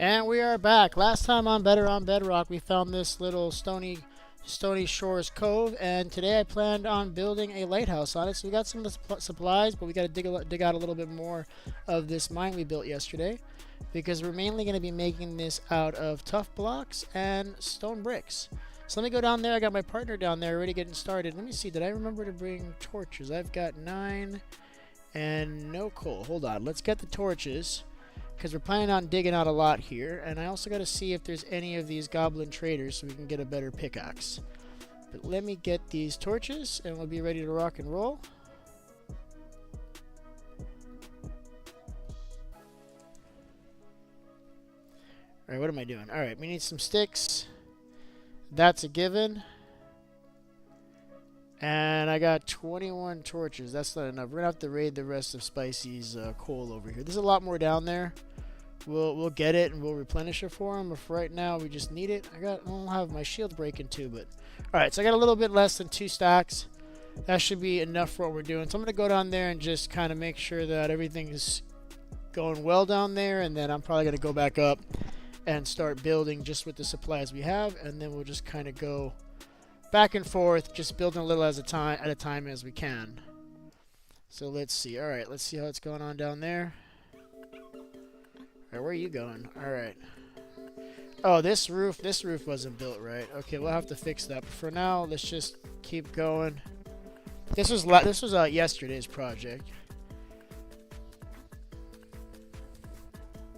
And we are back. Last time on Bedrock, we found this little stony Shores Cove, and today I planned on building a lighthouse on it. So we got some of the supplies, but we got to dig out a little bit more of this mine we built yesterday, because we're mainly going to be making this out of tough blocks and stone bricks. So let me go down there. I got my partner down there already getting started. Let me see. Did I remember to bring torches? I've got 9 and no coal. Hold on. Let's get the torches, because we're planning on digging out a lot here, and I also got to see if there's any of these goblin traders so we can get a better pickaxe. But let me get these torches and we'll be ready to rock and roll. Alright, what am I doing? Alright, we need some sticks. That's a given. And I got 21 torches. That's not enough. We're going to have to raid the rest of Spicy's coal over here. There's a lot more down there. We'll get it and we'll replenish it for him. But for right now, we just need it. I'll have my shield breaking too. But alright, so I got a little bit less than 2 stacks. That should be enough for what we're doing. So I'm going to go down there and just kind of make sure that everything is going well down there. And then I'm probably going to go back up and start building just with the supplies we have. And then we'll just kind of go back and forth, just building a little at a time as we can. So let's see. All right, let's see how it's going on down there. All right, where are you going? All right. Oh, this roof wasn't built right. Okay, we'll have to fix that. But for now, let's just keep going. This was yesterday's project.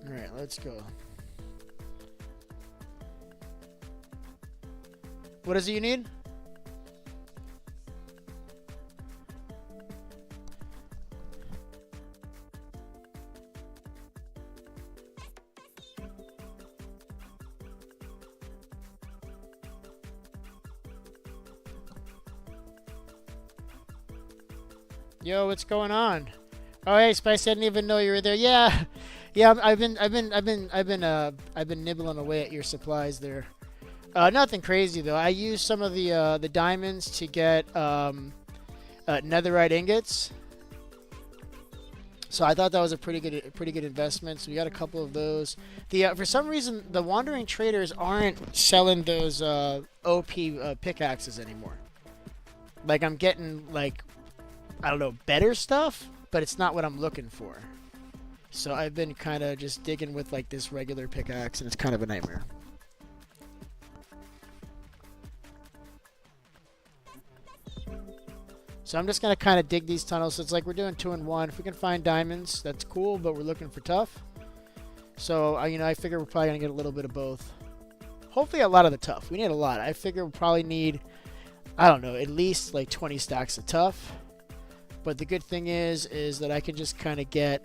All right, let's go. What is it you need? Yo, what's going on? Oh, hey, Spice, I didn't even know you were there. Yeah, yeah, I've been nibbling away at your supplies there. Nothing crazy though. I used some of the diamonds to get netherite ingots. So I thought that was a pretty good investment. So we got a couple of those. For some reason, the wandering traders aren't selling those OP pickaxes anymore. Like, I'm getting, like, I don't know, better stuff, but it's not what I'm looking for. So I've been kind of just digging with like this regular pickaxe, and it's kind of a nightmare. So I'm just going to kind of dig these tunnels. So it's like we're doing 2 in 1. If we can find diamonds, that's cool, but we're looking for tough. So, you know, I figure we're probably going to get a little bit of both. Hopefully a lot of the tough. We need a lot. I figure we'll probably need, I don't know, at least like 20 stacks of tough. But the good thing is that I can just kind of get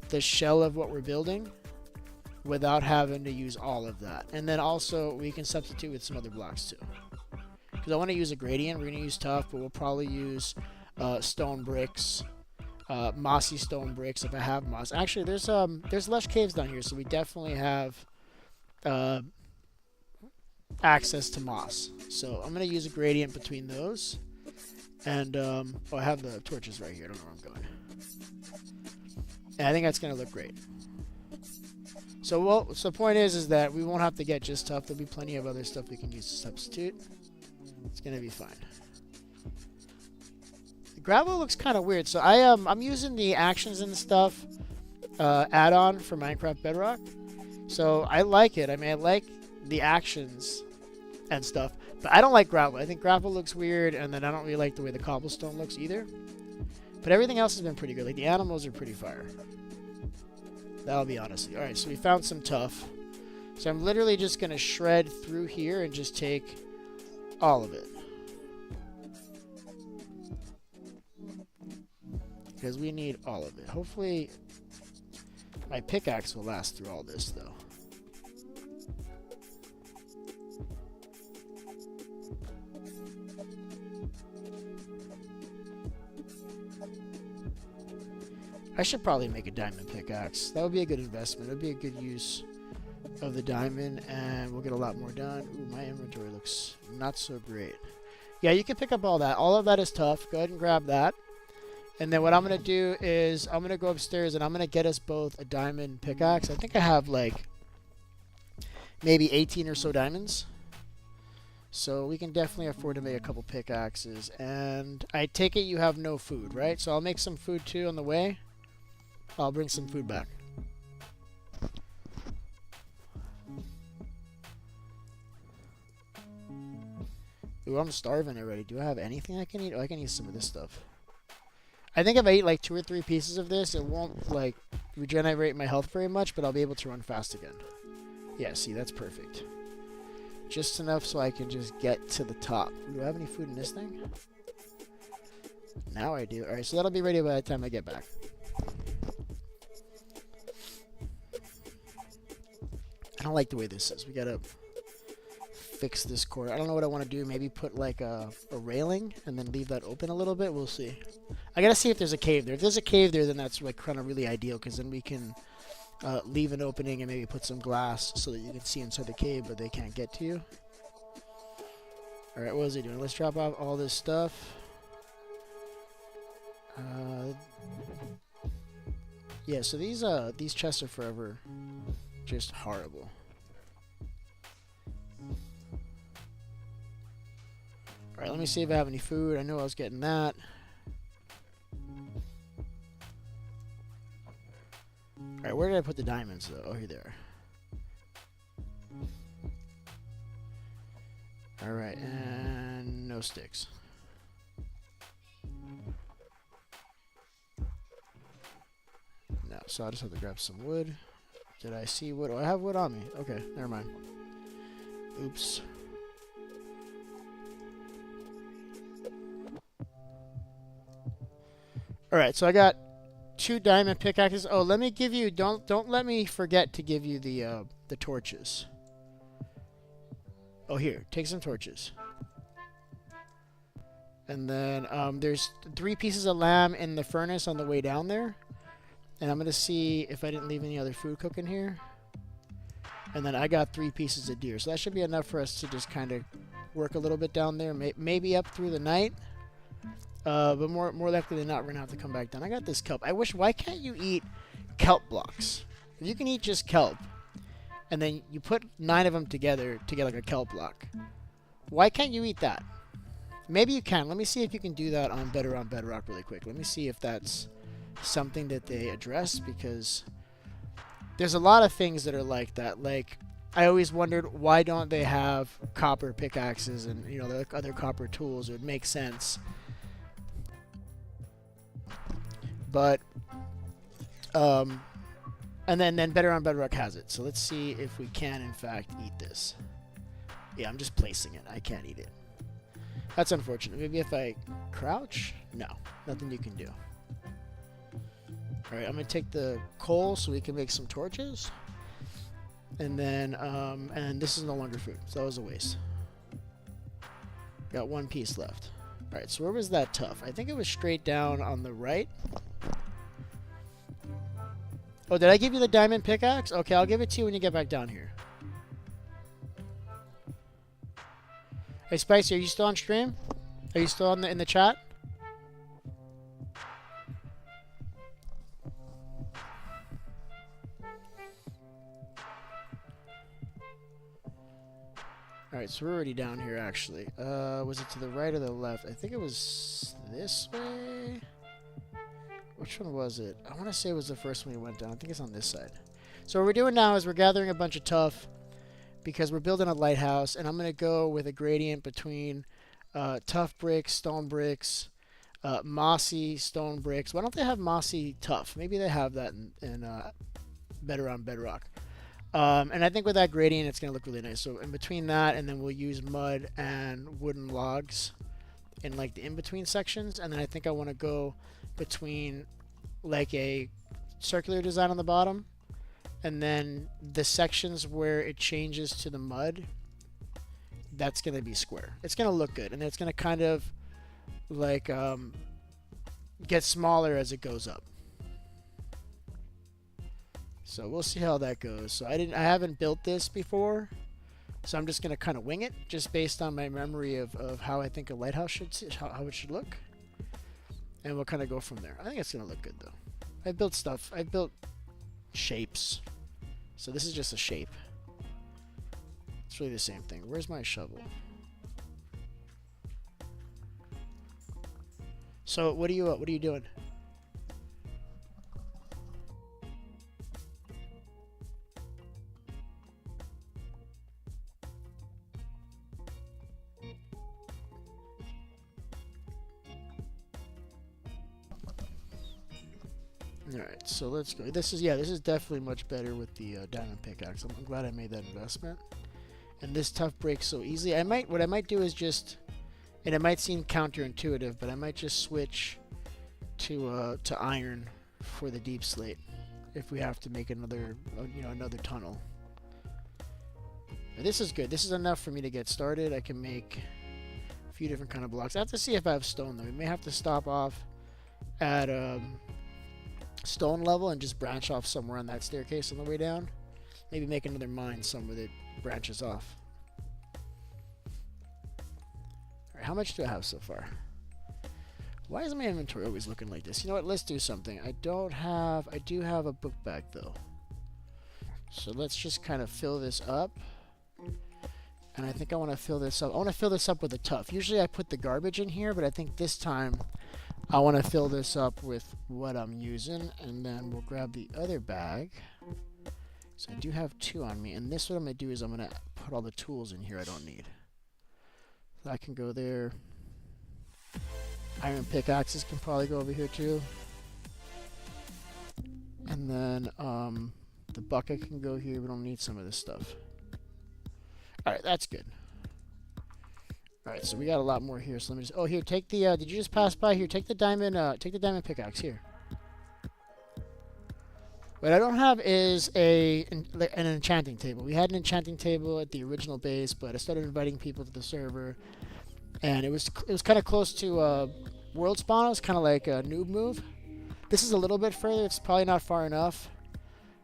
the shell of what we're building without having to use all of that. And then also we can substitute with some other blocks too. Because I want to use a gradient. We're going to use tough, but we'll probably use stone bricks, mossy stone bricks if I have moss. Actually, there's lush caves down here, so we definitely have access to moss. So I'm going to use a gradient between those. And oh, I have the torches right here. I don't know where I'm going. And I think that's going to look great. So the point is that we won't have to get just tough. There'll be plenty of other stuff we can use to substitute. It's going to be fine. The gravel looks kind of weird. So I'm using the actions and stuff add-on for Minecraft Bedrock. So I like it. I mean, I like the actions and stuff. But I don't like gravel. I think gravel looks weird, and then I don't really like the way the cobblestone looks either. But everything else has been pretty good. Like, the animals are pretty fire. That'll be honestly. Alright, so we found some tough. So I'm literally just going to shred through here and just take all of it. Because we need all of it. Hopefully, my pickaxe will last through all this, though. I should probably make a diamond pickaxe. That would be a good investment. It would be a good use of the diamond, and we'll get a lot more done. Ooh, my inventory looks not so great. Yeah, you can pick up all that. All of that is tough. Go ahead and grab that. And then what I'm going to do is I'm going to go upstairs and I'm going to get us both a diamond pickaxe. I think I have like maybe 18 or so diamonds. So we can definitely afford to make a couple pickaxes. And I take it you have no food, right? So I'll make some food too on the way. I'll bring some food back. Ooh, I'm starving already. Do I have anything I can eat? Oh, I can eat some of this stuff. I think if I eat like 2 or 3 pieces of this, it won't like regenerate my health very much, but I'll be able to run fast again. Yeah, see, that's perfect. Just enough so I can just get to the top. Do I have any food in this thing? Now I do. Alright, so that'll be ready by the time I get back. I don't like the way this is. We gotta fix this corner. I don't know what I want to do. Maybe put like a railing and then leave that open a little bit. We'll see. I gotta see if there's a cave there. If there's a cave there, then that's like kind of really ideal, because then we can leave an opening and maybe put some glass so that you can see inside the cave, but they can't get to you. Alright, what is he doing? Let's drop off all this stuff. Yeah, so these chests are forever just horrible. Alright, let me see if I have any food. I know I was getting that. Alright, where did I put the diamonds though? Oh, here they are. Alright, and no sticks. No, so I just have to grab some wood. Did I see wood? Oh, I have wood on me. Okay, never mind. Oops. Alright, so I got 2 diamond pickaxes. Oh, let me give you, don't let me forget to give you the torches. Oh, here, take some torches. And then there's 3 pieces of lamb in the furnace on the way down there. And I'm gonna see if I didn't leave any other food cooking here. And then I got 3 pieces of deer, so that should be enough for us to just kind of work a little bit down there, maybe up through the night. But more likely than not, we're gonna have to come back down. I got this kelp. I wish. Why can't you eat kelp blocks? If you can eat just kelp, and then you put 9 of them together to get like a kelp block, why can't you eat that? Maybe you can. Let me see if you can do that on Bedrock really quick. Let me see if that's something that they address, because there's a lot of things that are like that. Like, I always wondered, why don't they have copper pickaxes and, you know, like other copper tools? It would make sense. But and then Bedrock has it. So let's see if we can in fact eat this. Yeah, I'm just placing it. I can't eat it. That's unfortunate. Maybe if I crouch? No, nothing you can do. Alright, I'm gonna take the coal so we can make some torches. And then and this is no longer food, so that was a waste. Got 1 piece left. Alright, so where was that tough? I think it was straight down on the right. Oh, did I give you the diamond pickaxe? Okay, I'll give it to you when you get back down here. Hey, Spicy, are you still on stream? Are you still in the chat? Alright, so we're already down here, actually. Was it to the right or the left? I think it was this way. Which one was it? I want to say it was the first one we went down. I think it's on this side. So what we're doing now is we're gathering a bunch of tuff because we're building a lighthouse, and I'm going to go with a gradient between tough bricks, stone bricks, mossy stone bricks. Why don't they have mossy tuff? Maybe they have that in Bedrock. And I think with that gradient, it's going to look really nice. So in between that, and then we'll use mud and wooden logs in like the in-between sections. And then I think I want to go between like a circular design on the bottom, and then the sections where it changes to the mud, that's going to be square. It's going to look good, and it's going to kind of like get smaller as it goes up. So we'll see how that goes. So I haven't built this before, so I'm just going to kind of wing it just based on my memory of how I think a lighthouse should see, how it should look. And we'll kind of go from there. I think it's going to look good, though. I built stuff. I built shapes. So this is just a shape. It's really the same thing. Where's my shovel? So what are you doing? Alright, so let's go. This is definitely much better with the diamond pickaxe. I'm glad I made that investment. And this tough breaks so easily. What I might do is just, and it might seem counterintuitive, but I might just switch to iron for the deep slate if we have to make another another tunnel. But this is good. This is enough for me to get started. I can make a few different kind of blocks. I have to see if I have stone though. We may have to stop off at stone level and just branch off somewhere on that staircase on the way down. Maybe make another mine somewhere that branches off. Alright, how much do I have so far? Why is my inventory always looking like this? You know what, let's do something. I do have a book bag though. So let's just kind of fill this up. And I think I want to fill this up. I want to fill this up with a tough. Usually I put the garbage in here, but I think this time I want to fill this up with what I'm using, and then we'll grab the other bag. So I do have 2 on me, and this what I'm going to do is I'm going to put all the tools in here I don't need. So I can go there. Iron pickaxes can probably go over here too. And then the bucket can go here. We don't need some of this stuff. Alright, that's good. Alright, so we got a lot more here, so let me just... Oh, here, take the... did you just pass by? Here, take the diamond pickaxe, here. What I don't have is an enchanting table. We had an enchanting table at the original base, but I started inviting people to the server, and it was kind of close to world spawn. It was kind of like a noob move. This is a little bit further. It's probably not far enough,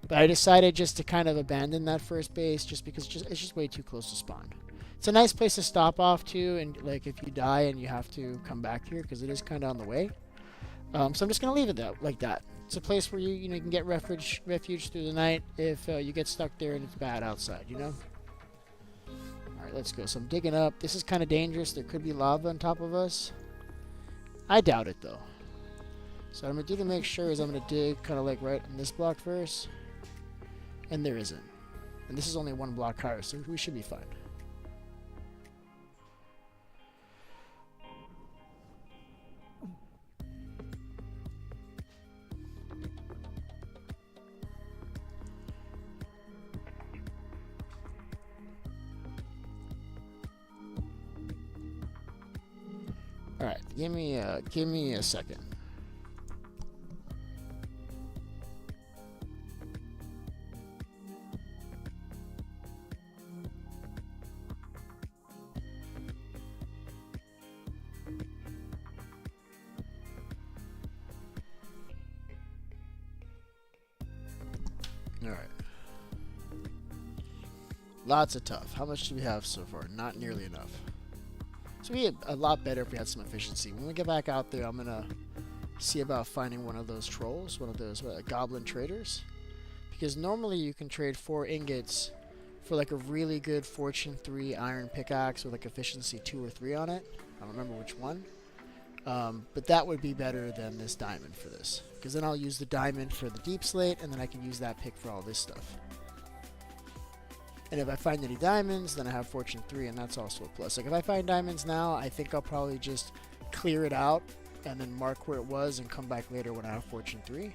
but I decided just to kind of abandon that first base just because it's just way too close to spawn. It's a nice place to stop off to, and like if you die and you have to come back here because it is kind of on the way. So I'm just gonna leave it like that. It's a place where you can get refuge through the night if you get stuck there and it's bad outside, you know. All right, let's go. So I'm digging up. This is kind of dangerous. There could be lava on top of us. I doubt it though. So what I'm gonna do to make sure is I'm gonna dig kind of like right on this block first, and there isn't. And this is only 1 block higher, so we should be fine. Alright, give me a second. Alright. Lots of tough. How much do we have so far? Not nearly enough. So we a lot better if we had some efficiency. When we get back out there, I'm gonna see about finding one of those trolls, one of those goblin traders, because normally you can trade 4 ingots for like a really good Fortune 3 iron pickaxe with like efficiency 2 or 3 on it. I don't remember which one, but that would be better than this diamond for this, because then I'll use the diamond for the deep slate, and then I can use that pick for all this stuff. And if I find any diamonds, then I have Fortune 3, and that's also a plus. Like, if I find diamonds now, I think I'll probably just clear it out and then mark where it was and come back later when I have Fortune 3.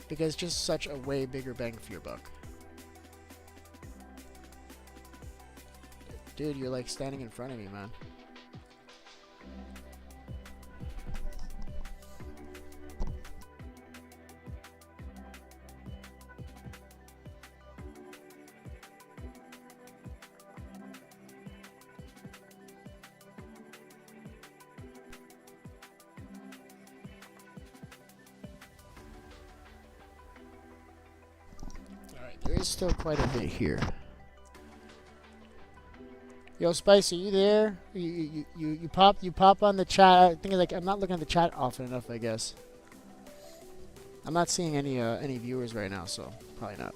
Because it's just such a way bigger bang for your buck. Dude, you're like standing in front of me, man. There is still quite a bit here. Yo, Spice, are you there? You pop on the chat. I think like I'm not looking at the chat often enough, I guess. I'm not seeing any viewers right now, so probably not.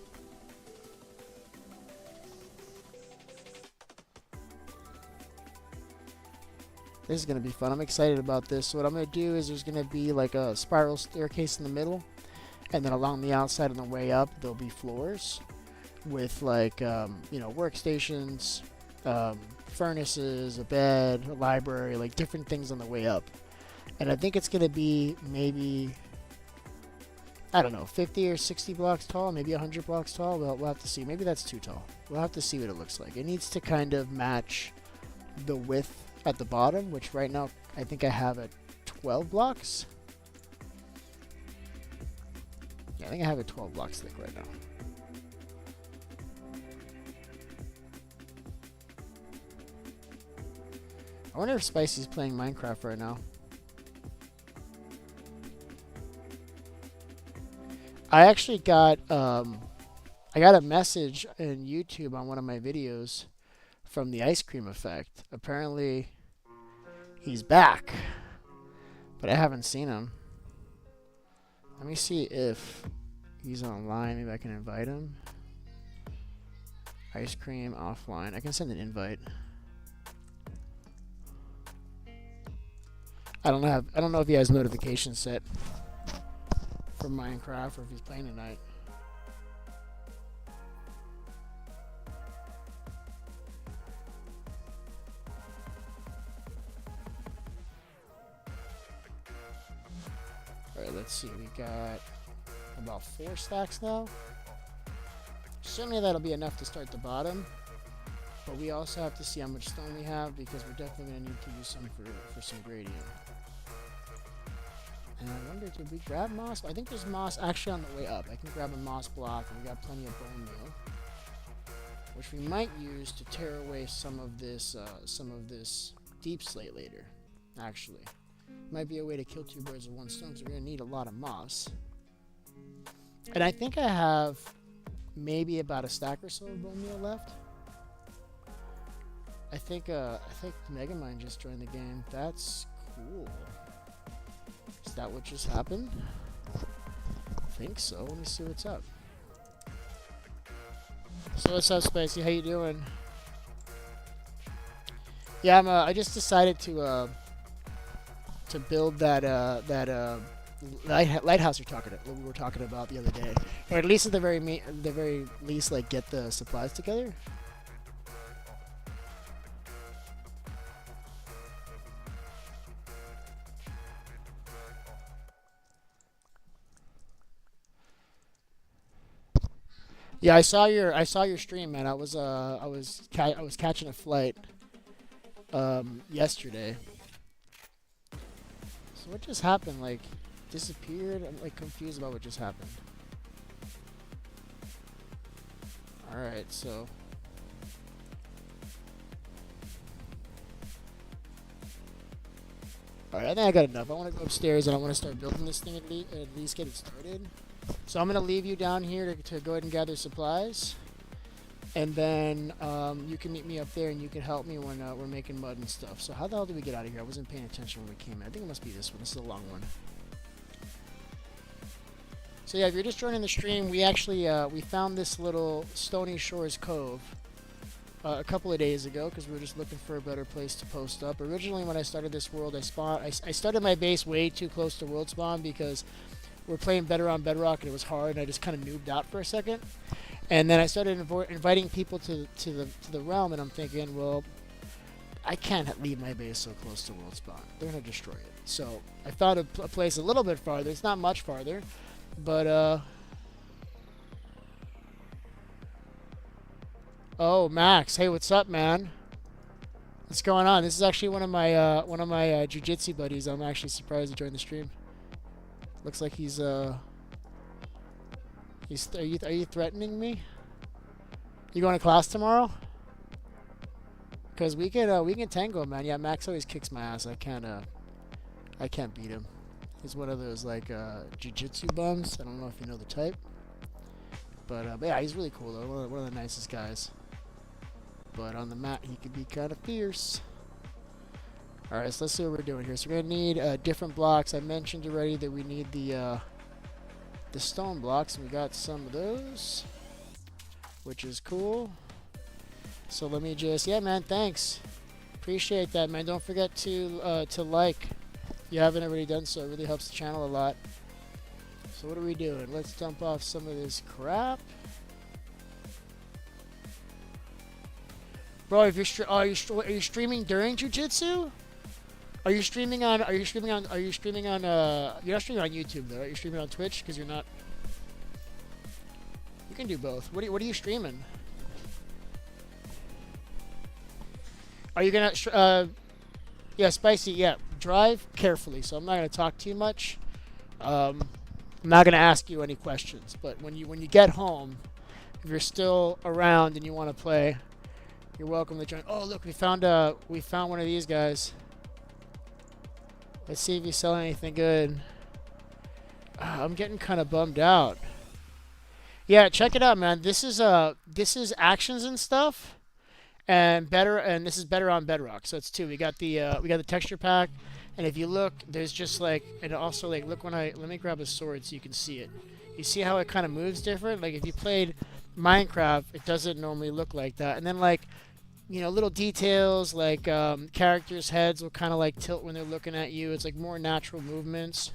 This is going to be fun. I'm excited about this. So what I'm going to do is there's going to be like a spiral staircase in the middle. And then along the outside on the way up, there'll be floors with like, you know, workstations, furnaces, a bed, a library, like different things on the way up. And I think it's going to be maybe, I don't know, 50 or 60 blocks tall, maybe 100 blocks tall. We'll have to see. Maybe that's too tall. We'll have to see what it looks like. It needs to kind of match the width at the bottom, which right now I think I have at 12 blocks. Yeah, I think I have it 12 blocks thick right now. I wonder if Spicy's playing Minecraft right now. I actually got I got a message in YouTube on one of my videos from the Ice Cream Effect. Apparently he's back, but I haven't seen him. Let me see if he's online. Maybe I can invite him. Ice Cream offline. I can send an invite. I don't know if he has notifications set for Minecraft or if he's playing tonight. Alright, let's see. We got about 4 stacks now. Certainly that'll be enough to start the bottom. But we also have to see how much stone we have because we're definitely going to need to use some for some gradient. And I wonder, did we grab moss? I think there's moss actually on the way up. I can grab a moss block, and we got plenty of bone meal, which we might use to tear away some of this deep slate later. Actually, might be a way to kill 2 birds with 1 stone because we're gonna need a lot of moss. And I think I have maybe about a stack or so of bone meal left. I think Megamind just joined the game. That's cool. Is that what just happened? I think so. Let me see what's up. So what's up, Spicy? How you doing? Yeah, I just decided to build that lighthouse we were talking about the other day, or at least at the very least, like get the supplies together. Yeah, I saw your stream, man. I was catching a flight yesterday. So what just happened? Like, disappeared? I'm like confused about what just happened. All right, so all right, I think I got enough. I want to go upstairs and I want to start building this thing at least get it started. So I'm going to leave you down here to go ahead and gather supplies. And then you can meet me up there and you can help me when we're making mud and stuff. So how the hell did we get out of here? I wasn't paying attention when we came in. I think it must be this one. This is a long one. So yeah, if you're just joining the stream, we actually we found this little Stony Shores Cove a couple of days ago because we were just looking for a better place to post up. Originally, when I started this world, I started my base way too close to world spawn because we're playing better on Bedrock and it was hard and I just kind of noobed out for a second. And then I started inviting people to the realm and I'm thinking, well, I can't leave my base so close to world spawn. They're going to destroy it. So I found a place a little bit farther. It's not much farther, but oh, Max, hey, what's up, man? What's going on? This is actually one of my jiu-jitsu buddies. I'm actually surprised he joined the stream. Looks like he's are you threatening me? You going to class tomorrow? Cause we can tango, man. Yeah, Max always kicks my ass. I can't beat him. He's one of those like jiu-jitsu bums. I don't know if you know the type, but yeah, he's really cool though. One of the nicest guys. But on the mat, he could be kind of fierce. All right, so let's see what we're doing here. So we're gonna need different blocks. I mentioned already that we need the stone blocks. We got some of those, which is cool. So let me just, yeah, man, thanks Appreciate that, man. Don't forget to like if you haven't already done so. It really helps the channel a lot. So what are we doing? Let's dump off some of this crap. Bro, if you're are you streaming during jiu-jitsu? Are you streaming on you're not streaming on YouTube though, right? You're streaming on Twitch because you're not. You can do both. What are you streaming? Are you gonna yeah, spicy, yeah. Drive carefully, so I'm not gonna talk too much. I'm not gonna ask you any questions, but when you get home, if you're still around and you want to play, you're welcome to join. Oh, look, we found one of these guys. Let's see if he's selling anything good. I'm getting kind of bummed out. Yeah, check it out, man. This is actions and stuff, and this is better on Bedrock. So it's two. We got the texture pack, and if you look, there's just like, and also like, look when let me grab a sword so you can see it. You see how it kind of moves different? Like if you played Minecraft, it doesn't normally look like that. And then like, you know, little details like characters' heads will kind of like tilt when they're looking at you. It's like more natural movements.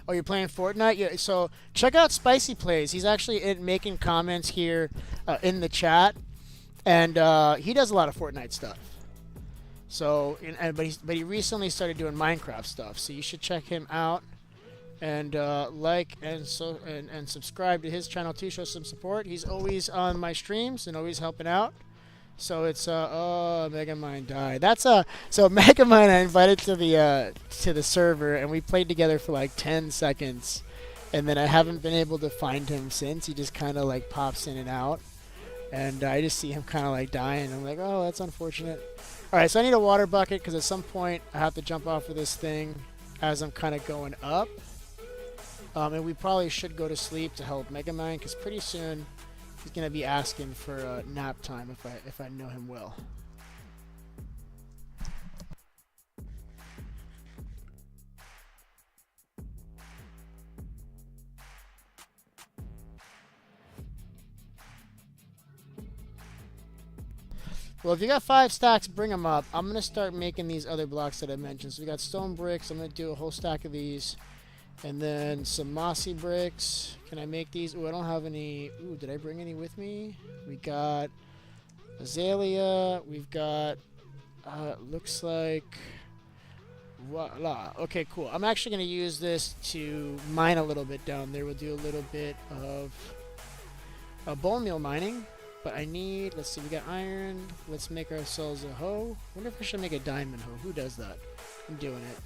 Oh, you're playing Fortnite? Yeah. So check out Spicy Plays. He's actually making comments here in the chat, and he does a lot of Fortnite stuff. So, but he recently started doing Minecraft stuff. So you should check him out, and like and subscribe to his channel too. Show some support. He's always on my streams and always helping out. So it's oh, Megamind died. That's so Megamind I invited to the server, and we played together for like 10 seconds, and then I haven't been able to find him since. He just kind of like pops in and out, and I just see him kind of like dying. I'm like, oh, that's unfortunate. All right, so I need a water bucket because at some point I have to jump off of this thing as I'm kind of going up. And we probably should go to sleep to help Megamind because pretty soon he's gonna be asking for nap time if I know him well. Well, if you got 5 stacks, bring them up. I'm gonna start making these other blocks that I mentioned. So we got stone bricks. I'm gonna do a whole stack of these. And then some mossy bricks. Can I make these? Oh, I don't have any. Ooh, did I bring any with me? We got azalea. We've got, looks like, voila. Okay, cool. I'm actually going to use this to mine a little bit down there. We'll do a little bit of bone meal mining. But I need, let's see, we got iron. Let's make ourselves a hoe. I wonder if I should make a diamond hoe. Who does that? I'm doing it.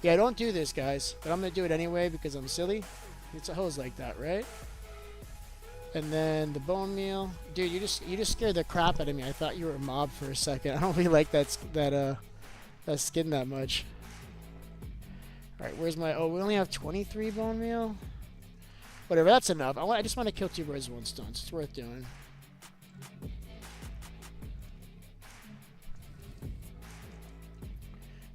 Yeah, I don't do this, guys, but I'm going to do it anyway because I'm silly. It's a hose like that, right? And then the bone meal. Dude, you just scared the crap out of me. I thought you were a mob for a second. I don't really like that skin that much. All right, where's my... Oh, we only have 23 bone meal? Whatever, that's enough. I just want to kill 2 birds with 1 stone. So it's worth doing.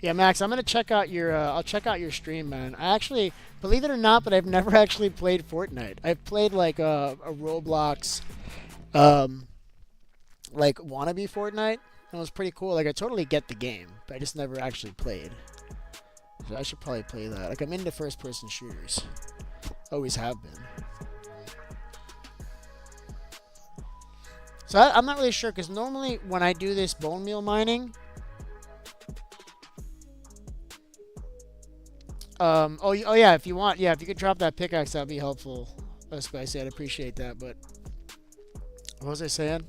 Yeah, Max, I'm gonna check out your. I'll check out your stream, man. I actually, believe it or not, but I've never actually played Fortnite. I've played like a Roblox, like wannabe Fortnite. It was pretty cool. Like I totally get the game, but I just never actually played. So I should probably play that. Like I'm into first-person shooters. Always have been. So I'm not really sure because normally when I do this bone meal mining. Oh yeah, if you want, yeah, if you could drop that pickaxe, that'd be helpful. Spicy, I'd appreciate that, but what was I saying?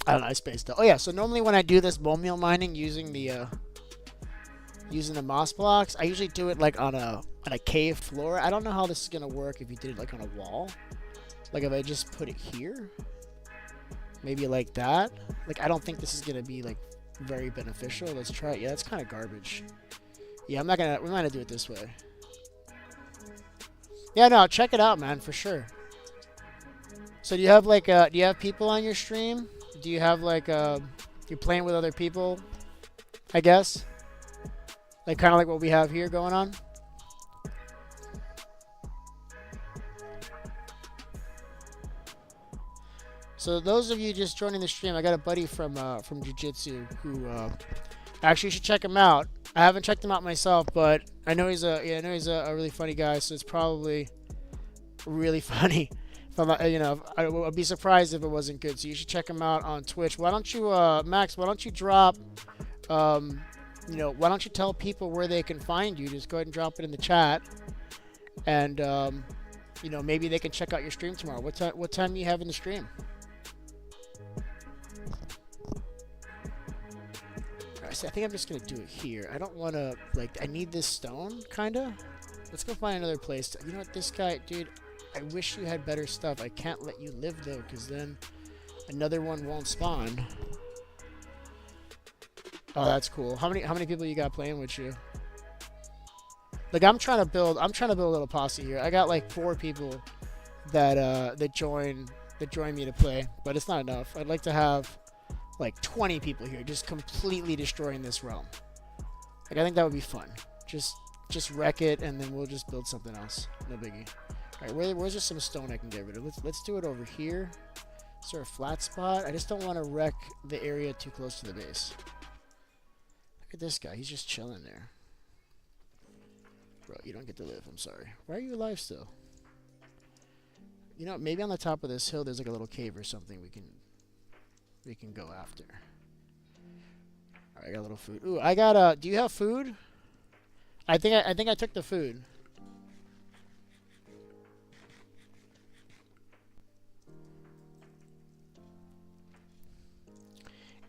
I don't know, I spaced out. Oh yeah, so normally when I do this bone meal mining using the moss blocks, I usually do it like on a cave floor. I don't know how this is gonna work if you did it like on a wall. Like if I just put it here, maybe like that. Like I don't think this is gonna be like very beneficial. Let's try it. Yeah, that's kind of garbage. Yeah, we're not gonna do it this way. Yeah, no, check it out, man, for sure. So do you have like do you have people on your stream? Do you have like you're playing with other people? I guess. Like kind of like what we have here going on. So those of you just joining the stream, I got a buddy from Jiu-Jitsu who actually you should check him out. I haven't checked him out myself, but I know he's a really funny guy. So it's probably really funny. If I'm, I'd be surprised if it wasn't good. So you should check him out on Twitch. Why don't you, Max? Why don't you drop, why don't you tell people where they can find you? Just go ahead and drop it in the chat, and maybe they can check out your stream tomorrow. What time are you having the stream? I think I'm just gonna do it here. I don't want to I need this stone, kinda. Let's go find another place. You know what, this guy, dude. I wish you had better stuff. I can't let you live though, because then another one won't spawn. Oh, that's cool. How many people you got playing with you? Like I'm trying to build a little posse here. I got like 4 people that join me to play, but it's not enough. I'd like to have like 20 people here just completely destroying this realm. Like I think that would be fun. Just wreck it and then we'll just build something else. No biggie. All right, where's there some stone I can get rid of? Let's do it over here. Is there a flat spot? I just don't want to wreck the area too close to the base. Look at this guy. He's just chilling there. Bro, you don't get to live. I'm sorry. Why are you alive still? You know, maybe on the top of this hill there's like a little cave or something we can go after. All right, I got a little food. Ooh, I got do you have food? I think I took the food.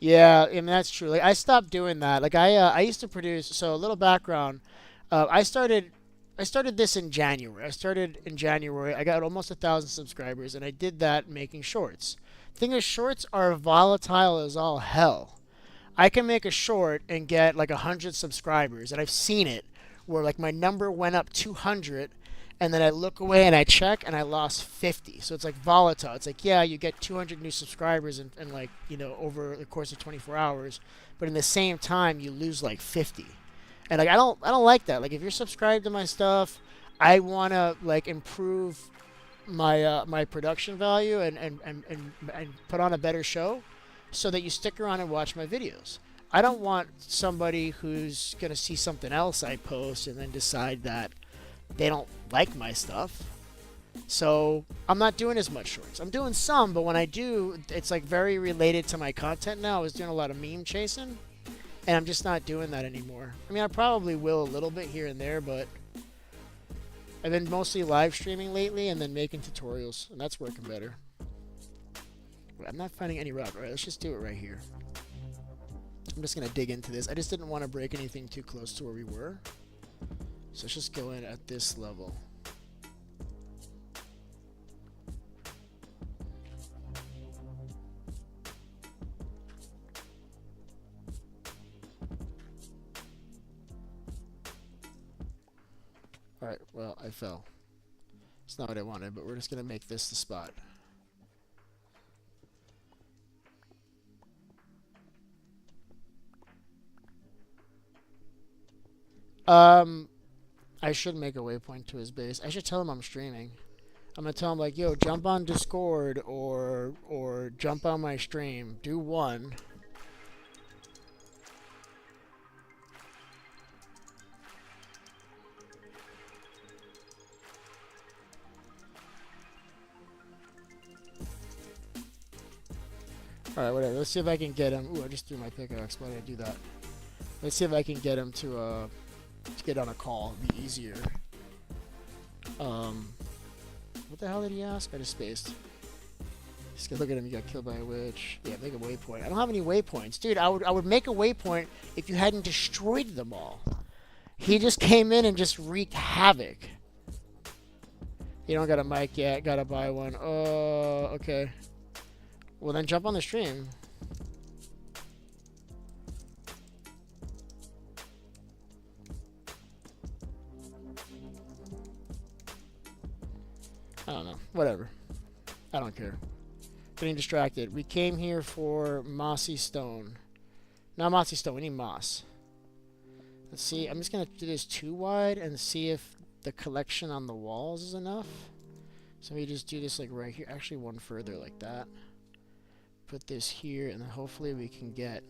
Yeah, I mean that's true. Like I stopped doing that. Like I used to produce. So a little background. I started this in January. I got almost 1,000 subscribers, and I did that making shorts. Thing is, shorts are volatile as all hell. I can make a short and get like 100 subscribers, and I've seen it where like my number went up 200, and then I look away and I check and I lost 50. So it's like volatile. It's like, yeah, you get 200 new subscribers and like, over the course of 24 hours, but in the same time you lose like 50. And like I don't like that. Like if you're subscribed to my stuff, I want to like improve my my production value and put on a better show so that you stick around and watch my videos. I don't want somebody who's going to see something else I post and then decide that they don't like my stuff. So I'm not doing as much shorts. I'm doing some, but when I do, it's like very related to my content now. I was doing a lot of meme chasing, and I'm just not doing that anymore. I mean, I probably will a little bit here and there, but I've been mostly live streaming lately and then making tutorials, and that's working better. I'm not finding any rock. All right, let's just do it right here. I'm just going to dig into this. I just didn't want to break anything too close to where we were. So let's just go in at this level. Alright, well, I fell. It's not what I wanted, but we're just going to make this the spot. I should make a waypoint to his base. I should tell him I'm streaming. I'm gonna tell him like, yo, jump on Discord or jump on my stream. Do one. Alright, whatever. Let's see if I can get him. Ooh, I just threw my pickaxe. Why did I do that? Let's see if I can get him to get on a call. It'd be easier. What the hell did he ask? I just spaced. Just look at him. You got killed by a witch. Yeah, make a waypoint. I don't have any waypoints, dude. I would make a waypoint if you hadn't destroyed them all. He just came in and just wreaked havoc. You don't got a mic yet. Gotta buy one. Oh, okay. Well, then jump on the stream. I don't know. Whatever. I don't care. Getting distracted. We came here for mossy stone. Not mossy stone. We need moss. Let's see. I'm just going to do this too wide and see if the collection on the walls is enough. So we just do this like right here. Actually, one further like that. put this here, and then hopefully we can get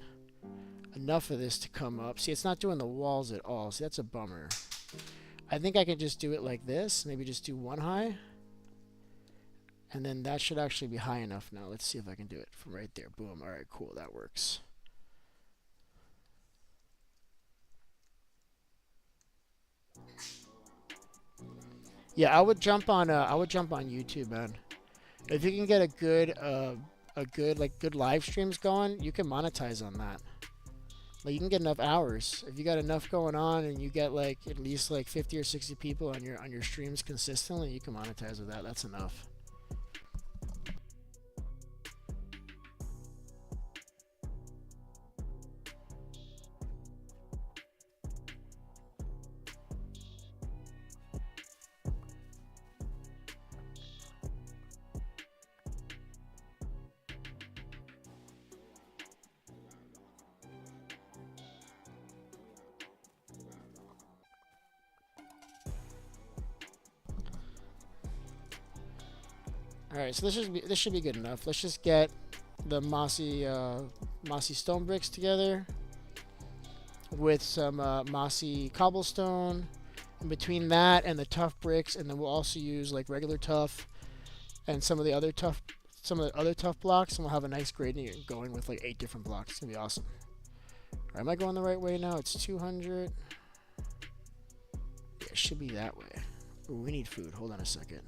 enough of this to come up. See, it's not doing the walls at all. See, that's a bummer. I think I can just do it like this. Maybe just do one high. And then that should actually be high enough now. Let's see if I can do it from right there. Boom. All right, cool. That works. Yeah, I would jump on YouTube, man. If you can get a good live streams going, you can monetize on that. Like, you can get enough hours. If you got enough going on and you get like at least like 50 or 60 people on your streams consistently, you can monetize with that. That's enough. Alright, so this should be good enough. Let's just get the mossy stone bricks together with some mossy cobblestone. In between that and the tough bricks, and then we'll also use like regular tough and some of the other tough blocks, and we'll have a nice gradient going with like 8 different blocks. It's gonna be awesome. Alright, am I going the right way now? It's 200. Yeah, it should be that way. Ooh, we need food. Hold on a second.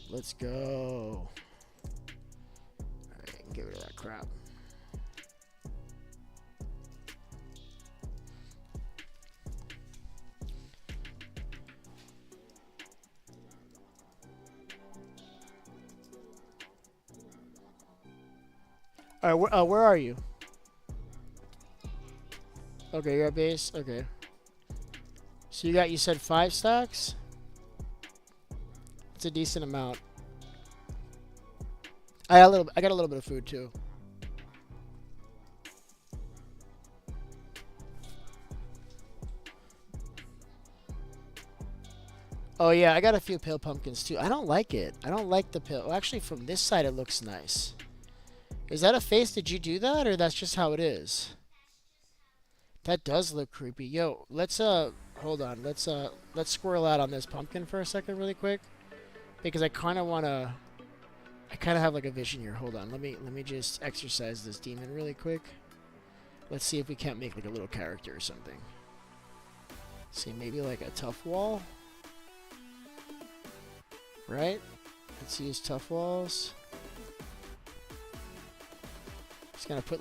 Let's go. Alright, get rid of that crap. Alright, where are you? Okay, you're at base? Okay. So you said 5 stacks? It's a decent amount. I got a little bit of food too. Oh yeah, I got a few pale pumpkins too. I don't like it. I don't like the pale. Well, actually, from this side it looks nice. Is that a face? Did you do that, or that's just how it is? That does look creepy. Yo, let's hold on. Let's squirrel out on this pumpkin for a second, really quick. Because I kind of have like a vision here. Hold on, let me just exercise this demon really quick. Let's see if we can't make like a little character or something. See, maybe like a tough wall, right? Let's use tough walls. I'm just gonna put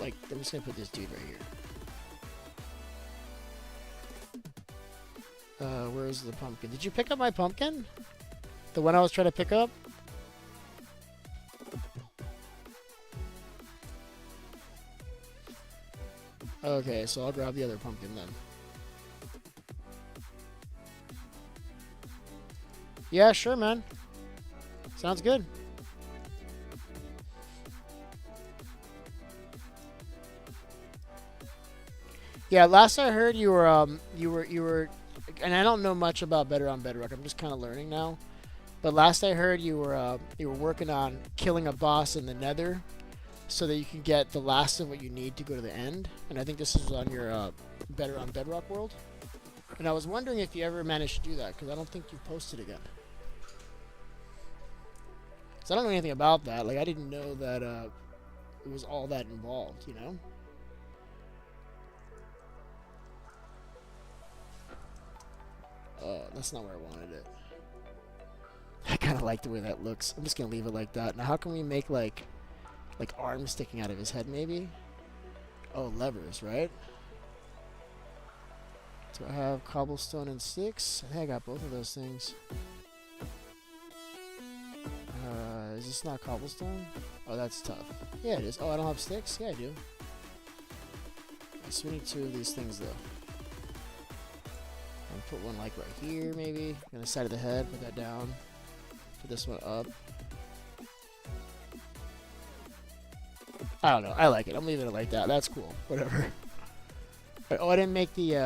this dude right here. Where's the pumpkin? Did you pick up my pumpkin? The one I was trying to pick up? Okay, so I'll grab the other pumpkin then. Yeah, sure, man. Sounds good. Yeah, last I heard you were, and I don't know much about Bedrock. I'm just kind of learning now. But last I heard you were working on killing a boss in the Nether, so that you can get the last of what you need to go to the end. And I think this is on your Bedrock world. And I was wondering if you ever managed to do that, because I don't think you've posted again. So I don't know anything about that. Like, I didn't know that it was all that involved, you know? That's not where I wanted it. I kind of like the way that looks. I'm just going to leave it like that. Now, how can we make, like arms sticking out of his head, maybe? Oh, levers, right? Do I have cobblestone and sticks? I think I got both of those things. Is this not cobblestone? Oh, that's tough. Yeah, it is. Oh, I don't have sticks? Yeah, I do. Okay, so we need 2 of these things, though. I'll put one, like, right here, maybe. On the side of the head. Put that down. Put this one up. I don't know. I like it. I'm leaving it like that. That's cool. Whatever. Right, oh, I didn't make the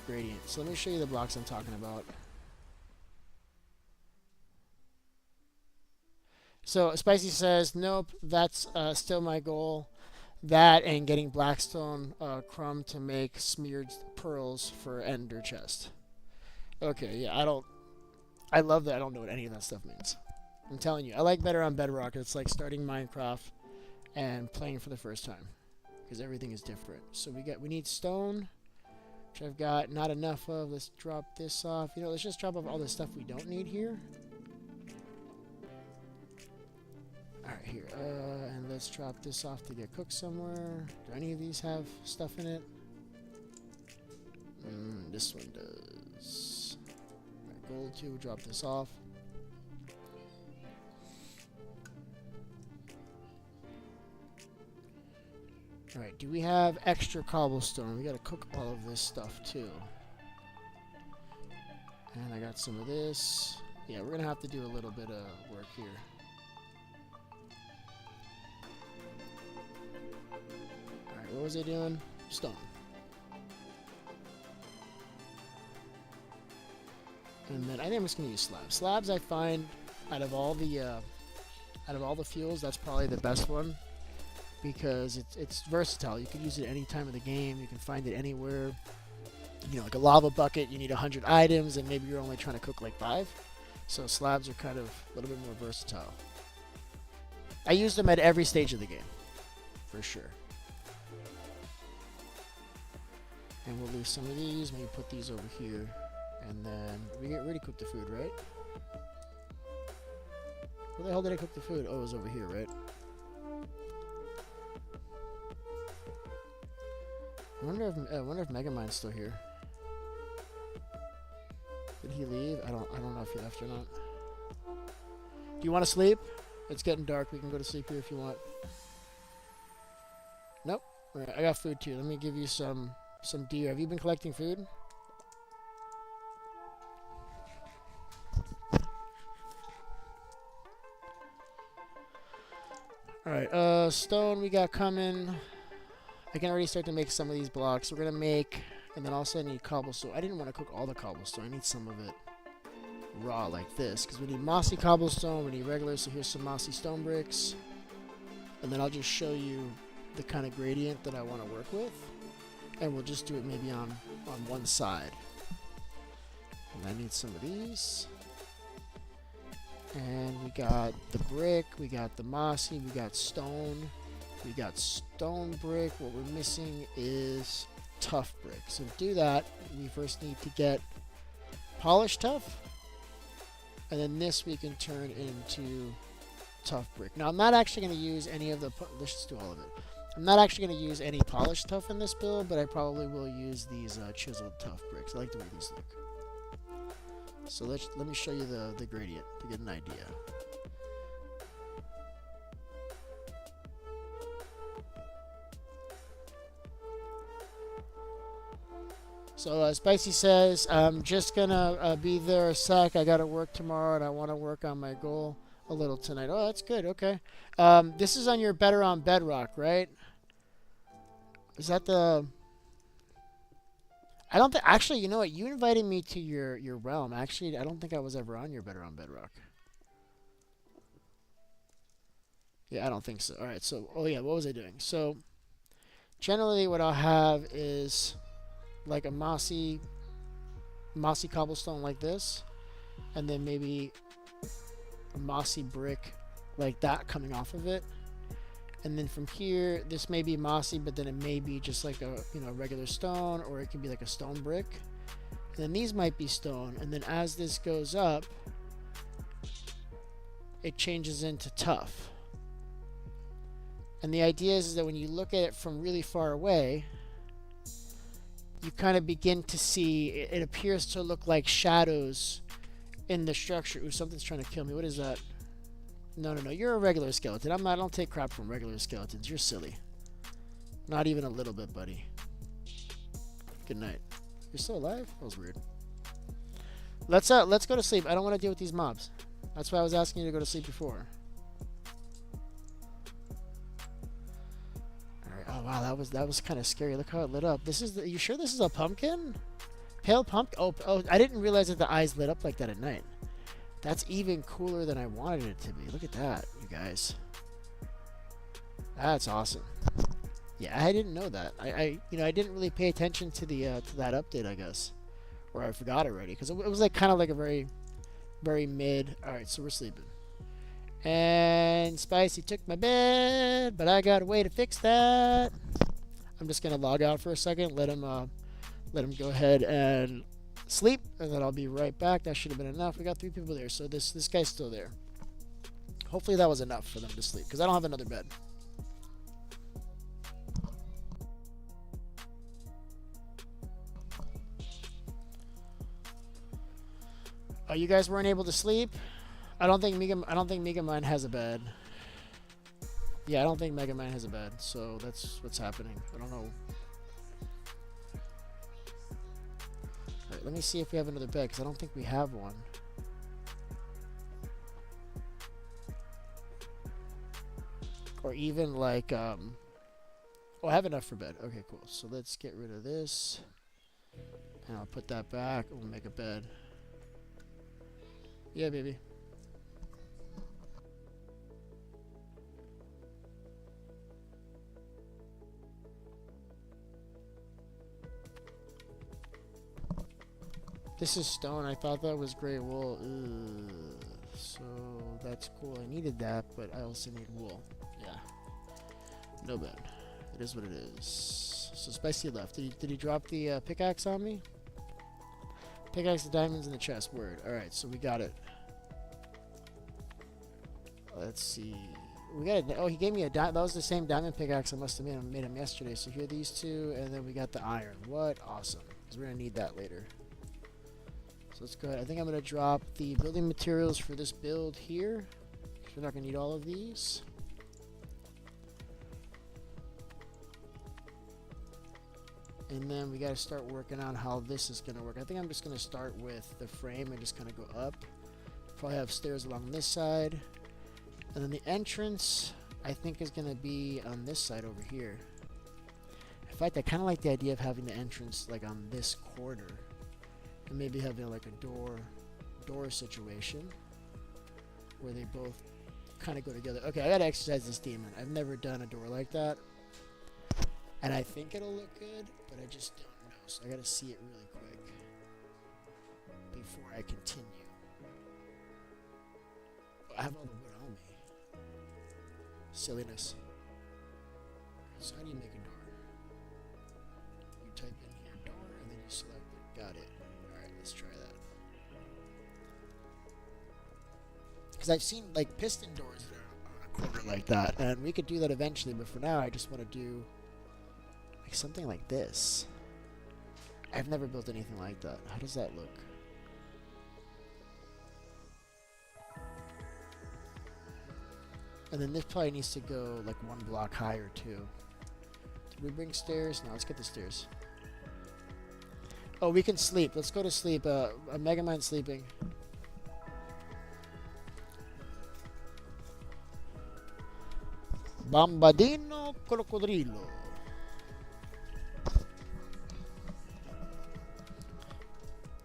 gradient. So let me show you the blocks I'm talking about. So Spicy says, nope, that's still my goal. That and getting Blackstone Crumb to make smeared pearls for Ender Chest. Okay, yeah, I love that I don't know what any of that stuff means. I'm telling you, I like better on Bedrock. It's like starting Minecraft and playing for the first time. Because everything is different. So we need stone, which I've got not enough of. Let's drop this off. You know, let's just drop off all the stuff we don't need here. Alright, here. And let's drop this off to get cooked somewhere. Do any of these have stuff in it? This one does. Alright, gold too. Drop this off. Alright, do we have extra cobblestone? We gotta cook all of this stuff too. And I got some of this. Yeah, we're gonna have to do a little bit of work here. Alright, what was I doing? Stone. And then I think I'm just gonna use slabs. Slabs I find out of all the fuels, that's probably the best one. Because it's versatile. You can use it any time of the game. You can find it anywhere. You know, like a lava bucket, you need 100 items, and maybe you're only trying to cook like 5. So slabs are kind of a little bit more versatile. I use them at every stage of the game, for sure. And we'll lose some of these. Maybe put these over here, and then we get ready to cook the food, right? Where the hell did I cook the food? Oh, it was over here, right? I wonder if Megamind's still here. Did he leave? I don't know if he left or not. Do you want to sleep? It's getting dark. We can go to sleep here if you want. Nope. All right, I got food too. Let me give you some deer. Have you been collecting food? All right. Stone we got coming. I can already start to make some of these blocks. We're going to make, and then also I need cobblestone. I didn't want to cook all the cobblestone. I need some of it raw like this, because we need mossy cobblestone, we need regular, so here's some mossy stone bricks. And then I'll just show you the kind of gradient that I want to work with. And we'll just do it maybe on one side. And I need some of these. And we got the brick, we got the mossy, we got stone. We got stone brick. What we're missing is tough brick. So to do that, we first need to get polished tough. And then this we can turn into tough brick. Now I'm not actually going to use any of the... Let's just do all of it. I'm not actually going to use any polished tough in this build, but I probably will use these chiseled tough bricks. I like the way these look. So let me show you the gradient to get an idea. So Spicy says, I'm just going to be there a sec. I got to work tomorrow, and I want to work on my goal a little tonight. Oh, that's good. Okay. This is on your Better on Bedrock, right? Is that the... I don't think... Actually, you know what? You invited me to your realm. Actually, I don't think I was ever on your Better on Bedrock. Yeah, I don't think so. All right, so... Oh, yeah, what was I doing? So, generally what I'll have is... like a mossy cobblestone like this, and then maybe a mossy brick like that coming off of it, and then from here this may be mossy, but then it may be just like a regular stone, or it can be like a stone brick, and then these might be stone, and then as this goes up it changes into tough. And the idea is that when you look at it from really far away, you kind of begin to see, it appears to look like shadows in the structure. Ooh, something's trying to kill me. What is that? No, you're a regular skeleton. I don't take crap from regular skeletons. You're silly. Not even a little bit, buddy. Good night. You're still alive? That was weird. Let's go to sleep. I don't want to deal with these mobs. That's why I was asking you to go to sleep before. Oh wow, that was kind of scary. Look how it lit up. This is you sure this is a pumpkin? Pale pumpkin? Oh, I didn't realize that the eyes lit up like that at night. That's even cooler than I wanted it to be. Look at that, you guys. That's awesome. Yeah, I didn't know that. I didn't really pay attention to the to that update, I guess, or I forgot already because it was like kind of like a very, very mid. All right, so we're sleeping, and Spicy took my bed, but I got a way to fix that. I'm just gonna log out for a second, let him go ahead and sleep, and then I'll be right back. That should have been enough. We got 3 people there, so this guy's still there. Hopefully that was enough for them to sleep because I don't have another bed. Oh, you guys weren't able to sleep? I don't think Megamind has a bed. Yeah, I don't think Megamind has a bed, so that's what's happening. I don't know. Alright, let me see if we have another bed, because I don't think we have one. Or even like, oh, I have enough for bed. Okay, cool. So let's get rid of this. And I'll put that back, and we'll make a bed. Yeah, baby. This is stone. I thought that was gray wool. Ugh. So that's cool. I needed that, but I also need wool. Yeah. No bad. It is what it is. So Spicy left. Did he drop the pickaxe on me? Pickaxe the diamonds in the chest. Word. Alright, so we got it. Let's see. We got it. Oh, he gave me a diamond. That was the same diamond pickaxe I must have made him yesterday. So here are these 2, and then we got the iron. What? Awesome. Because we're going to need that later. So let's go ahead. I think I'm going to drop the building materials for this build here. Because we're not going to need all of these. And then we got to start working on how this is going to work. I think I'm just going to start with the frame and just kind of go up. Probably have stairs along this side. And then the entrance, I think, is going to be on this side over here. In fact, I kind of like the idea of having the entrance like on this corner. And maybe having like a door situation where they both kind of go together. Okay, I got to exercise this demon. I've never done a door like that. And I think it'll look good, but I just don't know. So I got to see it really quick before I continue. I have all the wood on me. Silliness. So how do you make a door? You type in here door and then you select it. Got it. Alright, let's try that. Because I've seen like piston doors that are on a corner like that, and we could do that eventually, but for now I just want to do like something like this. I've never built anything like that. How does that look? And then this probably needs to go like 1 block higher too. Did we bring stairs? No, let's get the stairs. Oh, we can sleep. Let's go to sleep. A Megamind sleeping. Bambadino crocodrillo.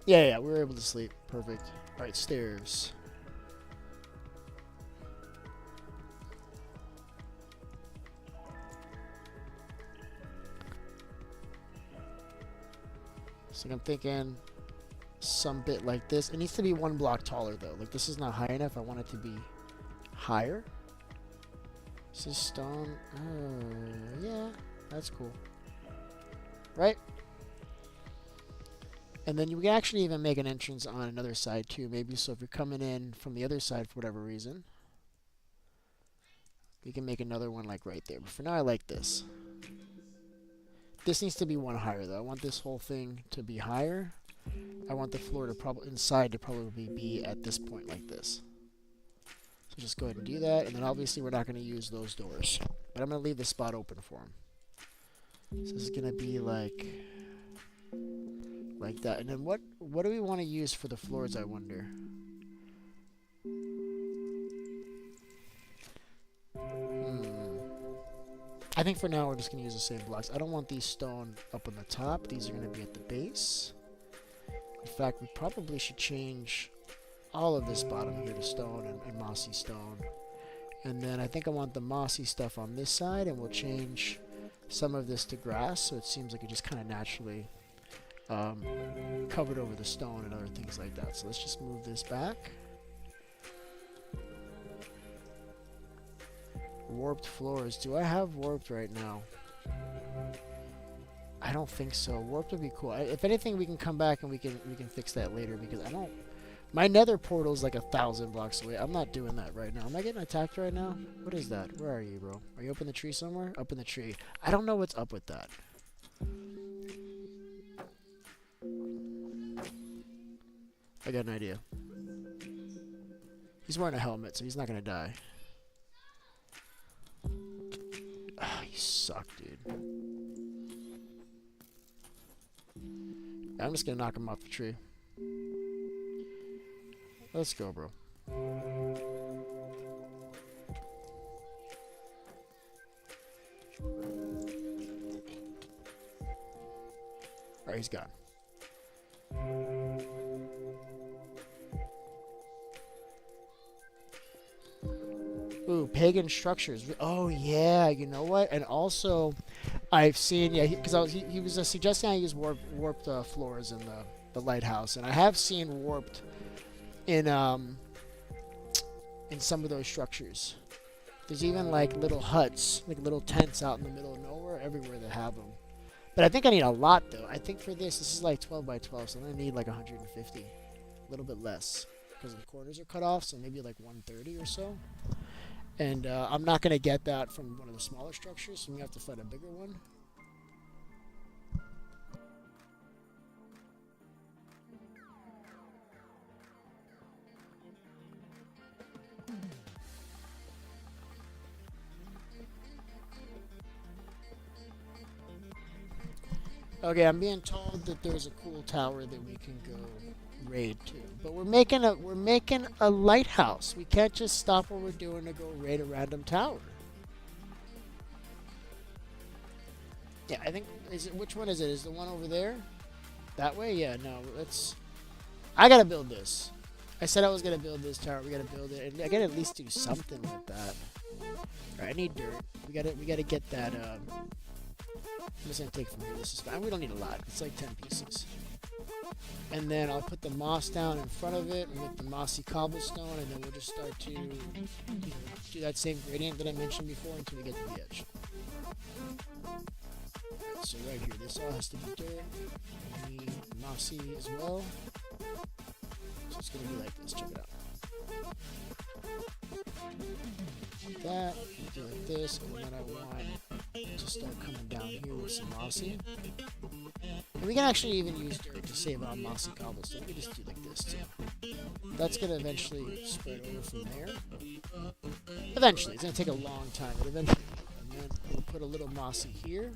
Yeah, we were able to sleep. Perfect. Alright, stairs. So I'm thinking some bit like this. It needs to be 1 block taller though. Like this is not high enough. I want it to be higher. This is stone. Yeah, that's cool. Right? And then you can actually even make an entrance on another side too. Maybe so if you're coming in from the other side for whatever reason, we can make another one like right there. But for now I like this. This needs to be 1 higher though. I want this whole thing to be higher. I want the floor to probably inside to probably be at this point like this. So just go ahead and do that, and then obviously we're not going to use those doors, but I'm going to leave this spot open for them. So this is going to be like that. And then what do we want to use for the floors, I wonder? I think for now we're just going to use the same blocks. I don't want these stone up on the top. These are going to be at the base. In fact, we probably should change all of this bottom here to stone and mossy stone. And then I think I want the mossy stuff on this side, and we'll change some of this to grass, so it seems like it just kind of naturally covered over the stone and other things like that. So let's just move this back. Warped floors. Do I have warped right now? I don't think so. Warped would be cool. If anything, we can come back and we can fix that later, because I don't. My nether portal is like 1,000 blocks away. I'm not doing that right now. Am I getting attacked right now? What is that? Where are you, bro? Are you up in the tree somewhere? Up in the tree. I don't know what's up with that. I got an idea. He's wearing a helmet, so he's not gonna die. Ah, you suck, dude. I'm just gonna knock him off the tree. Let's go, bro. Alright, he's gone. Ooh, pagan structures. Oh yeah, you know what? And also, I've seen because he was suggesting I use warped floors in the lighthouse, and I have seen warped in some of those structures. There's even like little huts, like little tents out in the middle of nowhere, everywhere that have them. But I think I need a lot though. I think for this is like 12 by 12, so I'm gonna need like 150, a little bit less, because the corners are cut off, so maybe like 130 or so. And I'm not gonna get that from one of the smaller structures, so we have to find a bigger one. Okay, I'm being told that there's a cool tower that we can go raid to, but we're making a lighthouse. We can't just stop what we're doing to go raid a random tower. Yeah, I think which one is it? Is the one over there? That way? Yeah, no. I gotta build this. I said I was gonna build this tower. We gotta build it, and I gotta at least do something with that. All right, I need dirt. We gotta get that. I'm just gonna take from here. This is fine. We don't need a lot. It's like 10 pieces. And then I'll put the moss down in front of it and make the mossy cobblestone, and then we'll just start to do that same gradient that I mentioned before until we get to the edge. Right, so right here, this all has to be dirt. We need mossy as well. So it's gonna be like this. Check it out. Like that. Do like this, and then I want to start coming down here with some mossy. And we can actually even use dirt to save on mossy cobblestone. We can just do like this too. That's going to eventually spread over from there. Eventually. It's going to take a long time, but eventually. And then we'll put a little mossy here.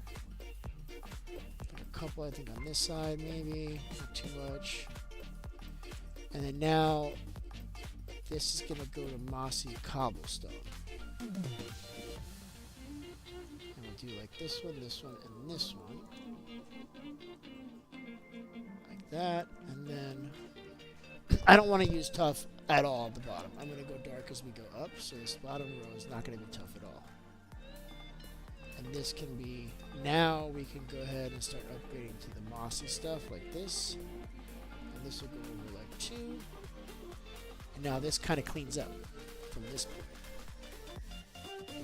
Put a couple, I think, on this side maybe. Not too much. And then now, this is going to go to mossy cobblestone. And we'll do like this one, and this one. Like that, and then I don't want to use tough at all at the bottom. I'm going to go dark as we go up, so this bottom row is not going to be tough at all. And this can be, now we can go ahead and start upgrading to the mossy stuff like this. And this will go over like 2. And now this kind of cleans up from this point.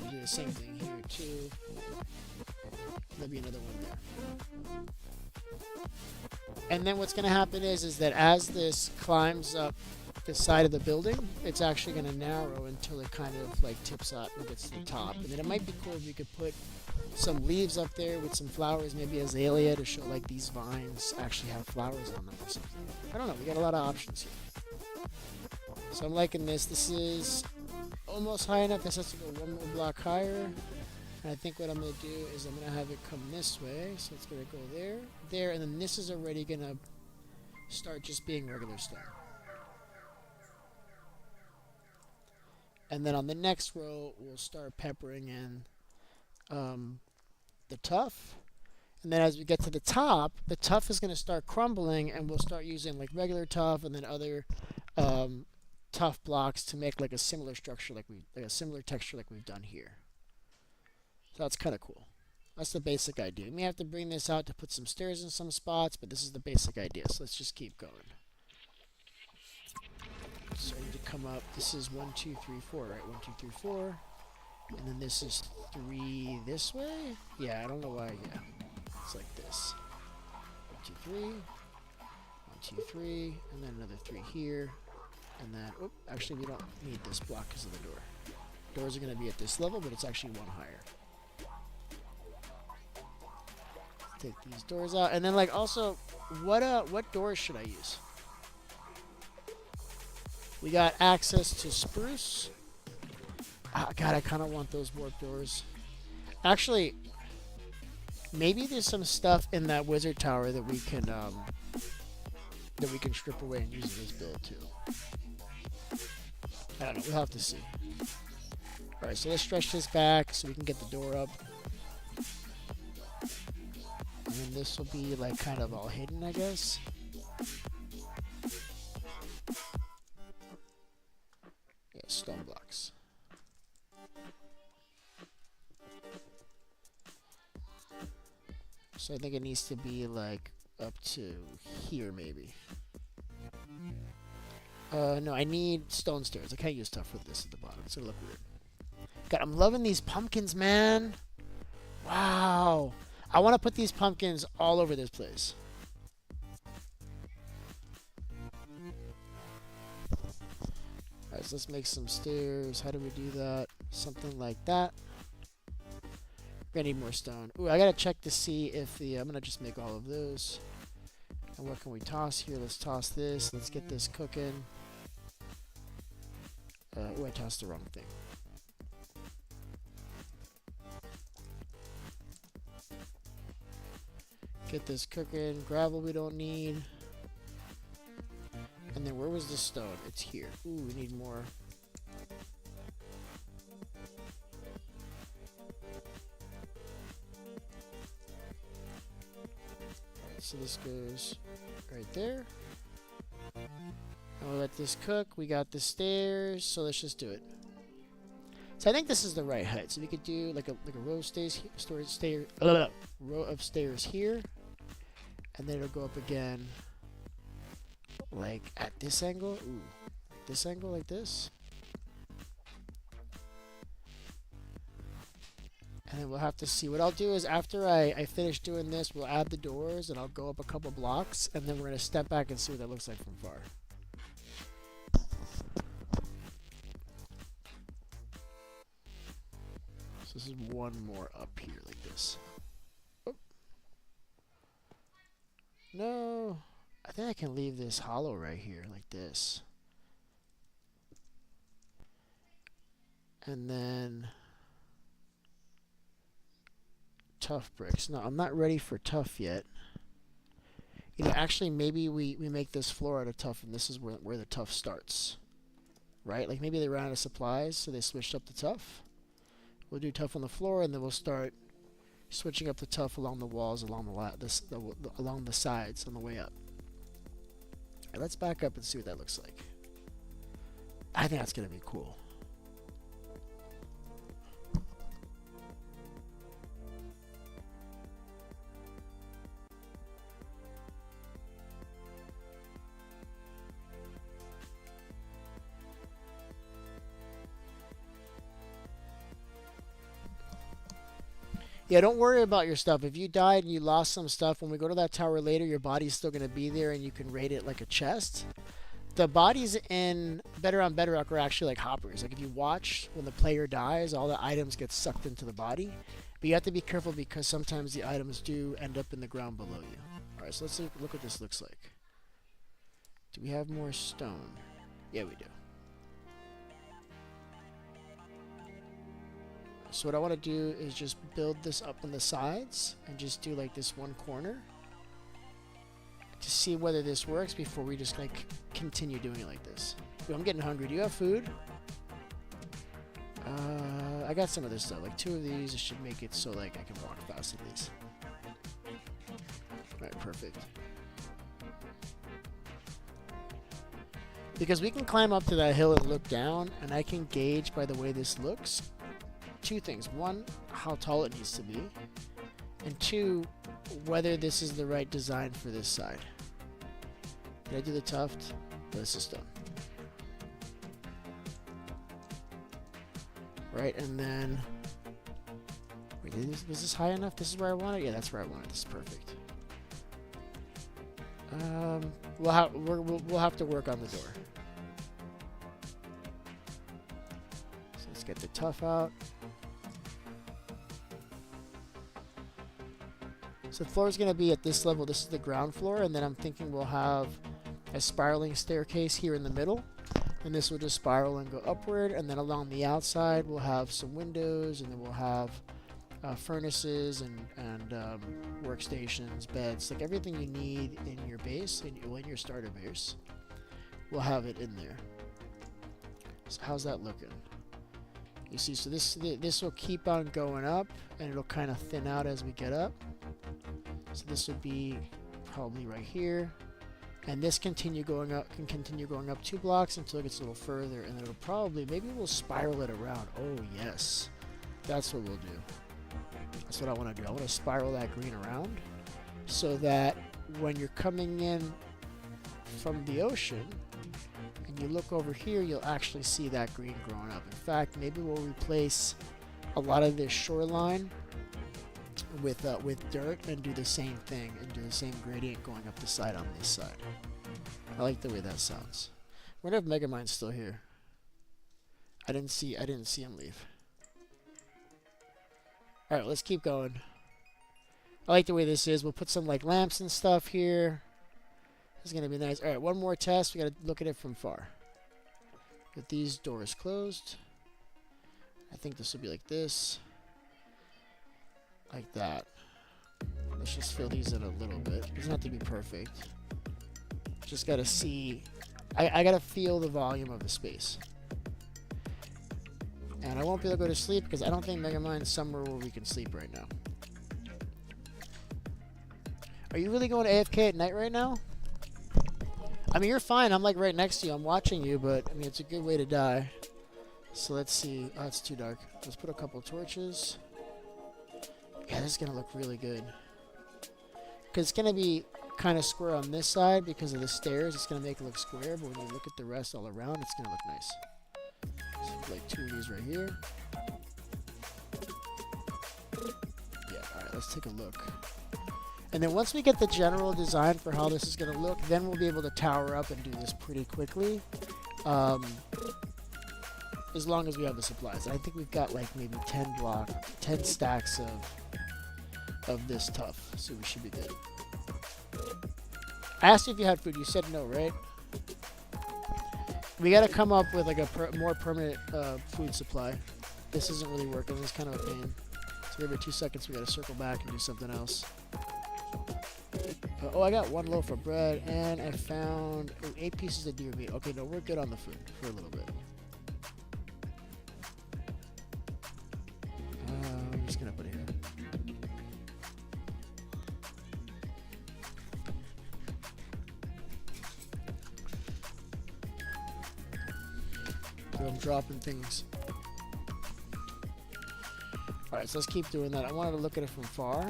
We'll do the same thing here too. There'll be another one there. And then what's going to happen is that as this climbs up the side of the building, it's actually going to narrow until it kind of like tips up and gets to the top. And then it might be cool if you could put some leaves up there with some flowers, maybe azalea, to show like these vines actually have flowers on them or something. I don't know. We got a lot of options here. So I'm liking this. This is almost high enough. This has to go one more block higher. And I think what I'm going to do is I'm going to have it come this way. So it's going to go there, there, and then this is already going to start just being regular stone. And then on the next row, we'll start peppering in the tuff. And then as we get to the tuff is going to start crumbling, and we'll start using like regular tuff and then other tough blocks to make like a similar structure like a similar texture like we've done here. So that's kind of cool. That's the basic idea. We may have to bring this out to put some stairs in some spots, but this is the basic idea. So let's just keep going. So I need to come up. This is 1, 2, 3, 4, right? 1, 2, 3, 4. And then this is 3 this way? Yeah, I don't know why. Yeah. It's like this. 1, 2, 3. 1, 2, 3. And then another 3 here. And then, oh, actually we don't need this block because of the door. Doors are going to be at this level, but it's actually 1 higher. Take these doors out. And then, like, also, what doors should I use? We got access to spruce. Oh, God, I kind of want those warp doors. Actually, maybe there's some stuff in that wizard tower that we can strip away and use in this build too. I don't know. We'll have to see. All right, so let's stretch this back so we can get the door up. And then this will be like kind of all hidden, I guess. Yeah, stone blocks. So I think it needs to be like up to here maybe. No, I need stone stairs. I can't use stuff with this at the bottom. It's gonna look weird. God, I'm loving these pumpkins, man. Wow. I want to put these pumpkins all over this place. Alright, so let's make some stairs. How do we do that? Something like that. We're gonna need more stone. Ooh, I gotta check to see if the... I'm gonna just make all of those. And what can we toss here? Let's toss this. Let's get this cooking. Ooh, I tossed the wrong thing. Get this cooking. Gravel we don't need. And then where was the stone? It's here. Ooh, we need more. Alright, so this goes right there. And we'll let this cook. We got the stairs, so let's just do it. So I think this is the right height. So we could do like a row of stairs, row of stairs here, and then it'll go up again, like at this angle. Ooh, this angle like this, and then we'll have to see. What I'll do is after I finish doing this, we'll add the doors, and I'll go up a couple blocks, and then we're gonna step back and see what that looks like from far. This is one more up here like this. Oh. No. I think I can leave this hollow right here like this. And then tough bricks. No, I'm not ready for tough yet. You know, actually maybe we make this floor out of tough and this is where the tough starts. Right? Like maybe they ran out of supplies so they switched up the tough. We'll do tough on the floor, and then we'll start switching up the tough along the walls, along along the sides on the way up. Right, let's back up and see what that looks like. I think that's gonna be cool. Yeah, don't worry about your stuff. If you died and you lost some stuff, when we go to that tower later, your body's still going to be there and you can raid it like a chest. The bodies in Bedrock are actually like hoppers. Like if you watch when the player dies, all the items get sucked into the body. But you have to be careful because sometimes the items do end up in the ground below you. Alright, so let's look what this looks like. Do we have more stone? Yeah, we do. So what I want to do is just build this up on the sides and just do like this one corner to see whether this works before we just like continue doing it like this. Ooh, I'm getting hungry. Do you have food? I got some of this stuff. Like 2 of these should make it so like I can walk fast at least. Alright, perfect. Because we can climb up to that hill and look down, and I can gauge by the way this looks two things. One, how tall it needs to be, and two, whether this is the right design for this side. Did I do the tuft? No, this is stone. Right, and then... Wait, was this high enough? This is where I want it? Yeah, that's where I want it. This is perfect. We'll have to work on the door. So let's get the tuff out. So the floor is going to be at this level. This is the ground floor, and then I'm thinking we'll have a spiraling staircase here in the middle, and this will just spiral and go upward, and then along the outside we'll have some windows, and then we'll have furnaces and workstations, beds, like everything you need in your base, in your starter base. We'll have it in there. So how's that looking? You see, so this will keep on going up, and it'll kind of thin out as we get up. So this would be probably right here, and this can continue going up 2 blocks until it gets a little further, and it'll probably, maybe we'll spiral it around. Oh yes, that's what we'll do. That's what I want to do. I want to spiral that green around so that when you're coming in from the ocean and you look over here, you'll actually see that green growing up. In fact, maybe we'll replace a lot of this shoreline with dirt and do the same thing and do the same gradient going up the side on this side. I like the way that sounds. I wonder if Megamind's still here. I didn't see him leave. Alright, let's keep going. I like the way this is. We'll put some like lamps and stuff here. This is going to be nice. Alright, one more test. We got to look at it from far. With these doors closed. I think this will be like this. Like that. Let's just fill these in a little bit. It doesn't have to be perfect. Just got to see. I got to feel the volume of the space. And I won't be able to go to sleep because I don't think Megamind's somewhere where we can sleep right now. Are you really going AFK at night right now? I mean, you're fine. I'm like right next to you. I'm watching you, but I mean, it's a good way to die. So let's see. Oh, it's too dark. Let's put a couple torches. Yeah, this is going to look really good. Because it's going to be kind of square on this side because of the stairs. It's going to make it look square, but when you look at the rest all around, it's going to look nice. Like 2 of these right here. Yeah, alright, let's take a look. And then once we get the general design for how this is going to look, then we'll be able to tower up and do this pretty quickly. As long as we have the supplies. And I think we've got like maybe 10 stacks of this tuff, so we should be good. I asked you if you had food. You said no, right? We gotta come up with like a more permanent food supply. This isn't really working. This is kind of a pain. So every 2 seconds we gotta circle back and do something else. Oh, I got 1 loaf of bread and I found 8 pieces of deer meat. Okay, no, we're good on the food for a little bit. I'm just gonna put it here. I'm dropping things. Alright, so let's keep doing that. I wanted to look at it from far.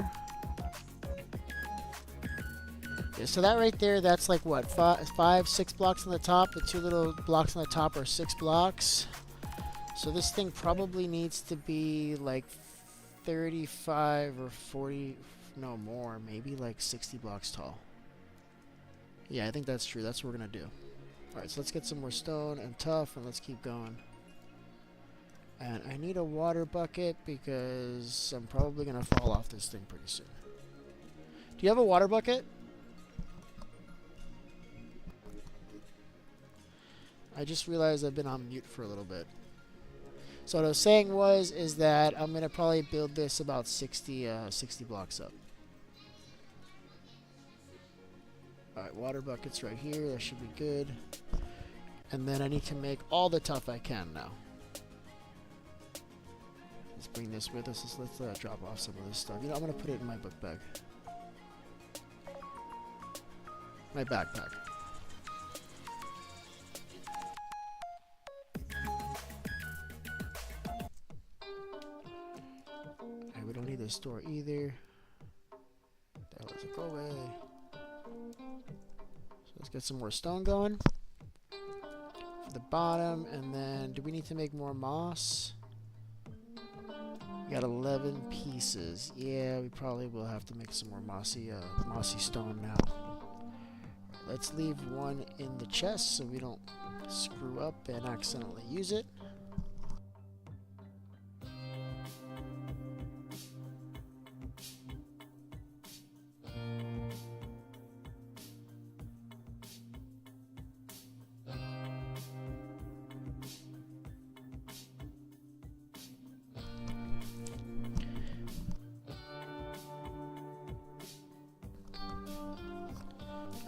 Yeah, so that right there, that's like what, 6 blocks on the top. The 2 little blocks on the top are 6 blocks. So this thing probably needs to be like 35 or 40, no more, maybe like 60 blocks tall. Yeah, I think that's true. That's what we're going to do. Alright, so let's get some more stone and tuff, and let's keep going. And I need a water bucket because I'm probably going to fall off this thing pretty soon. Do you have a water bucket? I just realized I've been on mute for a little bit. So what I was saying is that I'm going to probably build this about 60 blocks up. Alright, water buckets right here. That should be good. And then I need to make all the tuff I can now. Let's bring this with us. Let's drop off some of this stuff. You know, I'm going to put it in my book bag. My backpack. need this door either. That doesn't go away. So let's get some more stone going. For the bottom, and then do we need to make more moss? We got 11 pieces. Yeah, we probably will have to make some more mossy stone now. Let's leave one in the chest so we don't screw up and accidentally use it.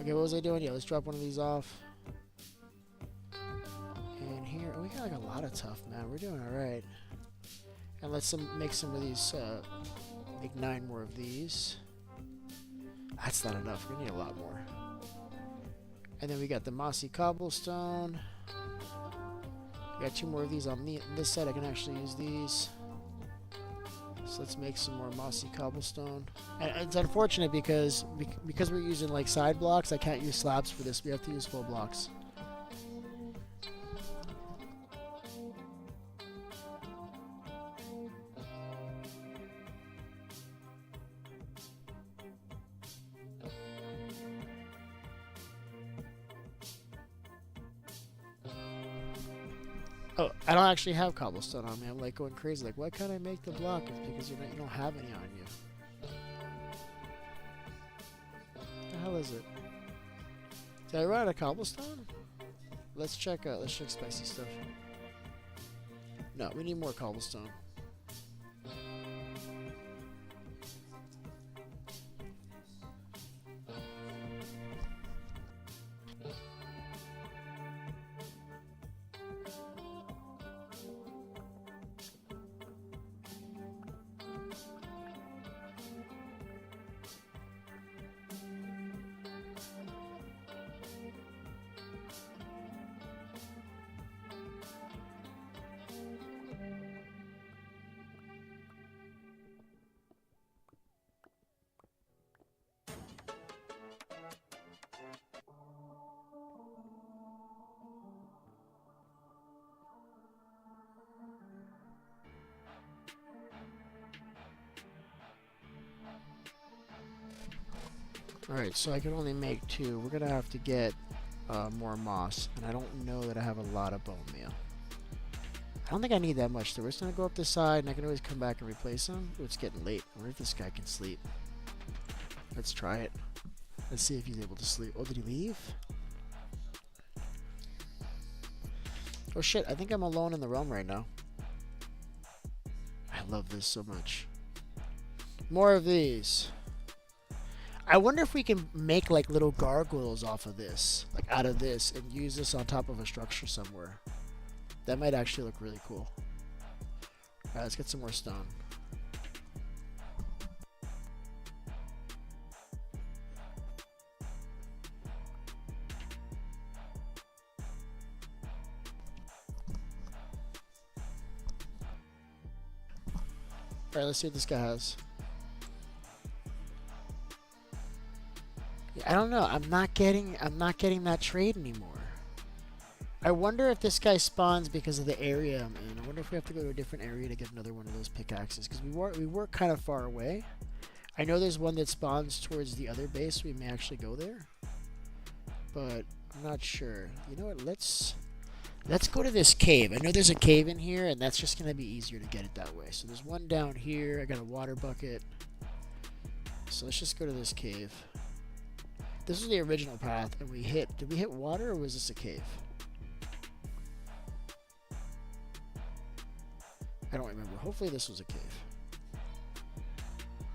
Okay, what was I doing? Yeah, let's drop one of these off. And here, oh, we got like a lot of tough, man. We're doing all right. And let's make some of these, make 9 more of these. That's not enough. We need a lot more. And then we got the mossy cobblestone. We got 2 more of these on this side. I can actually use these. So let's make some more mossy cobblestone. And it's unfortunate because we're using like side blocks, I can't use slabs for this. We have to use full blocks. Oh, I don't actually have cobblestone on me. I'm like going crazy. Like, why can't I make the block? It's because you don't have any on you. What the hell is it? Did I run out of cobblestone? Let's check spicy stuff. No, we need more cobblestone. Alright, so I can only make 2. We're gonna have to get more moss, and I don't know that I have a lot of bone meal. I don't think I need that much, so we're just gonna go up this side, and I can always come back and replace him. Oh, it's getting late. I wonder if this guy can sleep. Let's try it. Let's see if he's able to sleep. Oh, did he leave? Oh shit, I think I'm alone in the realm right now. I love this so much. More of these. I wonder if we can make like little gargoyles off of this, like out of this, and use this on top of a structure somewhere. That might actually look really cool. Alright, let's get some more stone. Alright, let's see what this guy has. I don't know. I'm not getting that trade anymore. I wonder if this guy spawns because of the area I'm in. I wonder if we have to go to a different area to get another one of those pickaxes, because we were kind of far away. I know there's one that spawns towards the other base. We may actually go there, but I'm not sure. You know what? Let's go to this cave. I know there's a cave in here, and that's just gonna be easier to get it that way. So there's one down here. I got a water bucket. So let's just go to this cave. This was the original path, and did we hit water, or was this a cave? I don't remember. Hopefully this was a cave.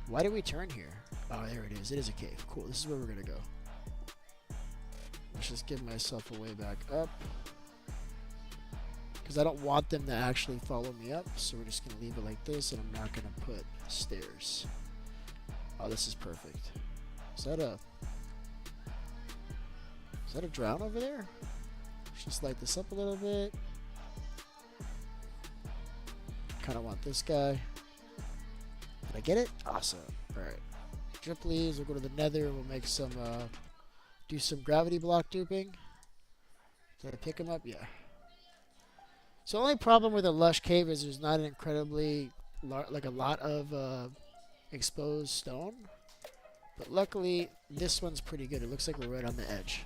Why did we turn here? Oh, there it is. It is a cave. Cool. This is where we're going to go. Let's just give myself a way back up, because I don't want them to actually follow me up, so we're just going to leave it like this, and I'm not going to put stairs. Oh, this is perfect. Is that a drown over there? Let's just light this up a little bit. Kind of want this guy. Did I get it? Awesome. Alright. Drip leaves, we'll go to the nether, we'll make some, do some gravity block duping. Did I pick them up? Yeah. So the only problem with a lush cave is there's not an incredibly, like a lot of exposed stone. But luckily, this one's pretty good. It looks like we're right on the edge.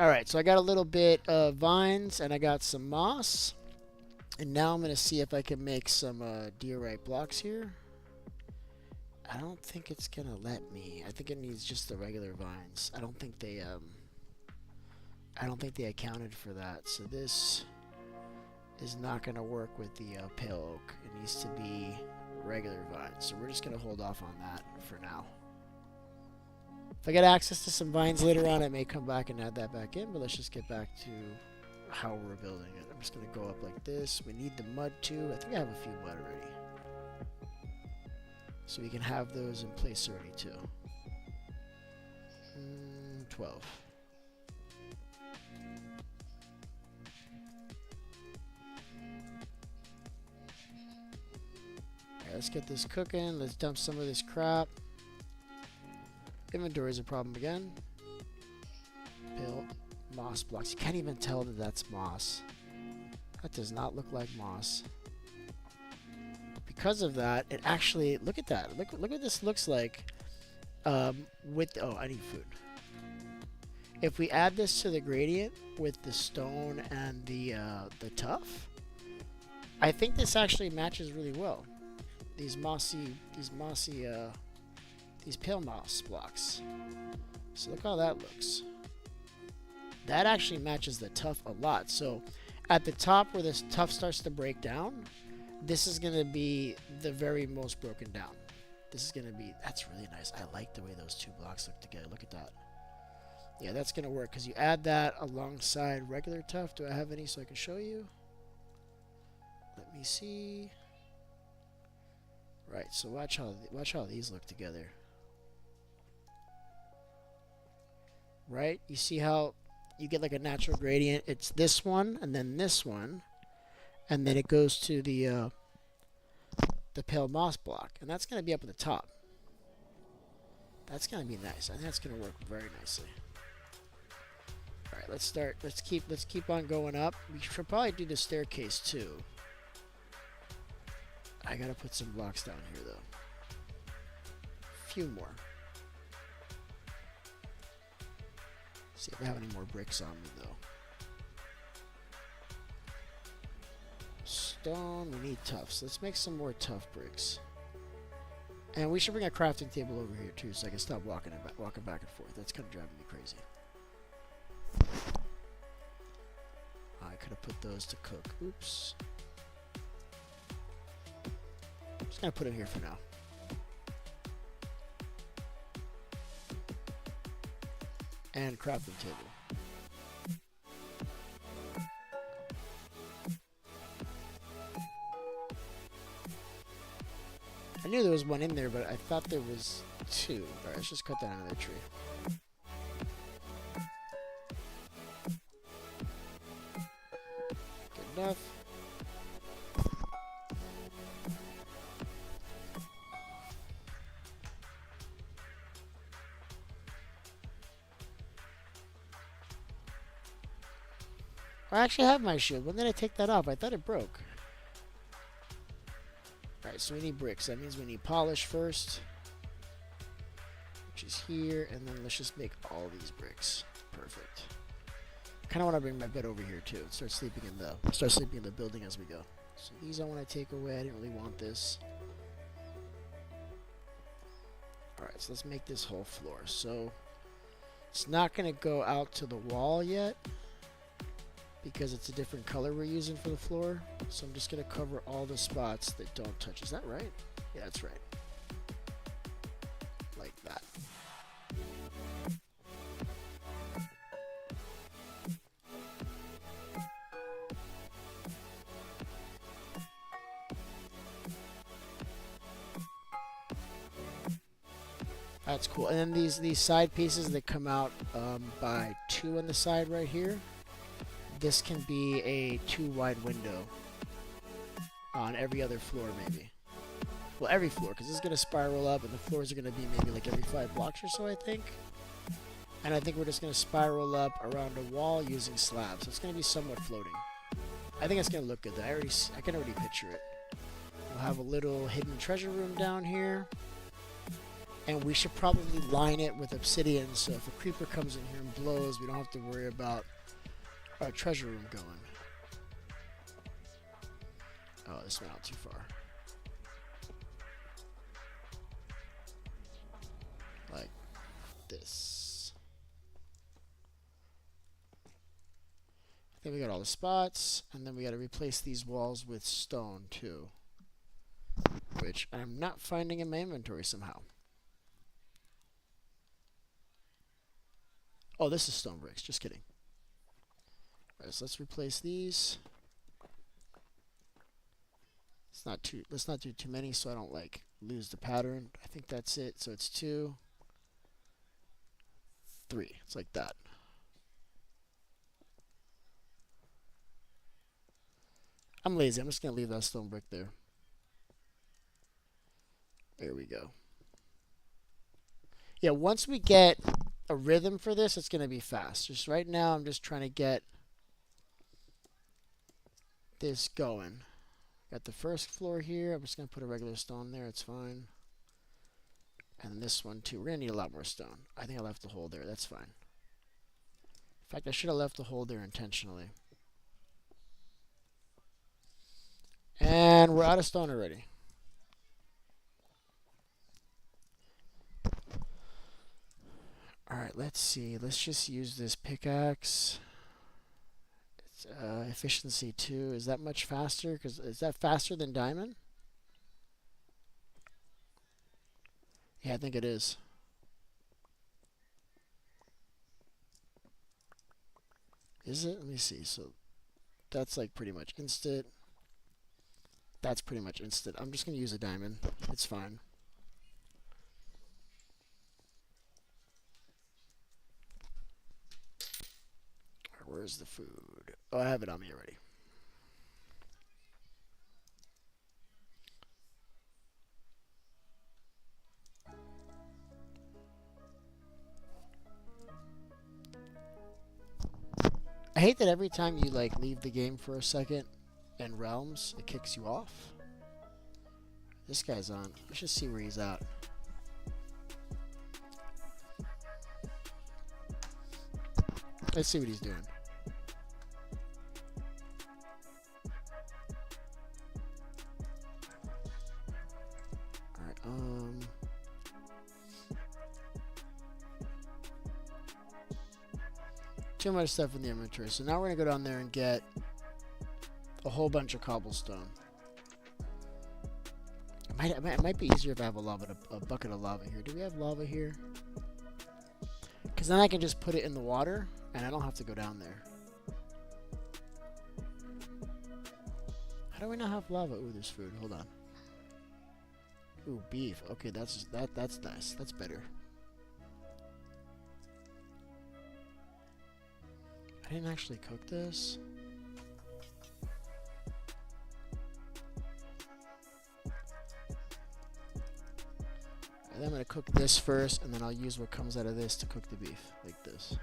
Alright, so I got a little bit of vines and I got some moss. And now I'm going to see if I can make some diorite blocks here. I don't think it's going to let me. I think it needs just the regular vines. I don't think they accounted for that. So this is not going to work with the pale oak. It needs to be regular vines. So we're just going to hold off on that for now. If I get access to some vines later on, I may come back and add that back in, but let's just get back to how we're building it. I'm just going to go up like this. We need the mud too. I think I have a few mud already. So we can have those in place already too. 12. Alright, let's get this cooking. Let's dump some of this crap. Inventory is a problem again. Pale moss blocks. You can't even tell that that's moss. That does not look like moss. Because of that, it actually, look at that. Look what this looks like. With I need food. If we add this to the gradient with the stone and the tuff, I think this actually matches really well. These pale moss blocks. So look how that looks. That actually matches the tuff a lot. So at the top where this tuff starts to break down, this is going to be the very most broken down. This is going to be, that's really nice. I like the way those two blocks look together. Look at that. Yeah, that's going to work because you add that alongside regular tuff. Do I have any so I can show you? Let me see. Right, so watch how these look together. Right? You see how you get like a natural gradient? It's this one and then this one. And then it goes to the pale moss block. And that's going to be up at the top. That's going to be nice. I think that's going to work very nicely. Alright, let's start. Let's keep on going up. We should probably do the staircase too. I gotta put some blocks down here though. A few more. See if I have any more bricks on me though. Stone, we need tufts. Let's make some more tough bricks. And we should bring a crafting table over here too so I can stop walking back and forth. That's kind of driving me crazy. I could have put those to cook. Oops. I'm just going to put it here for now. And crafting table. I knew there was one in there, but I thought there was two. Alright, let's just cut down another tree. Good enough. I actually have my shield. When did I take that off? I thought it broke. Alright, so we need bricks. That means we need polish first. Which is here. And then let's just make all these bricks. Perfect. I kind of want to bring my bed over here too. Start sleeping in the building as we go. So these I want to take away. I didn't really want this. Alright, so let's make this whole floor. So it's not going to go out to the wall yet, because it's a different color we're using for the floor. So I'm just going to cover all the spots that don't touch. Is that right? Yeah, that's right. Like that. That's cool. And then these side pieces that come out by 2 on the side right here. This can be a 2 wide window on every other floor, maybe. Well, every floor, because this is going to spiral up, and the floors are going to be maybe like every 5 blocks or so, I think. And I think we're just going to spiral up around a wall using slabs. So it's going to be somewhat floating. I think it's going to look good. I can already picture it. We'll have a little hidden treasure room down here. And we should probably line it with obsidian, so if a creeper comes in here and blows, we don't have to worry about our treasure room going. Oh, this went out too far. Like this. I think we got all the spots, and then we got to replace these walls with stone too, which I'm not finding in my inventory somehow. Oh, this is stone bricks. Just kidding. All right, so let's replace these. Let's not do too many so I don't like lose the pattern. I think that's it. So it's 2, 3. It's like that. I'm lazy. I'm just gonna leave that stone brick there. There we go. Yeah, once we get a rhythm for this, it's gonna be fast. Just right now, I'm just trying to get this going. Got the first floor here. I'm just going to put a regular stone there. It's fine. And this one too. We're going to need a lot more stone. I think I left a hole there. That's fine. In fact, I should have left a hole there intentionally. And we're out of stone already. Alright, let's see. Let's just use this pickaxe. Efficiency 2. Is that much faster? Is that faster than diamond? Yeah, I think it is. Is it? Let me see. So that's like pretty much instant. That's pretty much instant. I'm just going to use a diamond. It's fine. Where's the food? Oh, I have it on me already. I hate that every time you like leave the game for a second in Realms, it kicks you off. This guy's on. Let's just see where he's at. Let's see what he's doing. Too much stuff in the inventory. So now we're going to go down there and get a whole bunch of cobblestone. It might be easier if I have a bucket of lava here. Do we have lava here? Because then I can just put it in the water and I don't have to go down there. How do we not have lava? Ooh, there's food. Hold on. Ooh, beef. Okay, that's nice. That's better. I didn't actually cook this. And then I'm going to cook this first, and then I'll use what comes out of this to cook the beef, like this.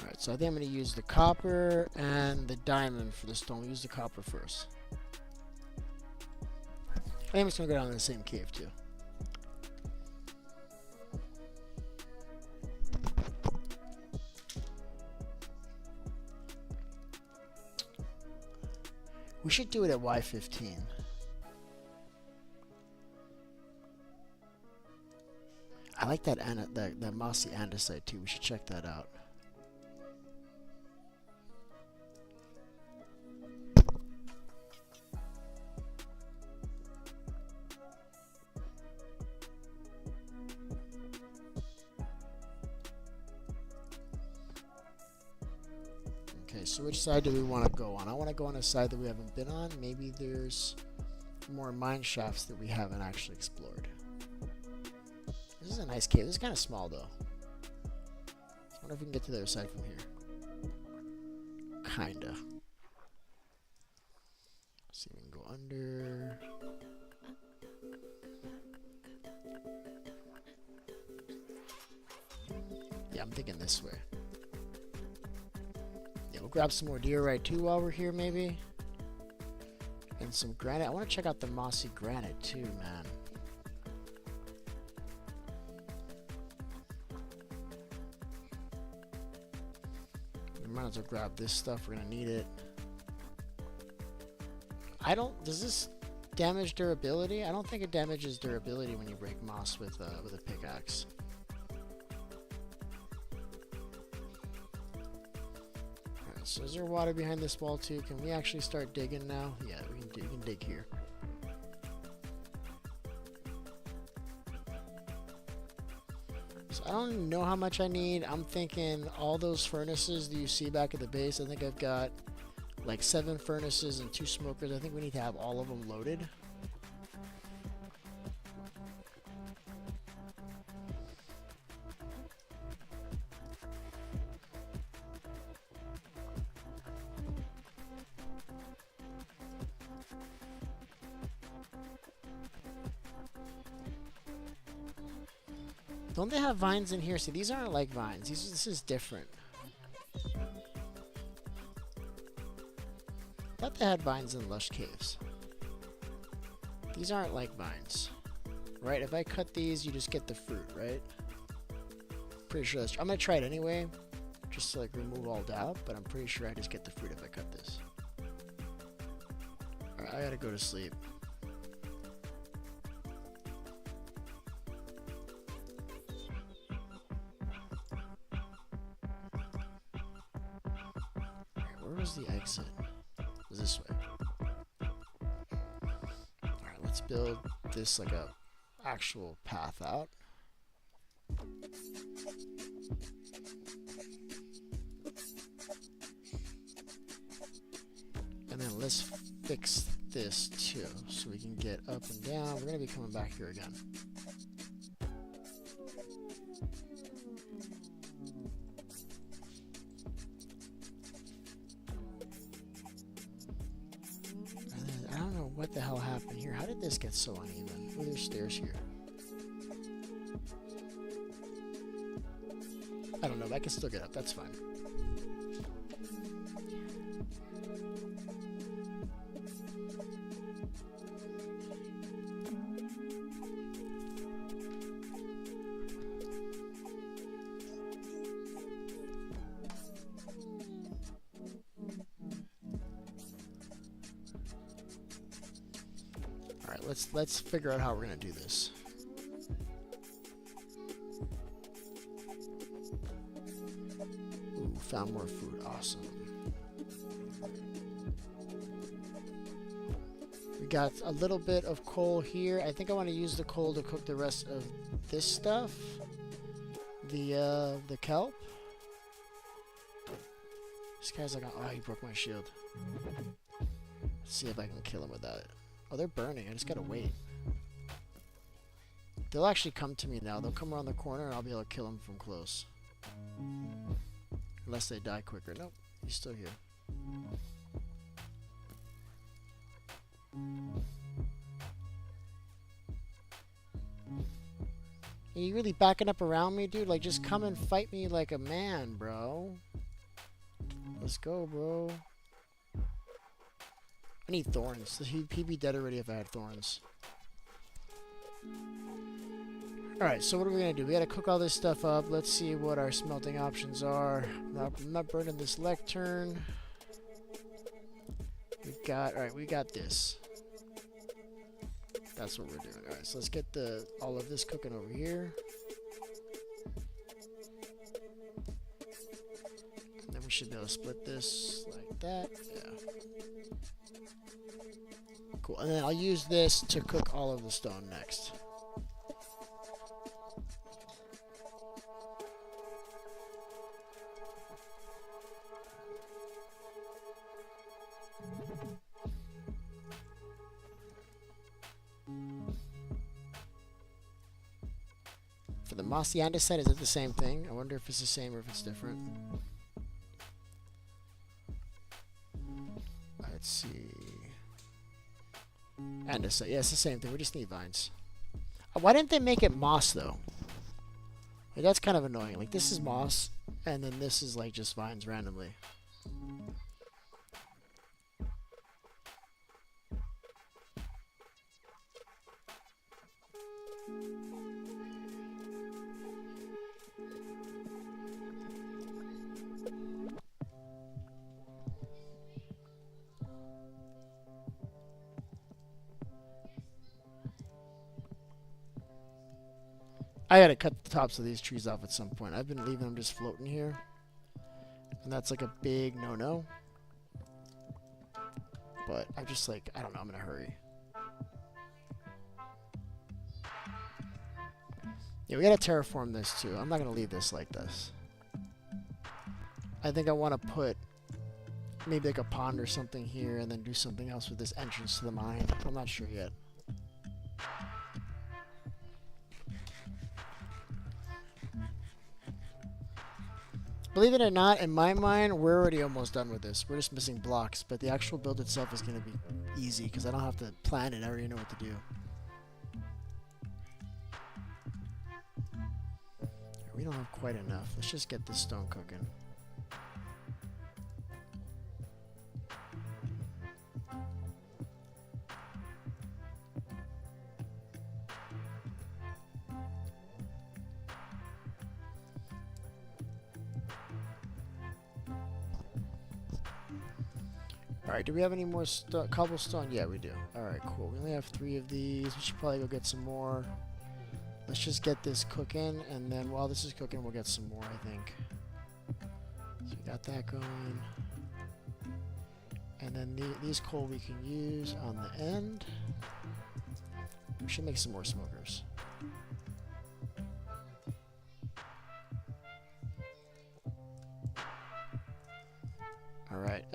Alright, so I think I'm going to use the copper and the diamond for the stone. We'll use the copper first. I think I'm just going to go down to the same cave too. We should do it at Y15. I like that mossy andesite too. We should check that out. Okay, so which side do we want to go on? I want to go on a side that we haven't been on. Maybe there's more mine shafts that we haven't actually explored. This is a nice cave. This is kind of small, though. I wonder if we can get to the other side from here. Kinda. Let's see if we can go under. Yeah, I'm thinking this way. Yeah, we'll grab some more diorite too while we're here, maybe. And some granite. I want to check out the mossy granite too, man. We might as well grab this stuff. We're gonna need it. Does this damage durability? I don't think it damages durability when you break moss with a pickaxe. Alright, so is there water behind this wall too? Can we actually start digging now? Yeah, we can dig here. So I don't know how much I need. I'm thinking all those furnaces that you see back at the base, I think I've got like 7 furnaces and 2 smokers. I think we need to have all of them loaded. Don't they have vines in here? See, these aren't like vines. This is different. I thought they had vines in lush caves. These aren't like vines, right? If I cut these, you just get the fruit, right? Pretty sure that's. I'm gonna try it anyway, just to like remove all doubt. But I'm pretty sure I just get the fruit if I cut this. All right, I gotta go to sleep. Where was the exit? This way. Alright, let's build this like a actual path out. And then let's fix this too, so we can get up and down. We're gonna be coming back here again. What the hell happened here? How did this get so uneven? Oh, there's stairs here. I don't know, but I can still get up. That's fine. Let's figure out how we're gonna do this. Ooh, found more food. Awesome. We got a little bit of coal here. I think I want to use the coal to cook the rest of this stuff. The kelp. This guy's like, oh, he broke my shield. Let's see if I can kill him without it. Oh, they're burning. I just gotta wait. They'll actually come to me now. They'll come around the corner and I'll be able to kill them from close. Unless they die quicker. Nope, he's still here. Are you really backing up around me, dude? Like, just come and fight me like a man, bro. Let's go, bro. I need thorns. He'd be dead already if I had thorns. Alright, so what are we going to do? We got to cook all this stuff up. Let's see what our smelting options are. I'm not burning this lectern. Alright, we got this. That's what we're doing. Alright, so let's get all of this cooking over here. And then we should be able to split this like that. Yeah. Cool. And then I'll use this to cook all of the stone next. For the mossy andesite, is it the same thing? I wonder if it's the same or if it's different. Let's see. Andesite. Yeah, it's the same thing. We just need vines. Why didn't they make it moss, though? Like, that's kind of annoying. Like, this is moss, and then this is, like, just vines randomly. I gotta cut the tops of these trees off at some point. I've been leaving them just floating here. And that's like a big no-no. But I'm just like, I don't know, I'm in a hurry. Yeah, we gotta terraform this too. I'm not gonna leave this like this. I think I want to put maybe like a pond or something here and then do something else with this entrance to the mine. I'm not sure yet. Believe it or not, in my mind, we're already almost done with this. We're just missing blocks, but the actual build itself is going to be easy because I don't have to plan it. I already know what to do. We don't have quite enough. Let's just get this stone cooking. Alright, do we have any more cobblestone? Yeah, we do. Alright, cool. We only have 3 of these. We should probably go get some more. Let's just get this cooking, and then while this is cooking, we'll get some more, I think. So we got that going. And then these coal we can use on the end. We should make some more smokers. Alright,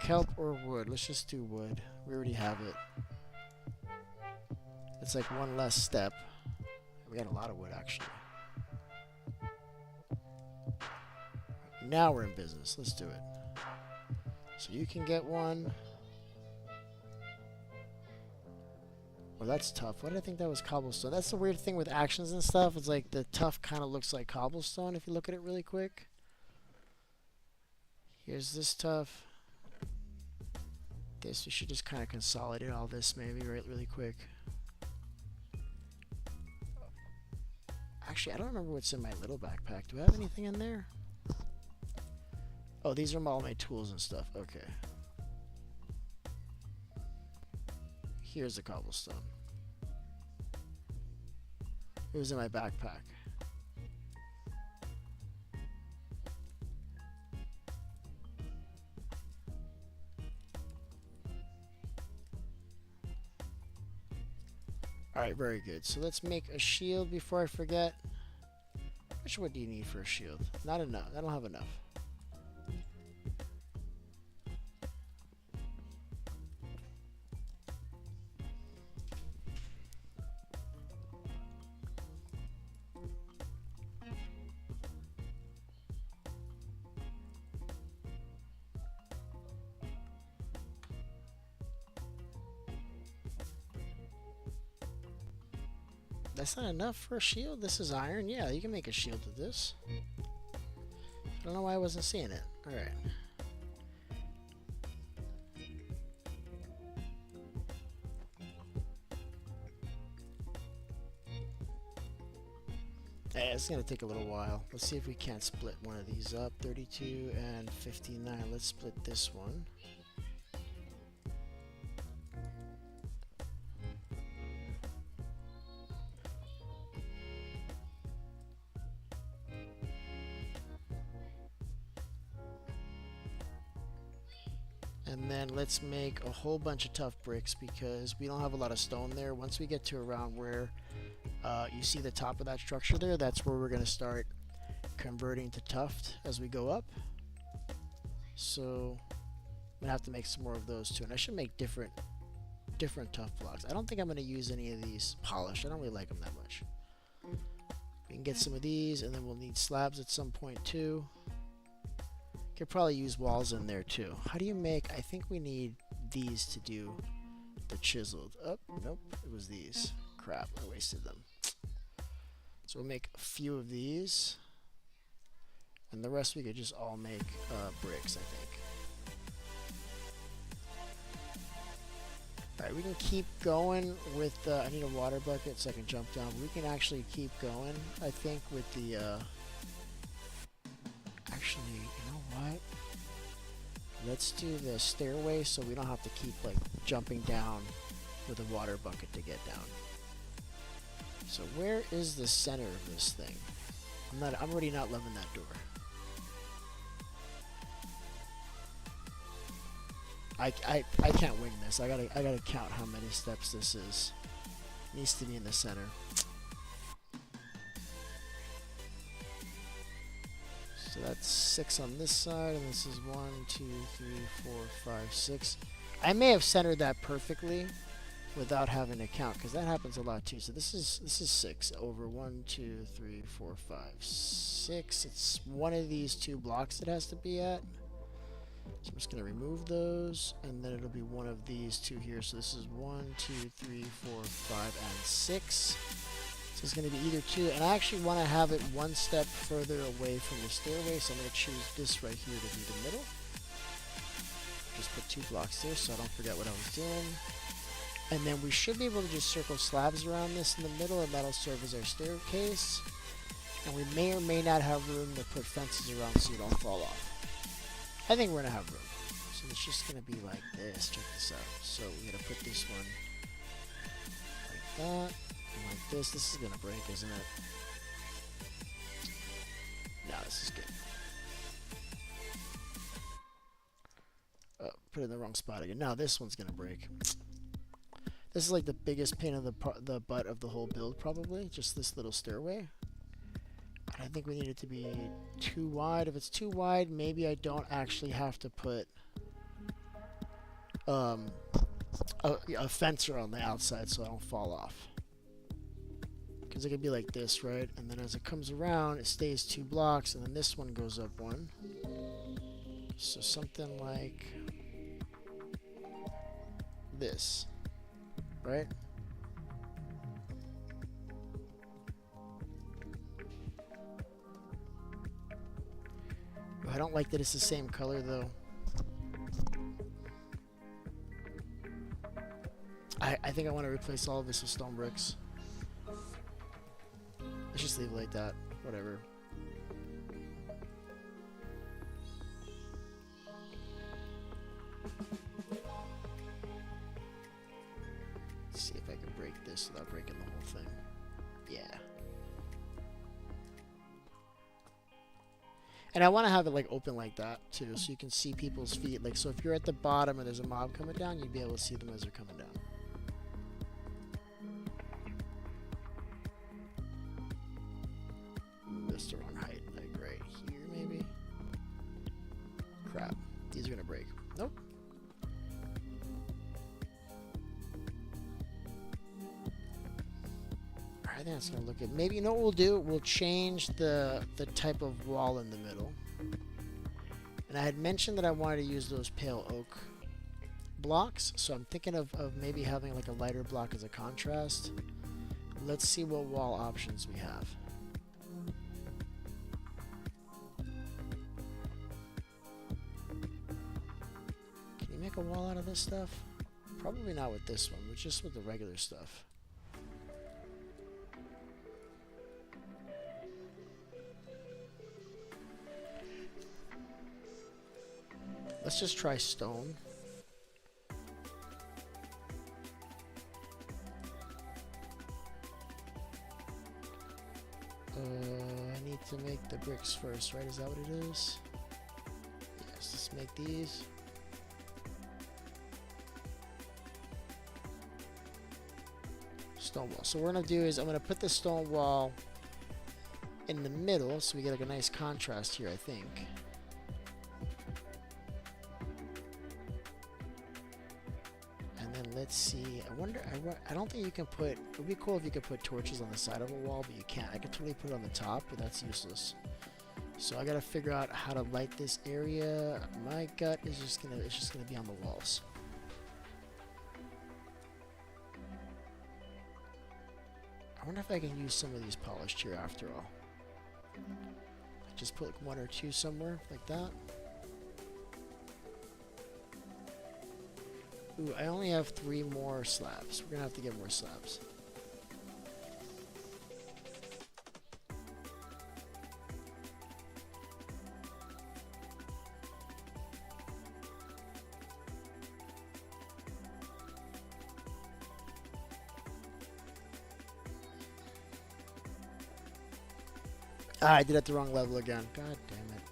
kelp or wood? Let's just do wood. We already have it. It's like one less step. We got a lot of wood, actually. Now we're in business. Let's do it. So you can get one. Well, that's tough. Why did I think that was cobblestone? That's the weird thing with actions and stuff. It's like the tough kind of looks like cobblestone if you look at it really quick. Here's this tough. This, we should just kind of consolidate all this maybe really quick. Actually, I don't remember what's in my little backpack. Do I have anything in there? Oh, these are all my tools and stuff. Okay. Here's the cobblestone. It was in my backpack. Alright, very good. So let's make a shield before I forget. How much wood do you need for a shield? Not enough. I don't have enough. That's not enough for a shield? This is iron? Yeah, you can make a shield with this. I don't know why I wasn't seeing it. Alright. Hey, it's gonna take a little while. Let's see if we can't split one of these up. 32 and 59. Let's split this one. And then let's make a whole bunch of tough bricks because we don't have a lot of stone there. Once we get to around where you see the top of that structure there, that's where we're going to start converting to tuft as we go up. So I'm going to have to make some more of those too. And I should make different tuft blocks. I don't think I'm going to use any of these polished. I don't really like them that much. We can get some of these, and then we'll need slabs at some point too. Could probably use walls in there too. How do you make? I think we need these to do the chiseled. Oh, nope, it was these. Crap, I wasted them. So we'll make a few of these, and the rest we could just all make bricks, I think. Alright, we can keep going with, I need a water bucket so I can jump down. We can actually keep going, I think, with the, actually, you know what? Let's do the stairway so we don't have to keep, like, jumping down with a water bucket to get down. So where is the center of this thing? I'm already not loving that door. I can't wing this. I gotta count how many steps this is. It needs to be in the center. So that's 6 on this side, and this is 1, 2, 3, 4, 5, 6. I may have centered that perfectly without having to count, because that happens a lot too. So this is 6 over 1, 2, 3, 4, 5, 6. It's one of these 2 blocks it has to be at. So I'm just going to remove those, and then it'll be one of these 2 here. So this is 1, 2, 3, 4, 5, and 6. So it's going to be either 2, and I actually want to have it 1 step further away from the stairway, so I'm going to choose this right here to be the middle. Just put 2 blocks there so I don't forget what I was doing. And then we should be able to just circle slabs around this in the middle, and that'll serve as our staircase. And we may or may not have room to put fences around so you don't fall off. I think we're going to have room. So it's just going to be like this. Check this out. So we're going to put this one like that. And like this. This is going to break, isn't it? No, this is good. Oh, put it in the wrong spot again. Now this one's going to break. This is like the biggest pain in the butt of the whole build, probably. Just this little stairway. I think we need it to be too wide. If it's too wide, maybe I don't actually have to put a fence around the outside so I don't fall off. Because it could be like this, right? And then as it comes around, it stays 2 blocks, and then this one goes up 1. So something like this, right? I don't like that it's the same color though. I think I want to replace all of this with stone bricks. Let's just leave it like that. Whatever. Let's see if I can break this without breaking the whole thing. Yeah. And I want to have it like open like that too, so you can see people's feet. Like, so if you're at the bottom and there's a mob coming down, you'd be able to see them as they're coming down. That's the wrong height. Like right here, maybe. Crap. These are gonna break. Nope. I think that's gonna look good. Maybe, you know what we'll do? We'll change the type of wall in the middle. And I had mentioned that I wanted to use those pale oak blocks, so I'm thinking of maybe having like a lighter block as a contrast. Let's see what wall options we have. Can you make a wall out of this stuff? Probably not with this one, but just with the regular stuff. Let's just try stone. I need to make the bricks first, right? Is that what it is? Yes, let's make these. Stone wall. So what we're gonna do is I'm gonna put the stone wall in the middle so we get like a nice contrast here, I think. Let's see. I wonder. I don't think you can put. It would be cool if you could put torches on the side of a wall, but you can't. I could totally put it on the top, but that's useless. So I gotta figure out how to light this area. My gut is just gonna. It's just gonna be on the walls. I wonder if I can use some of these polished here after all. Just put like 1 or 2 somewhere like that. Ooh, I only have 3 more slabs. We're gonna have to get more slabs. Ah, I did it at the wrong level again. God damn it.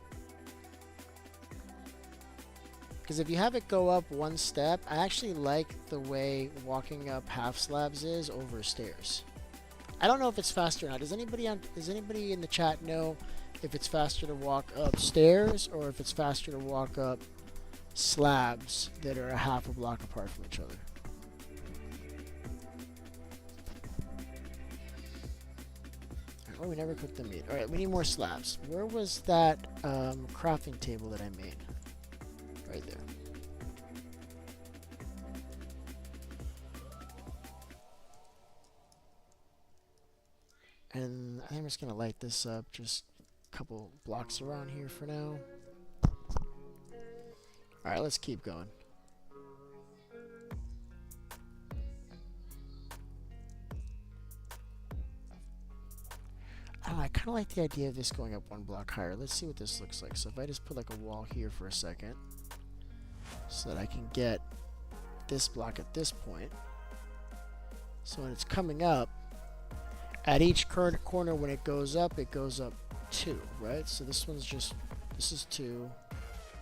Because if you have it go up 1 step, I actually like the way walking up half slabs is over stairs. I don't know if it's faster or not. Does anybody in the chat know if it's faster to walk up stairs or if it's faster to walk up slabs that are a half a block apart from each other? Oh, we never cooked the meat. Alright, we need more slabs. Where was that crafting table that I made? Right there. And I think I'm just going to light this up just a couple blocks around here for now. Alright, let's keep going. I kind of like the idea of this going up 1 block higher. Let's see what this looks like. So if I just put like a wall here for a second so that I can get this block at this point. So when it's coming up, at each corner when it goes up 2, right? So this one's just, this is 2,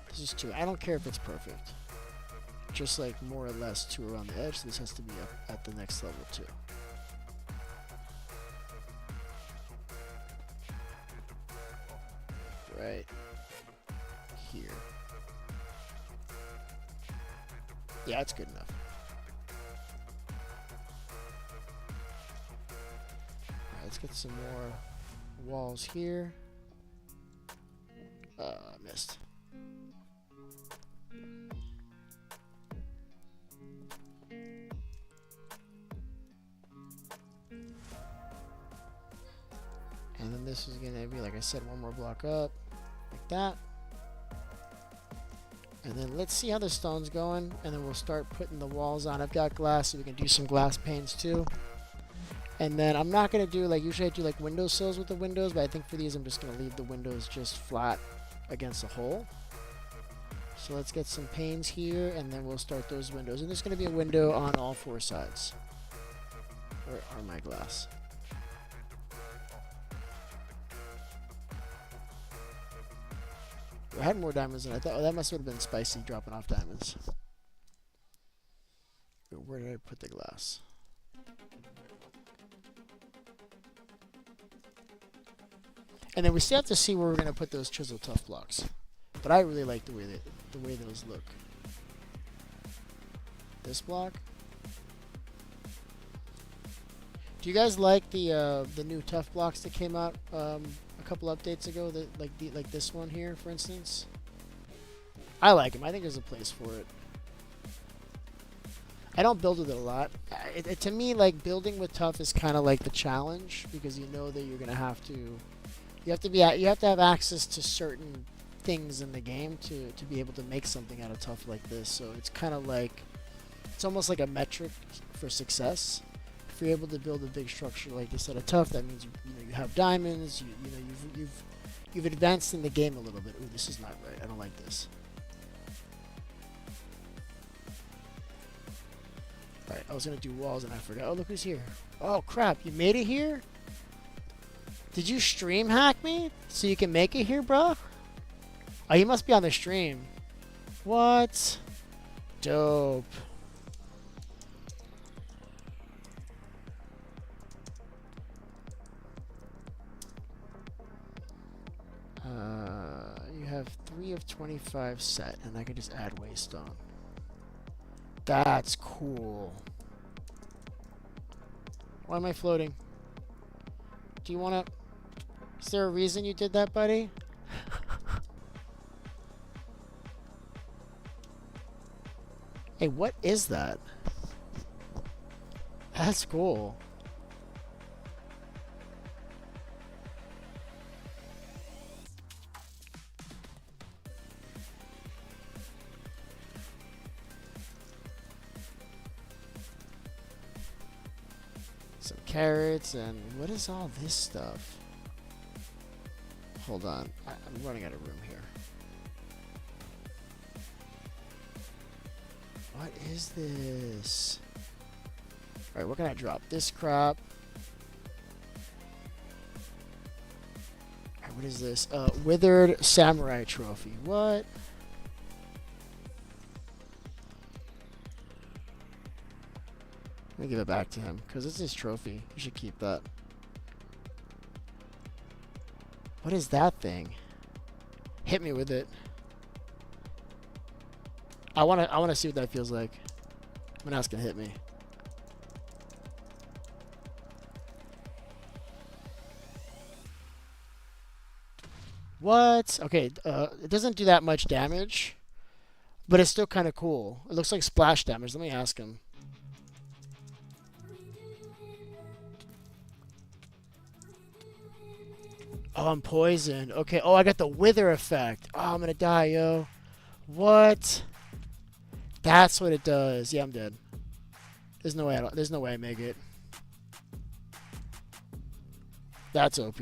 this is 2. I don't care if it's perfect. Just like more or less 2 around the edge. So this has to be up at the next level too. Right here. Yeah, that's good enough. Alright, let's get some more walls here. Missed. And then this is gonna be, like I said, 1 more block up. Like that. And then let's see how the stone's going, and then we'll start putting the walls on. I've got glass, so we can do some glass panes too. And then I'm not going to do, like, usually I do like windowsills with the windows, but I think for these I'm just going to leave the windows just flat against the hole. So let's get some panes here, and then we'll start those windows. And there's going to be a window on all 4 sides. Where are my glass? I had more diamonds than I thought. Oh, that must have been spicy dropping off diamonds. Where did I put the glass? And then we still have to see where we're going to put those chisel tough blocks. But I really like the way those look. This block. Do you guys like the new tough blocks that came out a couple updates ago? That like this one here, for instance. I like them. I think there's a place for it. I don't build with it a lot. To me, like, building with tough is kind of like the challenge, because you know that you're gonna have to. You have to have access to certain things in the game to be able to make something out of tough like this. So it's kind of like, it's almost like a metric for success. If you're able to build a big structure like this out of tough, that means you have diamonds. You've advanced in the game a little bit. Ooh, this is not right. I don't like this. Alright, I was gonna do walls and I forgot. Oh, look who's here. Oh crap, you made it here? Did you stream hack me so you can make it here, bro? Oh, you must be on the stream. What? Dope. You have 3 of 25 set, and I can just add waste on. That's cool. Why am I floating? Do you want to... Is there a reason you did that, buddy? Hey, what is that? That's cool. carrots, and what is all this stuff? Hold on, I'm running out of room here. What is this? Alright, what can I drop? This crop. Alright, what is this? Withered Samurai Trophy. What? Let me give it back to him, because it's his trophy. You should keep that. What is that thing? Hit me with it. I wanna see what that feels like. When that's gonna hit me. What? Okay, it doesn't do that much damage, but it's still kind of cool. It looks like splash damage. Let me ask him. Oh, I'm poisoned. Okay. Oh, I got the wither effect. Oh, I'm gonna die, yo. What? That's what it does. Yeah, I'm dead. There's no way. There's no way I make it. That's OP.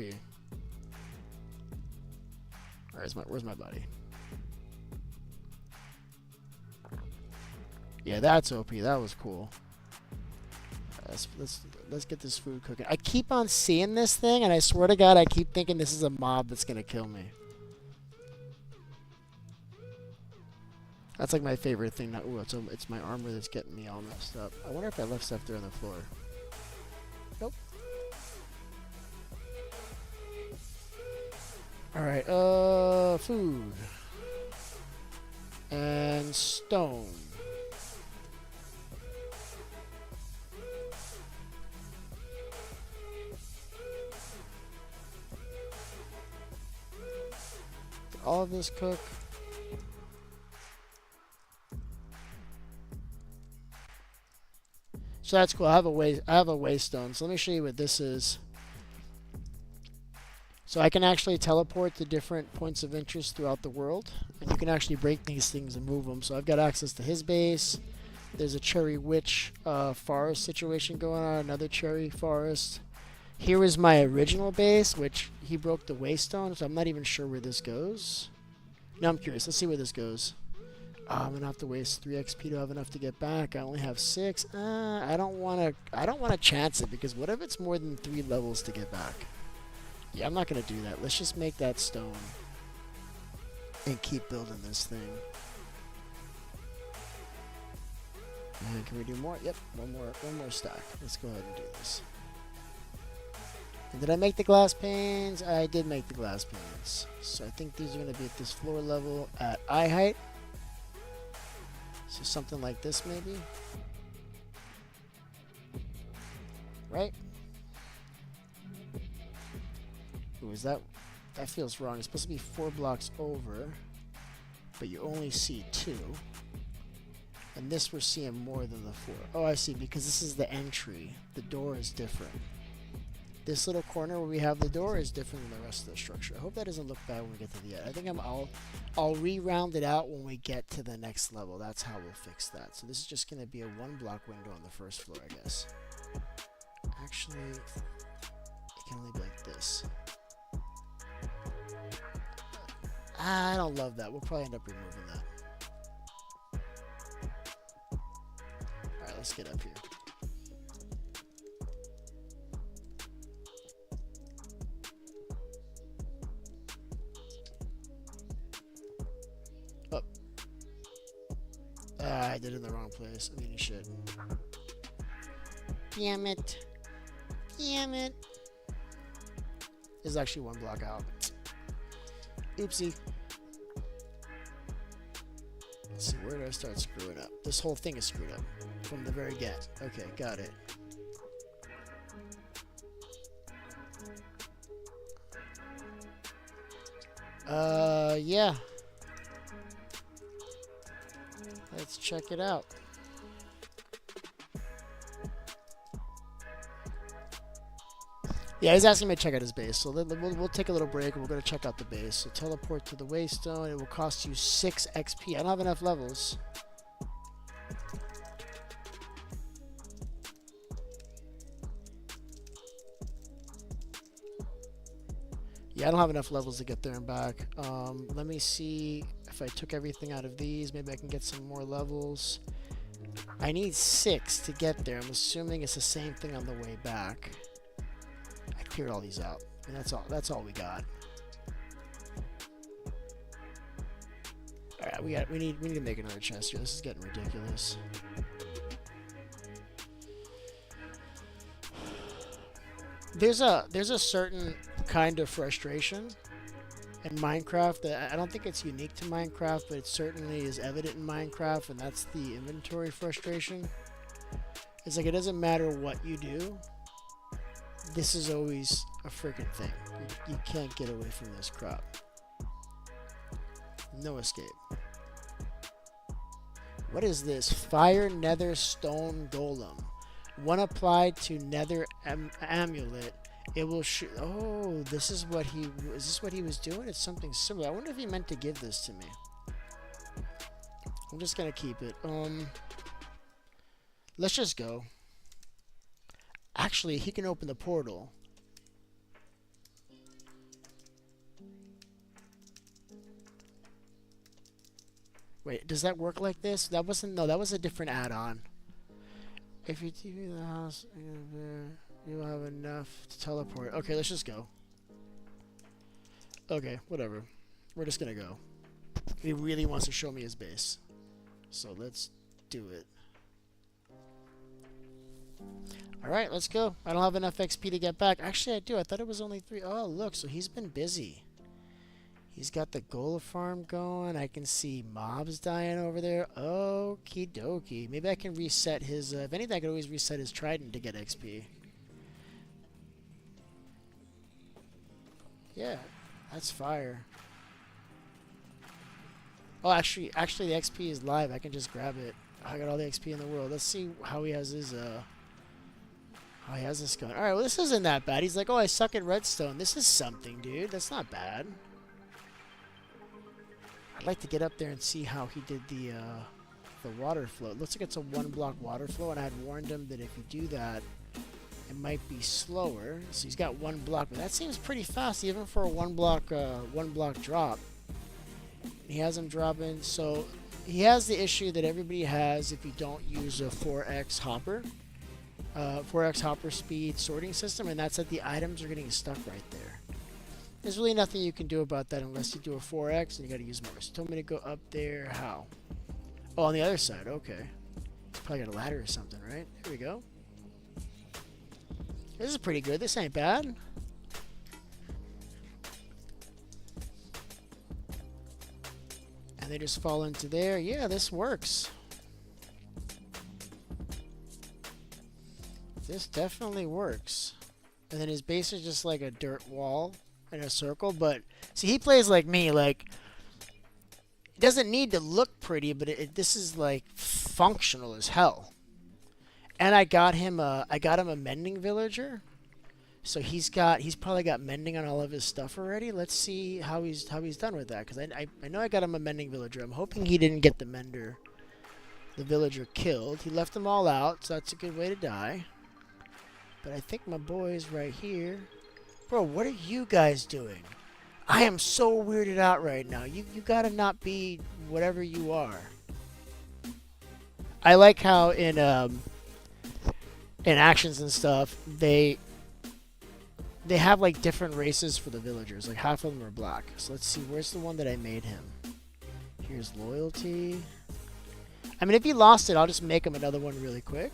Alright, where's my body? Yeah, that's OP. That was cool. Let's get this food cooking. I keep on seeing this thing, and I swear to God, I keep thinking this is a mob that's gonna kill me. That's like my favorite thing. Ooh, it's my armor that's getting me all messed up. I wonder if I left stuff there on the floor. Nope. Alright, food. And stone. Did all of this cook? So that's cool. I have a waystone. So let me show you what this is. So I can actually teleport to different points of interest throughout the world, and you can actually break these things and move them. So I've got access to his base. There's a cherry witch forest situation going on, another cherry forest. Here is my original base, which he broke the waystone, so I'm not even sure where this goes. Now I'm curious. Let's see where this goes. I'm gonna have to waste 3 XP to have enough to get back. I only have 6. I don't wanna chance it, because what if it's more than 3 levels to get back? Yeah, I'm not gonna do that. Let's just make that stone and keep building this thing. And can we do more? Yep, one more stack. Let's go ahead and do this. And did I make the glass panes? I did make the glass panes. So I think these are gonna be at this floor level at eye height. So something like this, maybe. Right? Ooh, is that feels wrong. It's supposed to be 4 blocks over, but you only see 2. And this we're seeing more than the 4. Oh, I see, because this is the entry. The door is different. This little corner where we have the door is different than the rest of the structure. I hope that doesn't look bad when we get to the end. I think I'll re-round it out when we get to the next level. That's how we'll fix that. So this is just going to be a 1-block window on the first floor, I guess. Actually, it can only be like this. I don't love that. We'll probably end up removing that. Alright, let's get up here. Oh. I did it in the wrong place. I'm eating shit. Damn it. Damn it. This is actually 1 block out. Oopsie. Let's see, where did I start screwing up? This whole thing is screwed up from the very get. Okay, got it. Yeah. Let's check it out. Yeah, he's asking me to check out his base, so we'll take a little break and we're going to check out the base. So teleport to the waystone. It will cost you 6 XP. I don't have enough levels. Yeah, I don't have enough levels to get there and back. Let me see if I took everything out of these. Maybe I can get some more levels. I need 6 to get there. I'm assuming it's the same thing on the way back. I cleared all these out, and that's all. That's all we got. All right, we need to make another chest here. This is getting ridiculous. There's a certain kind of frustration in Minecraft that I don't think it's unique to Minecraft, but it certainly is evident in Minecraft, and that's the inventory frustration. It's like it doesn't matter what you do. This is always a freaking thing. You can't get away from this crap. No escape. What is this? Fire Nether Stone Golem. When applied to Nether Amulet, it will shoot. Oh, this is what he. Is this what he was doing? It's something similar. I wonder if he meant to give this to me. I'm just gonna keep it. Let's just go. Actually, he can open the portal. Wait, does that work like this? That wasn't. No, that was a different add-on. If you TV the house, you'll have enough to teleport. Okay, let's just go. Okay, whatever. We're just gonna go. He really wants to show me his base, so let's do it. Alright, let's go. I don't have enough XP to get back. Actually, I do. I thought it was only 3. Oh, look, so he's been busy. He's got the Gola farm going. I can see mobs dying over there. Okie dokie. Maybe I can reset his... if anything, I could always reset his trident to get XP. Yeah, that's fire. Oh, actually, the XP is live. I can just grab it. I got all the XP in the world. Let's see how he has his... how he has this going. Alright, well, this isn't that bad. He's like, oh, I suck at redstone. This is something, dude. That's not bad. I'd like to get up there and see how he did the water flow. It looks like it's a 1-block water flow, and I had warned him that if you do that, it might be slower. So he's got 1 block, but that seems pretty fast, even for a 1-block drop. He has him dropping, so he has the issue that everybody has if you don't use a 4x hopper. 4x hopper speed sorting system, and that's that the items are getting stuck right there. There's really nothing you can do about that unless you do a 4x and you gotta use more. So told me to go up there. How? Oh, on the other side. Okay. It's probably got a ladder or something, right? There we go. This is pretty good. This ain't bad. And they just fall into there. Yeah, this works. This definitely works. And then his base is just like a dirt wall in a circle, but see, he plays like me. Like, it doesn't need to look pretty, but this is like functional as hell. And I got him a mending villager, so he's probably got mending on all of his stuff already. Let's see how he's done with that, because I know I got him a mending villager. I'm hoping he didn't get the villager killed. He left them all out, so that's a good way to die. But I think my boy's right here. Bro, what are you guys doing? I am so weirded out right now. You gotta not be whatever you are. I like how in actions and stuff, they have like different races for the villagers. Like half of them are black. So let's see, where's the one that I made him? Here's loyalty. I mean, if he lost it, I'll just make him another one really quick.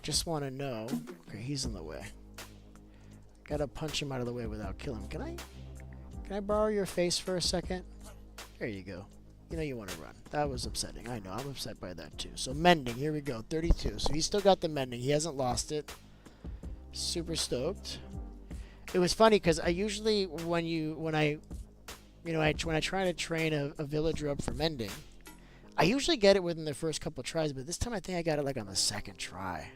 Just want to know. Okay, he's in the way. Gotta punch him out of the way without killing him. Can I borrow your face for a second? There you go. You know you want to run. That was upsetting. I know. I'm upset by that too. So mending. Here we go. 32. So he's still got the mending. He hasn't lost it. Super stoked. It was funny because I usually when I try to train a villager up for mending, I usually get it within the first couple tries, but this time I think I got it like on the second try.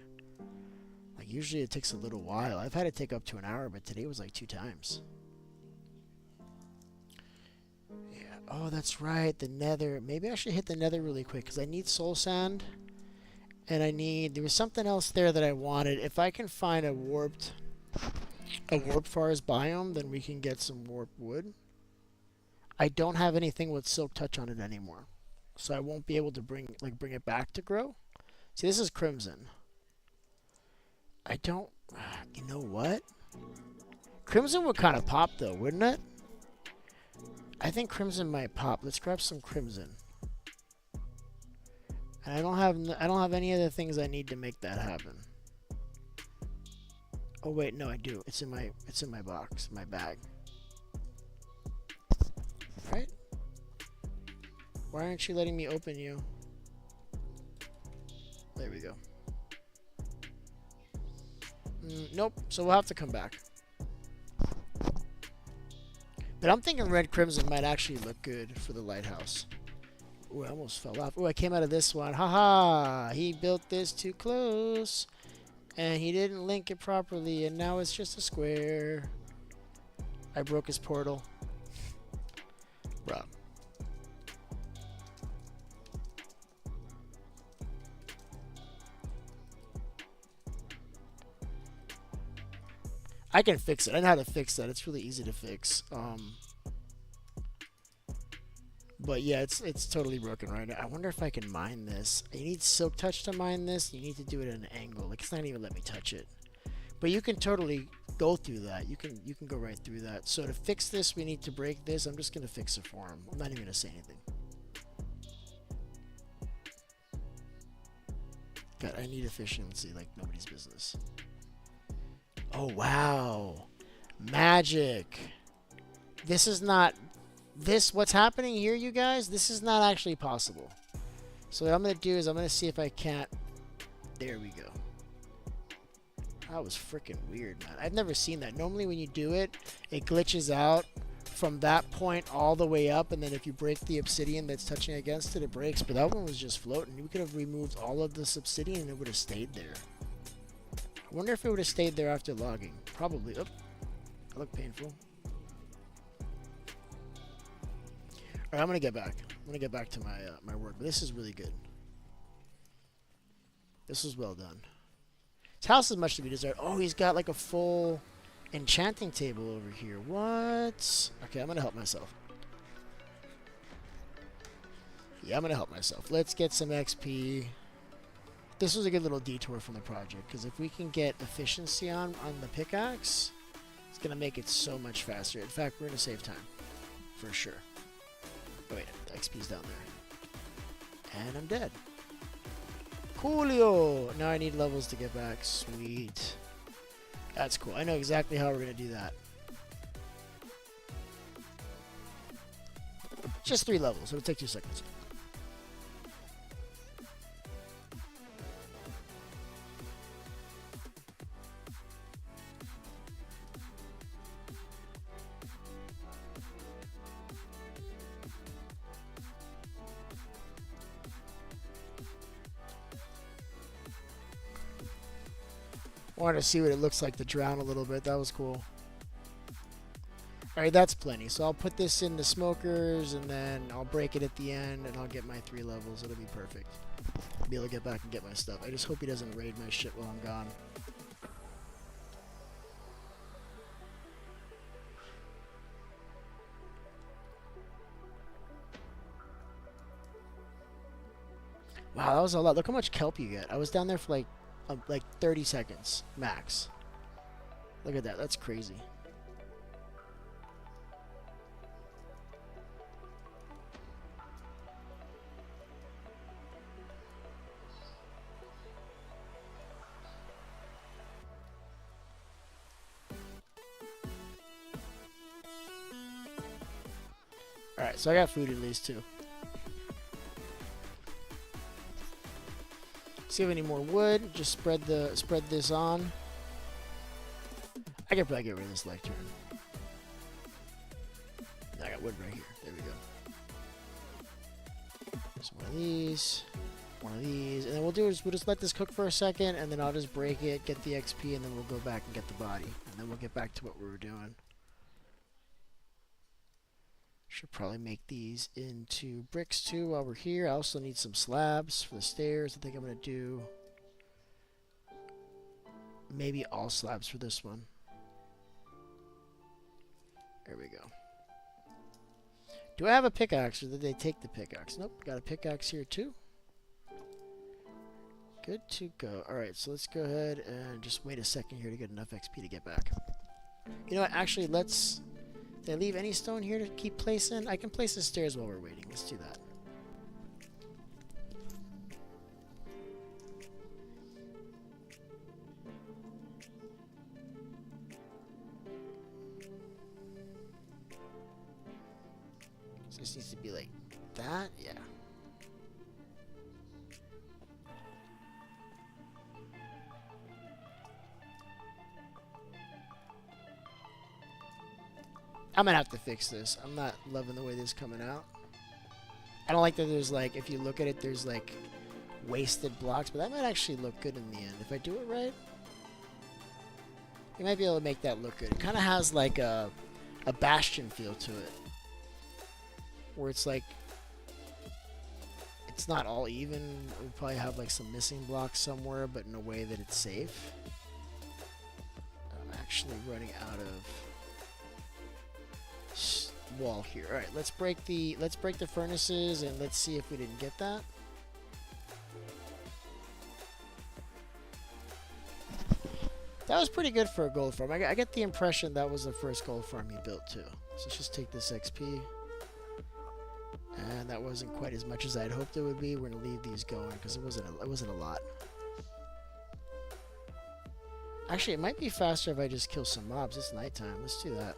Like usually it takes a little while. I've had it take up to an hour, but today was like 2 times. Yeah. Oh, that's right. The nether. Maybe I should hit the nether really quick because I need soul sand. And there was something else there that I wanted. If I can find a warped a warp forest biome, then we can get some warp wood. I don't have anything with silk touch on it anymore, so I won't be able to bring it back to grow. See, this is crimson. I don't. You know what? Crimson would kind of pop though, wouldn't it? I think crimson might pop. Let's grab some crimson. And I don't have any other things I need to make that happen. Oh wait, no, I do. It's in my box, my bag. Right? Why aren't you letting me open you? There we go. Nope. So we'll have to come back. But I'm thinking red crimson might actually look good for the lighthouse. Ooh, I almost fell off. Ooh, I came out of this one. Haha! He built this too close. And he didn't link it properly. And now it's just a square. I broke his portal. Bruh. I can fix it. I know how to fix that. It's really easy to fix. But yeah, it's totally broken right now. I wonder if I can mine this. You need silk touch to mine this. You need to do it at an angle. Like, it's not even let me touch it. But you can totally go through that. You can go right through that. So to fix this, we need to break this. I'm just gonna fix it for him. I'm not even gonna say anything. God, I need efficiency like nobody's business. Oh wow, magic! This is not. What's happening here, you guys? This is not actually possible. So what I'm gonna do is I'm gonna see if I can't. There we go. That was freaking weird, man. I've never seen that. Normally when you do it, it glitches out from that point all the way up, and then if you break the obsidian that's touching against it, it breaks. But that one was just floating. We could have removed all of this obsidian and it would have stayed there. I wonder if it would have stayed there after logging. Probably. Oh, that looked painful. Alright, I'm gonna get back. I'm gonna get back to my my work. But this is really good. This was well done. His house is much to be desired. Oh, he's got like a full enchanting table over here. What? Okay, I'm gonna help myself. Yeah, I'm gonna help myself. Let's get some XP. This was a good little detour from the project, because if we can get efficiency on the pickaxe, it's going to make it so much faster. In fact, we're going to save time. For sure. Oh, wait, the XP's down there. And I'm dead. Coolio! Now I need levels to get back. Sweet. That's cool. I know exactly how we're going to do that. Just 3 levels. It'll take 2 seconds. Wanted to see what it looks like to drown a little bit. That was cool. Alright, that's plenty. So I'll put this in the smokers, and then I'll break it at the end, and I'll get my 3 levels. It'll be perfect. I'll be able to get back and get my stuff. I just hope he doesn't raid my shit while I'm gone. Wow, that was a lot. Look how much kelp you get. I was down there for like 30 seconds max. Look at that. That's crazy. Alright, so I got food at least too. See if we have any more wood. Just spread this on. I can probably get rid of this lectern. I got wood right here. There we go. Just one of these, and then we'll just let this cook for a second, and then I'll just break it, get the XP, and then we'll go back and get the body, and then we'll get back to what we were doing. Should probably make these into bricks too while we're here. I also need some slabs for the stairs. I think I'm going to do maybe all slabs for this one. There we go. Do I have a pickaxe, or did they take the pickaxe? Nope, got a pickaxe here too. Good to go. Alright, so let's go ahead and just wait a second here to get enough XP to get back. You know what, actually, let's... Did I leave any stone here to keep placing? I can place the stairs while we're waiting. Let's do that. So this needs to be like that? Yeah. I'm gonna have to fix this. I'm not loving the way this is coming out. I don't like that there's like, if you look at it, there's like wasted blocks, but that might actually look good in the end. If I do it right, you might be able to make that look good. It kind of has like a bastion feel to it, where it's like, it's not all even. We probably have like some missing blocks somewhere, but in a way that it's safe. I'm actually running out of wall here. All right, let's break the furnaces and let's see if we didn't get that. That was pretty good for a gold farm. I get the impression that was the first gold farm he built too. So let's just take this XP. And that wasn't quite as much as I'd hoped it would be. We're gonna leave these going because it wasn't a lot. Actually, it might be faster if I just kill some mobs. It's nighttime. Let's do that.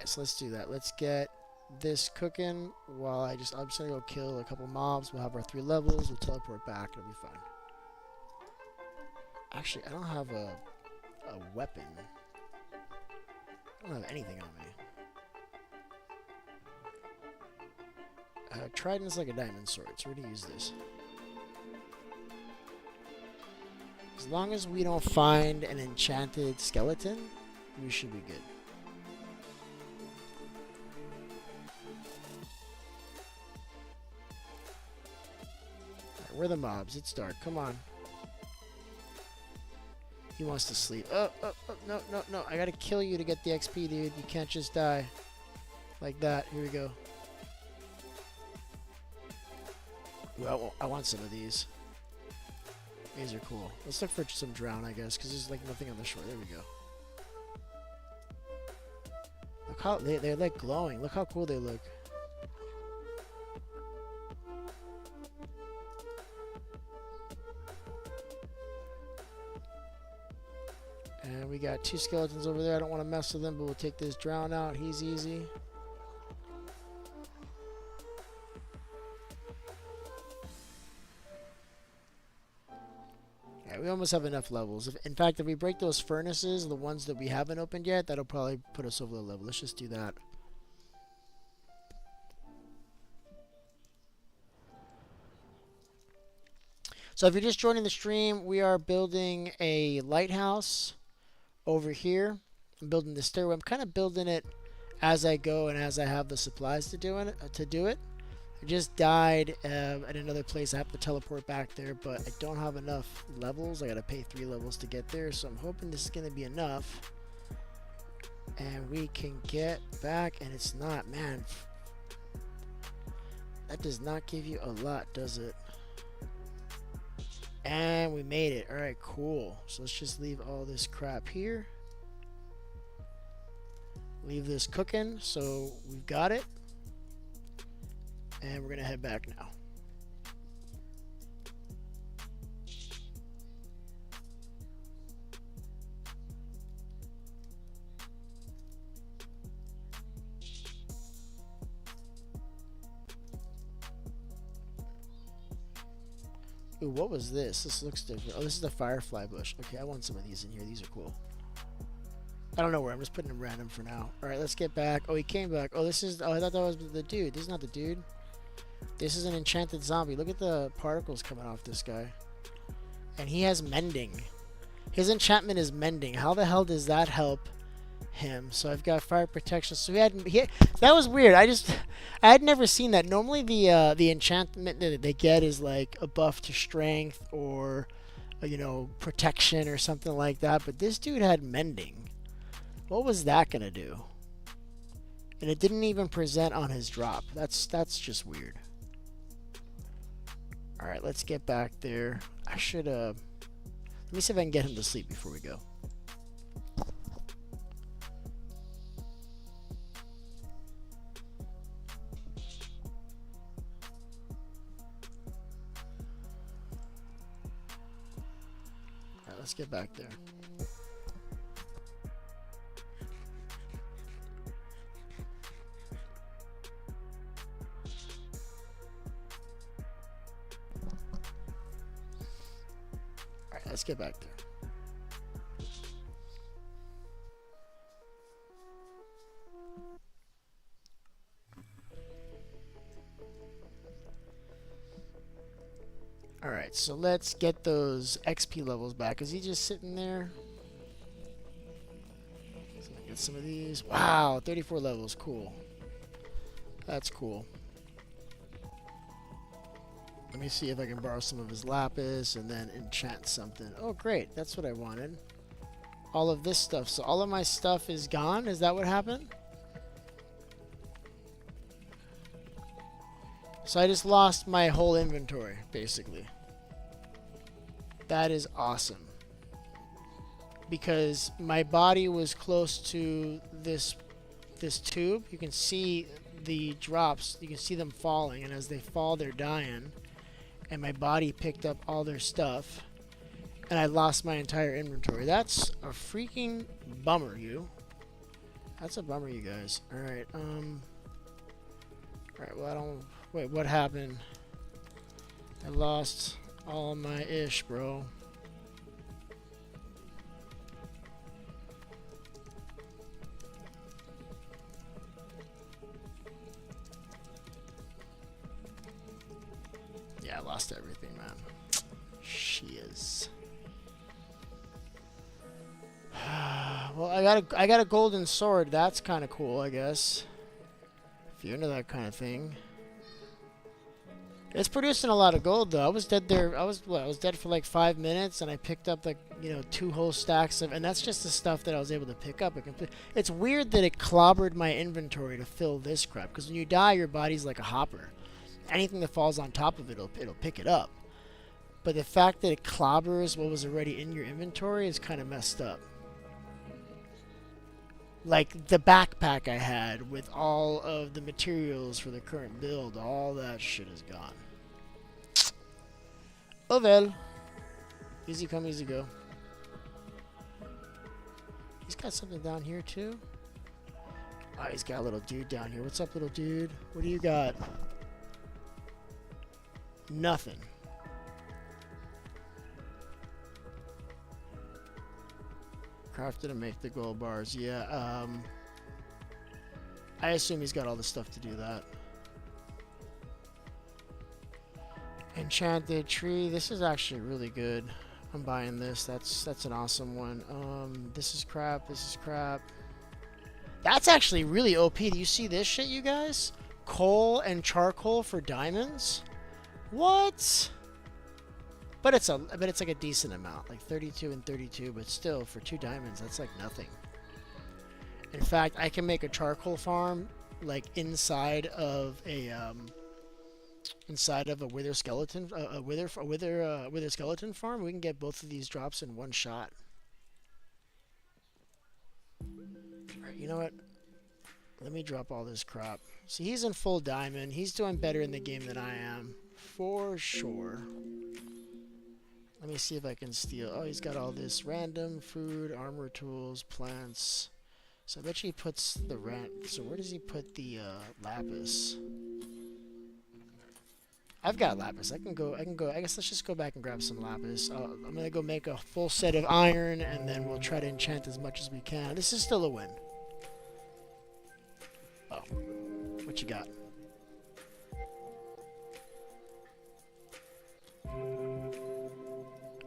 So let's do that. Let's get this cooking while I'm just gonna go kill a couple mobs. We'll have our 3 levels. We'll teleport back. It'll be fun. Actually, I don't have a weapon. I don't have anything on me. Trident's like a diamond sword, so we're gonna use this. As long as we don't find an enchanted skeleton, we should be good. Where are the mobs? It's dark. Come on. He wants to sleep. Oh, no. I gotta kill you to get the XP, dude. You can't just die. Like that. Here we go. Ooh, I want some of these. These are cool. Let's look for some drown, I guess, because there's like nothing on the shore. There we go. Look how they're like glowing. Look how cool they look. And we got 2 skeletons over there. I don't want to mess with them, but we'll take this drown out. He's easy. Yeah, we almost have enough levels. In fact, if we break those furnaces, the ones that we haven't opened yet, that'll probably put us over the level. Let's just do that. So if you're just joining the stream, we are building a lighthouse over here. I'm building the stairway. I'm kind of building it as I go and as I have the supplies to do it. I just died at another place. I have to teleport back there, but I don't have enough levels. I gotta pay 3 levels to get there, so I'm hoping this is gonna be enough. And we can get back, and it's not, man. That does not give you a lot, does it? And we made it. Alright, cool. So let's just leave all this crap here. Leave this cooking. So we've got it. And we're going to head back now. Ooh, what was this? This looks different. Oh, this is the firefly bush. Okay, I want some of these in here. These are cool. I don't know where. I'm just putting them random for now. Alright, let's get back. Oh, he came back. Oh, this is... Oh, I thought that was the dude. This is not the dude. This is an enchanted zombie. Look at the particles coming off this guy. And he has mending. His enchantment is mending. How the hell does that help him. So I've got fire protection. So that was weird. I had never seen that. Normally the enchantment that they get is like a buff to strength or protection or something like that. But this dude had mending. What was that gonna do? And it didn't even present on his drop. That's just weird. All right, let's get back there. I should let me see if I can get him to sleep before we go. All right, let's get back there. Let's get back there. Alright, so let's get those XP levels back. Is he just sitting there? So get some of these. Wow, 34 levels. Cool. That's cool. Let me see if I can borrow some of his lapis and then enchant something. Oh, great. That's what I wanted. All of this stuff. So all of my stuff is gone? Is that what happened? So I just lost my whole inventory, basically. That is awesome. Because my body was close to this tube. You can see the drops. You can see them falling. And as they fall, they're dying. And my body picked up all their stuff, and I lost my entire inventory. That's a freaking bummer, you. That's a bummer, you guys. Alright, alright, well, I don't... Wait, what happened? I lost all my ish, bro. Yeah, I lost everything, man. Shiz. Well, I got a golden sword. That's kind of cool, I guess. If you're into that kind of thing. It's producing a lot of gold, though. I was dead there. I was dead for like 5 minutes, and I picked up like 2 whole stacks of, and that's just the stuff that I was able to pick up. It's weird that it clobbered my inventory to fill this crap, because when you die, your body's like a hopper. Anything that falls on top of it, it'll pick it up. But the fact that it clobbers what was already in your inventory is kind of messed up. Like the backpack I had with all of the materials for the current build, all that shit is gone. Oh well. Easy come, easy go. He's got something down here too. Oh, he's got a little dude down here. What's up, little dude? What do you got? Nothing. Crafted and make the gold bars. Yeah, I assume he's got all the stuff to do that. Enchanted tree. This is actually really good. I'm buying this. That's an awesome one. This is crap. This is crap. That's actually really OP. Do you see this shit, you guys? Coal and charcoal for diamonds? What? But it's like a decent amount, like 32 and 32, but still for 2 diamonds, that's like nothing. In fact, I can make a charcoal farm like inside of a wither skeleton, a wither skeleton farm. We can get both of these drops in one shot. All right, you know what? Let me drop all this crap. See, he's in full diamond. He's doing better in the game than I am, for sure. Let me see if I can steal. Oh, he's got all this random food, armor tools, plants. So I bet you he puts the So where does he put the lapis? I've got lapis. I can go. I guess let's just go back and grab some lapis. I'm gonna go make a full set of iron, and then we'll try to enchant as much as we can. This is still a win. Oh, what you got?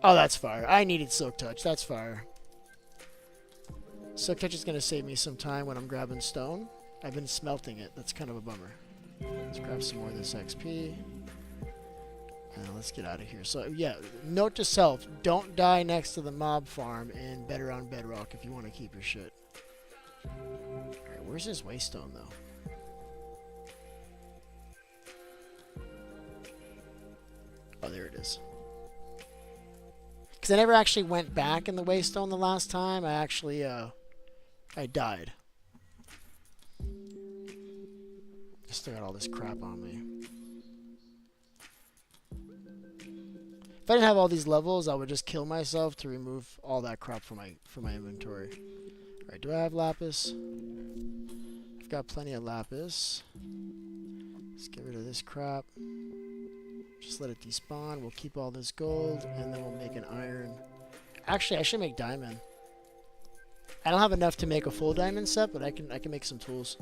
Oh, that's fire. I needed silk touch. That's fire. Silk Touch is going to save me some time when I'm grabbing stone. I've been smelting it. That's kind of a bummer. Let's grab some more of this XP. And let's get out of here. So, yeah, note to self, don't die next to the mob farm in Bedrock if you want to keep your shit. Alright, where's his waystone, though? Oh, there it is. Because I never actually went back in the waystone the last time. I actually, I died. I still got all this crap on me. If I didn't have all these levels, I would just kill myself to remove all that crap from my inventory. Alright, do I have lapis? I've got plenty of lapis. Let's get rid of this crap. Just let it despawn. We'll keep all this gold, and then we'll make an iron. Actually, I should make diamond. I don't have enough to make a full diamond set, but I can make some tools.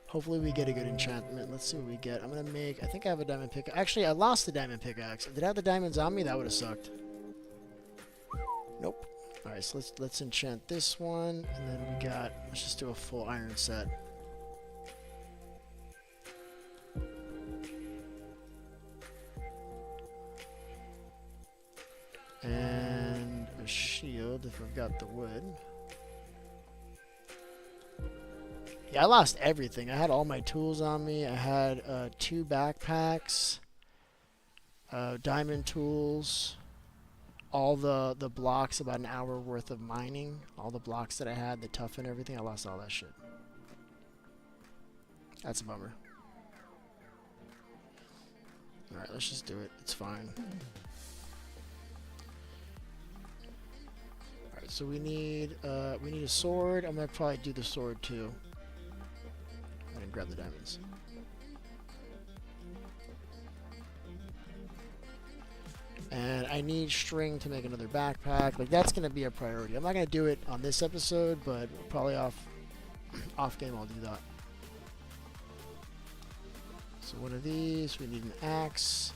Hopefully we get a good enchantment. Let's see what we get. I'm gonna make... I think I have a diamond pick... Actually, I lost the diamond pickaxe. Did I have the diamonds on me? That would have sucked. Nope. Alright, so let's enchant this one. And then we got... Let's just do a full iron set. And a shield if I've got the wood. Yeah, I lost everything. I had all my tools on me. I had 2 backpacks, diamond tools, all the blocks, about an hour worth of mining, all the blocks that I had, the tough and everything. I lost all that shit. That's a bummer. Alright, let's just do it. It's fine. Alright, so we need a sword. I'm gonna probably do the sword too. And grab the diamonds. And I need string to make another backpack. Like, that's gonna be a priority. I'm not gonna do it on this episode, but probably off game I'll do that. So one of these, we need an axe.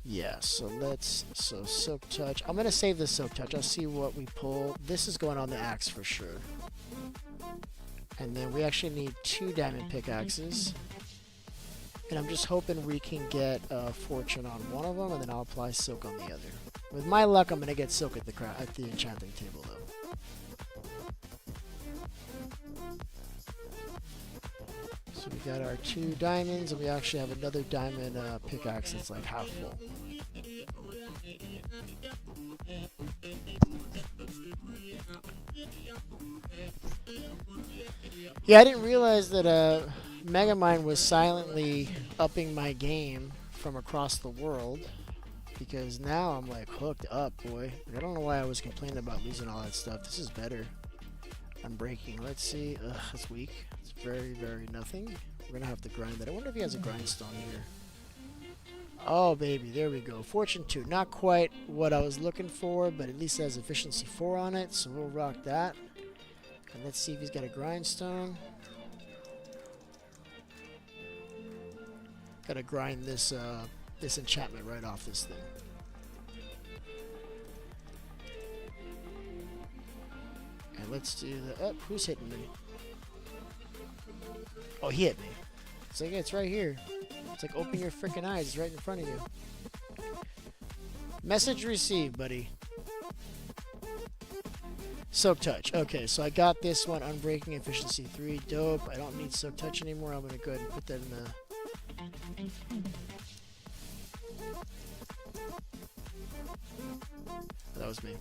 Yeah, so Silk Touch. I'm gonna save the Silk Touch. I'll see what we pull. This is going on the axe for sure. And then we actually need 2 diamond pickaxes. And I'm just hoping we can get fortune on one of them, and then I'll apply silk on the other. With my luck, I'm gonna get silk at the enchanting table though. So we got our 2 diamonds, and we actually have another diamond pickaxe that's like half full. Yeah, I didn't realize that Megamind was silently upping my game from across the world, because now I'm like hooked up, boy. I don't know why I was complaining about losing all that stuff. This is better. I'm breaking. Let's see. Ugh, that's weak. It's very, very nothing. We're gonna have to grind that. I wonder if he has a grindstone here. Oh, baby. There we go. Fortune 2. Not quite what I was looking for, but at least it has efficiency 4 on it, so we'll rock that. And let's see if he's got a grindstone. Gotta grind this this enchantment right off this thing. And let's do the... Oh, who's hitting me? Oh, he hit me. It's like, it's right here. It's like, open your freaking eyes. It's right in front of you. Message received, buddy. Silk Touch. Okay, so I got this one. Unbreaking efficiency 3. Dope. I don't need Silk Touch anymore. I'm going to go ahead and put that in the... That was me.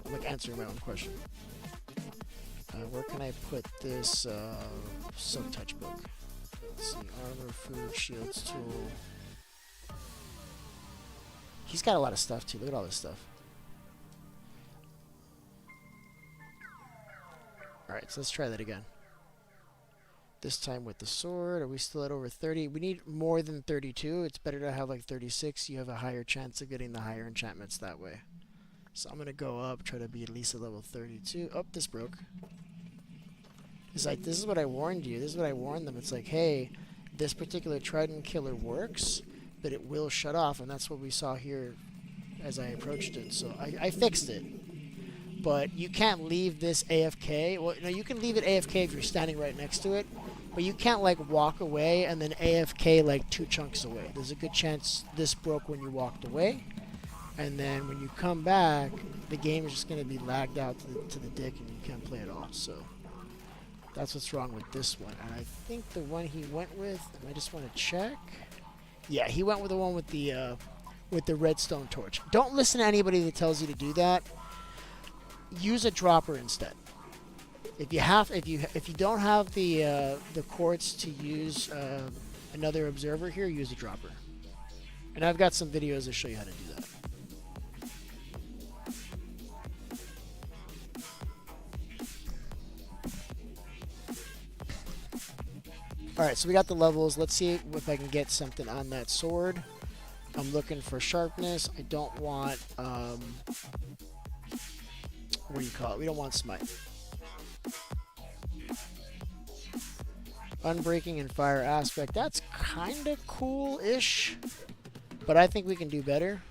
I'm like answering my own question. Where can I put this Silk Touch book? Let's see. Armor, food, shields, tool. He's got a lot of stuff too. Look at all this stuff. Alright, so let's try that again. This time with the sword. Are we still at over 30? We need more than 32. It's better to have like 36. You have a higher chance of getting the higher enchantments that way. So I'm going to go up, try to be at least a level 32. Oh, this broke. It's like, this is what I warned you. This is what I warned them. It's like, hey, this particular trident killer works, but it will shut off, and that's what we saw here as I approached it. So I fixed it. But you can't leave this AFK. Well, you can leave it AFK if you're standing right next to it, but you can't like walk away and then AFK like 2 chunks away. There's a good chance this broke when you walked away, and then when you come back, the game is just going to be lagged out to the dick, and you can't play it off. So that's what's wrong with this one. And I think the one he went with, I just want to check. Yeah, he went with the one with the redstone torch. Don't listen to anybody that tells you to do that. Use a dropper instead. If you don't have the quartz to use another observer here, use a dropper. And I've got some videos that show you how to do that. Alright, so we got the levels. Let's see if I can get something on that sword. I'm looking for sharpness. I don't want what do you call it? We don't want smite. Unbreaking and fire aspect. That's kind of cool-ish, but I think we can do better.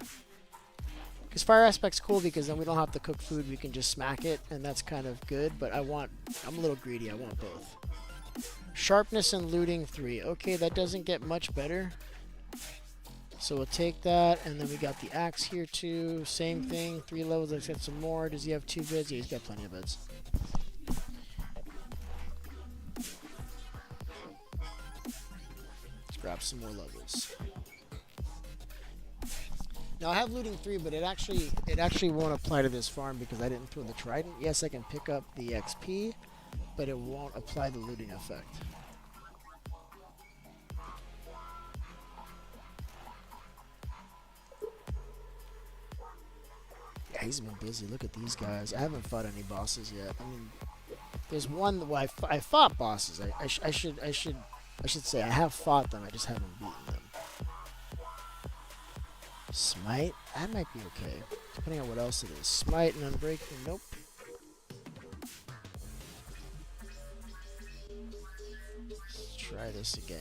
Because fire aspect's cool because then we don't have to cook food. We can just smack it, and that's kind of good. But I'm a little greedy. I want both. Sharpness and looting 3. Okay, that doesn't get much better. So we'll take that, and then we got the axe here too. Same thing, 3 levels. Let's get some more. Does he have 2 beds? Yeah, he's got plenty of beds. Let's grab some more levels. Now I have looting 3, but it actually won't apply to this farm because I didn't throw the trident. Yes, I can pick up the XP, but it won't apply the looting effect. Yeah, he's been busy. Look at these guys. I haven't fought any bosses yet. I mean, there's one. Well, I fought bosses. I should say I have fought them. I just haven't beaten them. Smite. That might be okay, depending on what else it is. Smite and unbreaking. Nope. Let's try this again.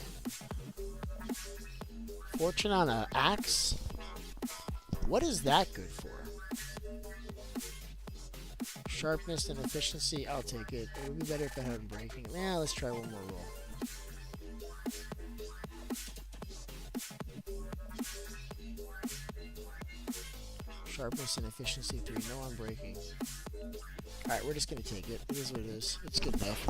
Fortune on an axe. What is that good for? Sharpness and efficiency, I'll take it. It would be better if I had breaking. Yeah, let's try one more roll. Sharpness and efficiency 3, no unbreaking. Alright, we're just gonna take it. It is what it is. It's good enough.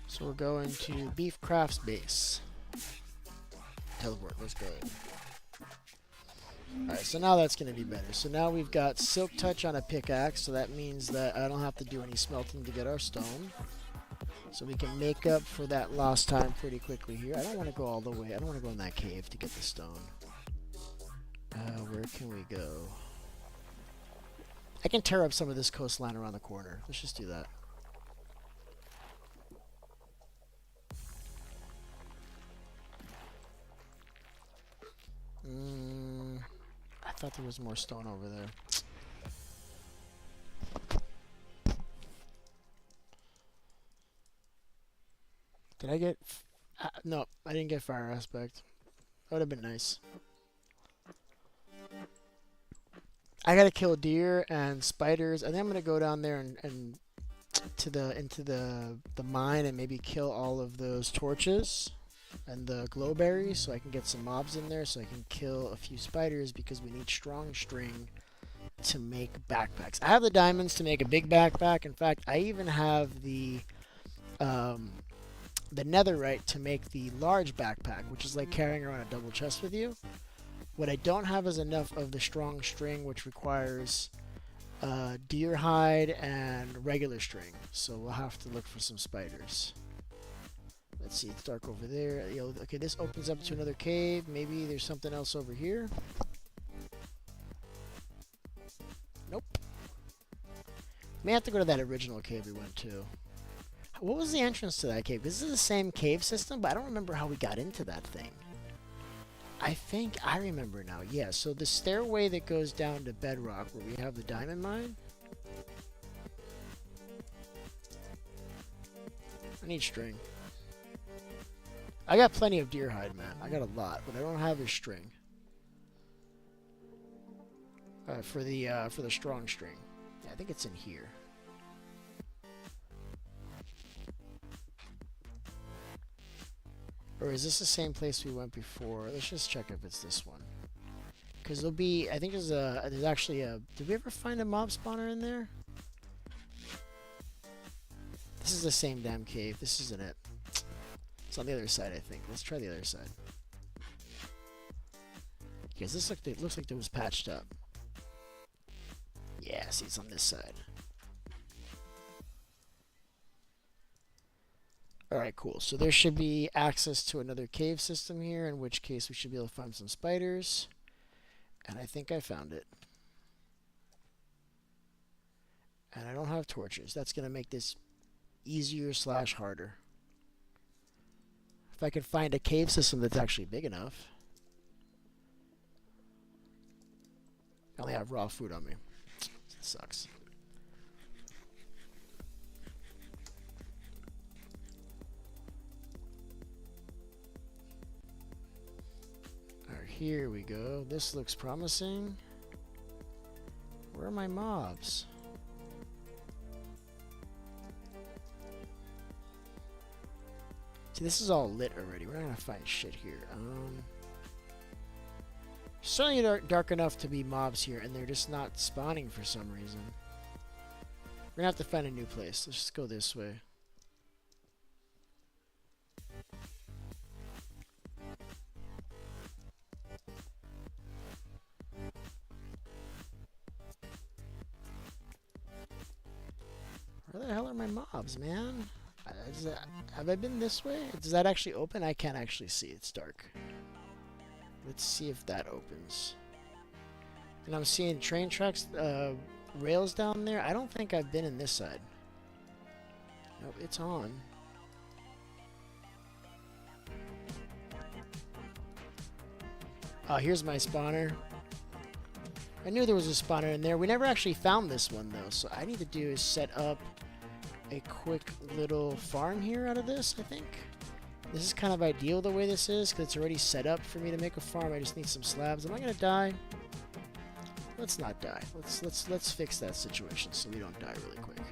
So we're going to Beefcraft's base. Teleport, let's go. Alright, so now that's going to be better. So now we've got Silk Touch on a pickaxe, so that means that I don't have to do any smelting to get our stone. So we can make up for that lost time pretty quickly here. I don't want to go all the way. I don't want to go in that cave to get the stone. Where can we go? I can tear up some of this coastline around the corner. Let's just do that. I thought there was more stone over there. Did I get... no, I didn't get fire aspect. That would have been nice. I gotta kill deer and spiders. I think I'm gonna go down there and into the mine and maybe kill all of those torches and the glowberries so I can get some mobs in there so I can kill a few spiders because we need strong string to make backpacks. I have the diamonds to make a big backpack. In fact, I even have the netherite to make the large backpack, which is like carrying around a double chest with you. What I don't have is enough of the strong string, which requires deer hide and regular string. So we'll have to look for some spiders. Let's see, it's dark over there. Okay, this opens up to another cave. Maybe there's something else over here. Nope. May have to go to that original cave we went to. What was the entrance to that cave? This is the same cave system, but I don't remember how we got into that thing. I think I remember now. Yeah, so the stairway that goes down to Bedrock where we have the diamond mine. I need string. I got plenty of deer hide, man. I got a lot, but I don't have a string. For the strong string. Yeah, I think it's in here. Or is this the same place we went before? Let's just check if it's this one. Because there'll be, I think there's actually a, did we ever find a mob spawner in there? This is the same damn cave. This isn't it. It's on the other side, I think. Let's try the other side. Because this looks like it was patched up. Yeah, see, it's on this side. Alright, cool. So there should be access to another cave system here, in which case we should be able to find some spiders. And I think I found it. And I don't have torches. That's going to make this easier / harder. If I could find a cave system that's actually big enough. I only have raw food on me. It sucks. Alright, here we go. This looks promising. Where are my mobs? See, this is all lit already. We're not gonna find shit here. Certainly dark enough to be mobs here, and they're just not spawning for some reason. We're gonna have to find a new place. Let's just go this way. Where the hell are my mobs, man? Have I been this way? Does that actually open? I can't actually see. It's dark. Let's see if that opens. And I'm seeing train tracks, rails down there. I don't think I've been in this side. Nope, it's on. Oh, here's my spawner. I knew there was a spawner in there. We never actually found this one, though. So all I need to do is set up a quick little farm here out of this, I think. This is kind of ideal the way this is, because it's already set up for me to make a farm. I just need some slabs. Am I gonna die? Let's not die. Let's fix that situation so we don't die really quick.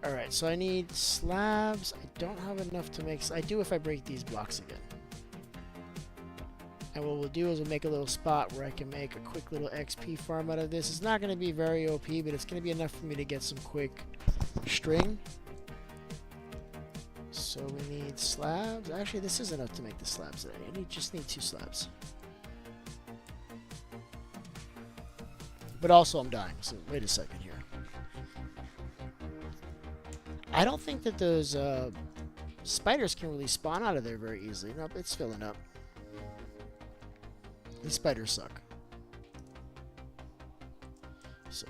Alright, so I need slabs. I don't have enough to make... I do if I break these blocks again. And what we'll do is we'll make a little spot where I can make a quick little XP farm out of this. It's not going to be very OP, but it's going to be enough for me to get some quick string. So we need slabs. Actually, this is enough to make the slabs that I need. Just need 2 slabs. But also I'm dying, so wait a second here. I don't think that those spiders can really spawn out of there very easily. Nope, it's filling up. These spiders suck. So,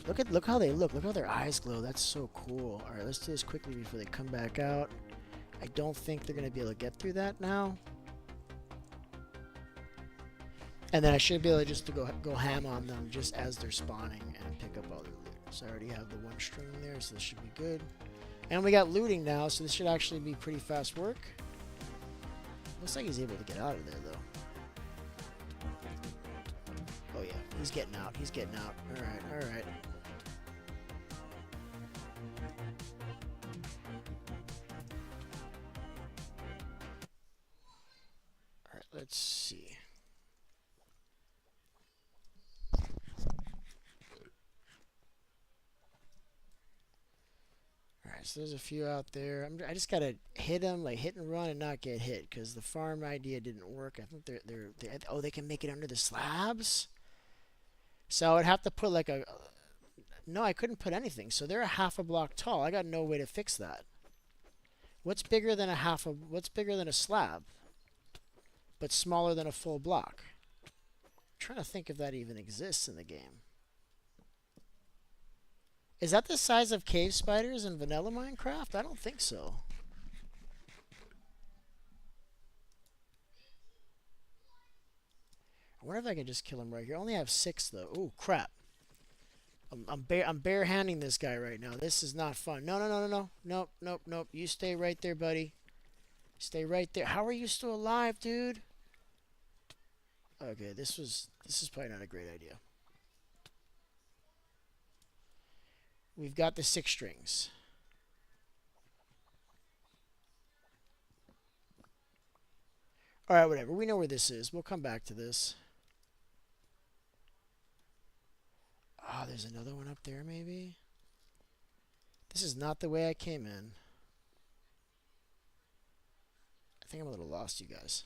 look how they look. Look how their eyes glow. That's so cool. All right, let's do this quickly before they come back out. I don't think they're gonna be able to get through that now. And then I should be able to just go ham on them just as they're spawning and pick up all their loot. So I already have the 1 string there, so this should be good. And we got looting now, so this should actually be pretty fast work. Looks like he's able to get out of there, though. Oh, yeah. He's getting out. He's getting out. Alright, alright. Alright, let's see. So there's a few out there. I just gotta hit them, like hit and run, and not get hit, because the farm idea didn't work. I think oh, they can make it under the slabs. So I would have to put like a. No, I couldn't put anything. So they're a half a block tall. I got no way to fix that. What's bigger than What's bigger than a slab, but smaller than a full block? I'm trying to think if that even exists in the game. Is that the size of cave spiders in vanilla Minecraft? I don't think so. I wonder if I can just kill him right here. I only have 6 though. Oh crap! I'm barehanding this guy right now. This is not fun. No, no, no, no, no, nope, nope, nope. You stay right there, buddy. Stay right there. How are you still alive, dude? Okay, this is probably not a great idea. We've got the 6 strings. Alright, whatever. We know where this is. We'll come back to this. Oh, there's another one up there, maybe? This is not the way I came in. I think I'm a little lost, you guys.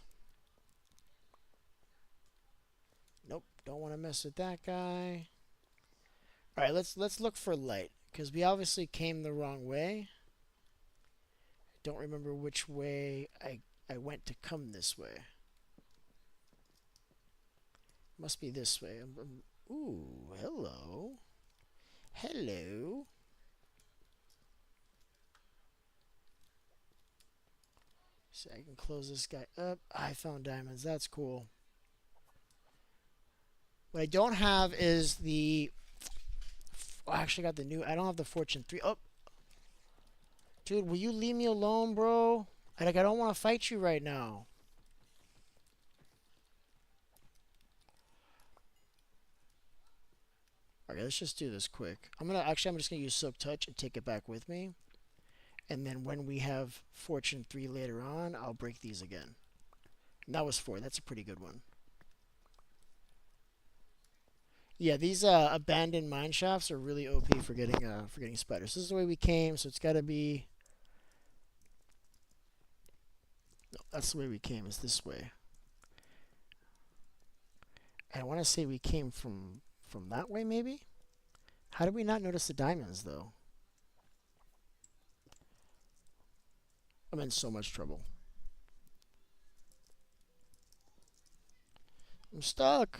Nope, don't want to mess with that guy. Alright, let's look for light. Because we obviously came the wrong way. Don't remember which way I went to come this way. Must be this way. Ooh, hello. Hello. So I can close this guy up. I found diamonds. That's cool. What I don't have is the... Oh, I actually got the new... I don't have the Fortune 3. Oh! Dude, will you leave me alone, bro? I don't want to fight you right now. Okay, let's just do this quick. I'm just gonna use Silk Touch and take it back with me. And then when we have Fortune 3 later on, I'll break these again. And that was 4. That's a pretty good one. Yeah, these abandoned mine shafts are really OP for getting spiders. This is the way we came, so it's got to be... No, that's the way we came, is this way. And I want to say we came from that way, maybe? How did we not notice the diamonds, though? I'm in so much trouble. I'm stuck.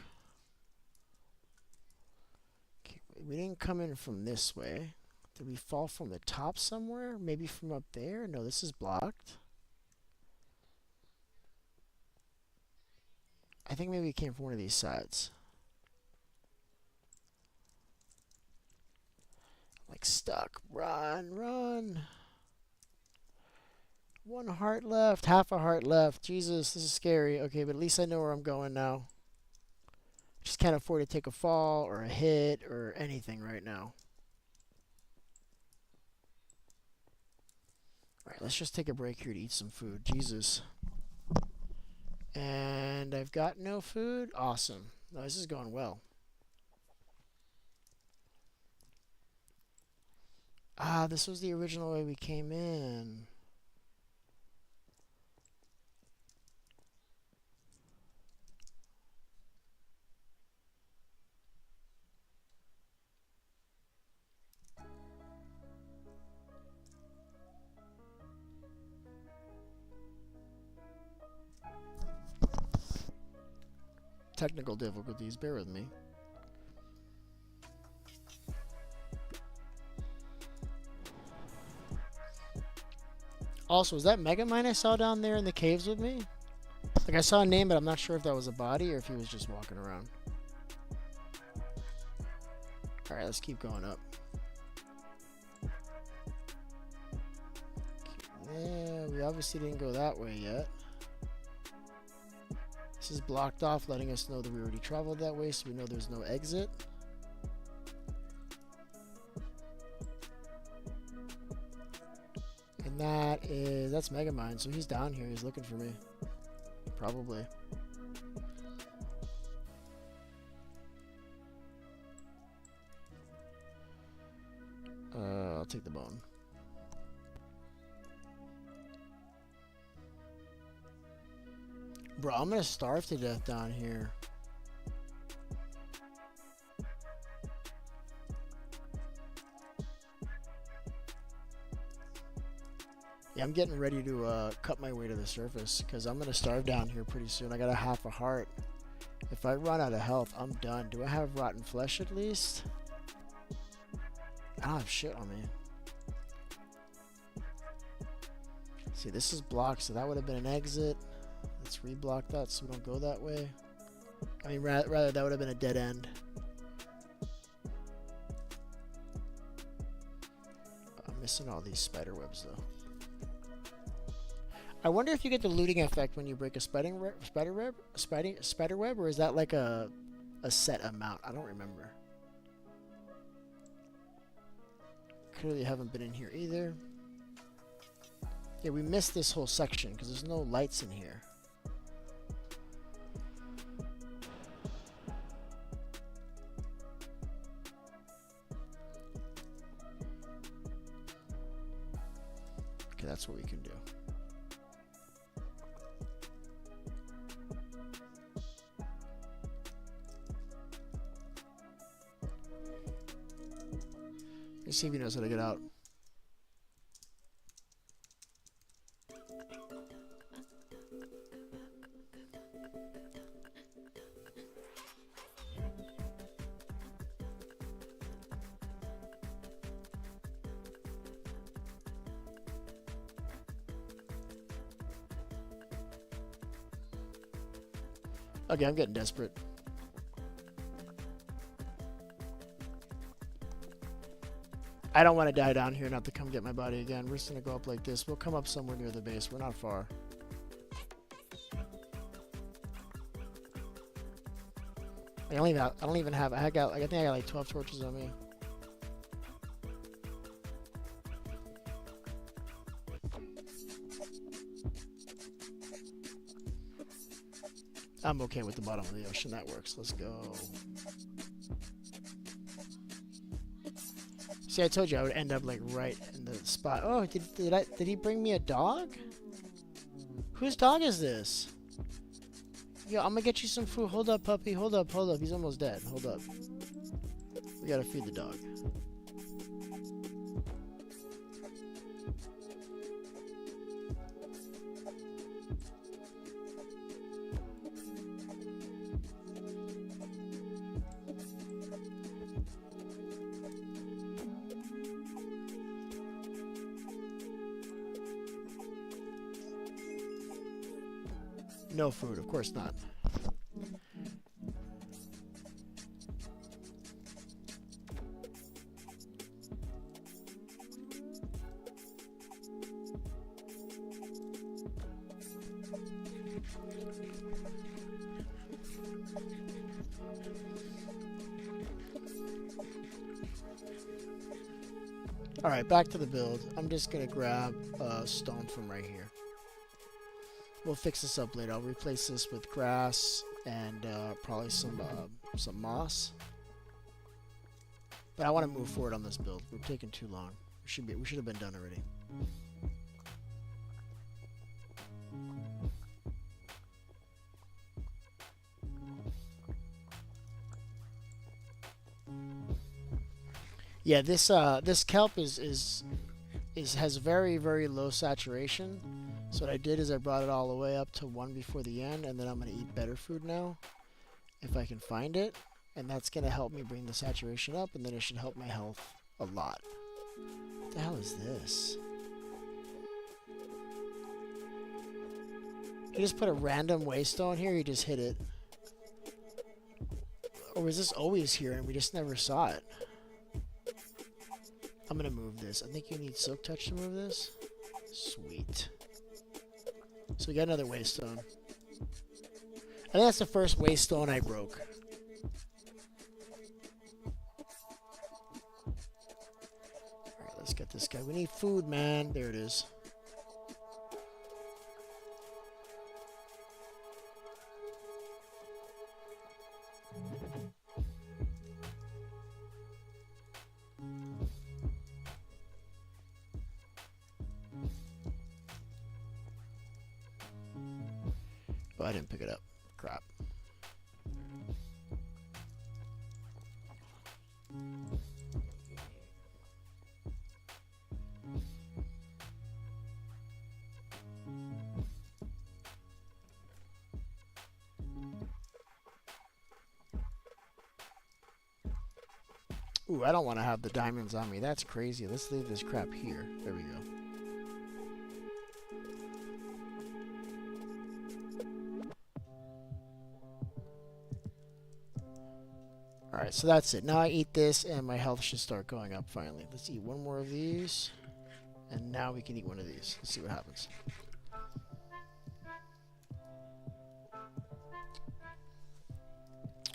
Okay, we didn't come in from this way. Did we fall from the top somewhere? Maybe from up there? No, this is blocked. I think maybe we came from one of these sides. Like stuck. Run, run. 1 heart left. Half a heart left. Jesus, this is scary. Okay, but at least I know where I'm going now. Just can't afford to take a fall or a hit or anything right now. Alright, let's just take a break here to eat some food. Jesus. And I've got no food. Awesome. No, this is going well. Ah, this was the original way we came in. Technical difficulties, bear with me. Also, is that Megamind I saw down there in the caves with me? Like, I saw a name, but I'm not sure if that was a body or if he was just walking around. Alright, let's keep going up. Yeah, we obviously didn't go that way yet. This is blocked off, letting us know that we already traveled that way, so we know there's no exit. And that's Megamind, so he's down here, he's looking for me. Probably. I'll take the bone. Bro, I'm gonna starve to death down here. Yeah, I'm getting ready to cut my way to the surface because I'm gonna starve down here pretty soon. I got a half a heart. If I run out of health, I'm done. Do I have rotten flesh at least? I don't have shit on me. See, this is blocked, so that would have been an exit. Let's reblock that so we don't go that way. I mean, rather that would have been a dead end. I'm missing all these spider webs, though. I wonder if you get the looting effect when you break a spider web, or is that like a set amount? I don't remember. Clearly haven't been in here either. Yeah, we missed this whole section because there's no lights in here. Okay, that's what we can do. Let's see if he knows how to get out. Okay, I'm getting desperate. I don't want to die down here, not to come get my body again. We're just gonna go up like this. We'll come up somewhere near the base. We're not far. I think I got like 12 torches on me. I'm okay with the bottom of the ocean. That works. Let's go. See, I told you I would end up like right in the spot. Oh, did he bring me a dog? Whose dog is this? Yo, I'm gonna get you some food. Hold up, puppy. Hold up. He's almost dead. Hold up. We gotta feed the dog. No food, of course not. Alright, back to the build. I'm just gonna grab stone from right here. We'll fix this up later. I'll replace this with grass and probably some moss. But I want to move forward on this build. We're taking too long. We should have been done already. Yeah, this kelp has very, very low saturation. So what I did is I brought it all the way up to 1 before the end, and then I'm going to eat better food now, if I can find it. And that's going to help me bring the saturation up, and then it should help my health a lot. What the hell is this? You just put a random waystone here, you just hit it. Or was this always here and we just never saw it? I'm going to move this. I think you need silk touch to move this. Sweet. So we got another waystone. I think that's the first waystone I broke. Alright, let's get this guy. We need food, man. There it is. Oh, I didn't pick it up. Crap. Ooh, I don't want to have the diamonds on me. That's crazy. Let's leave this crap here. There we go. Alright, so that's it. Now I eat this and my health should start going up finally. Let's eat one more of these. And now we can eat one of these. Let's see what happens.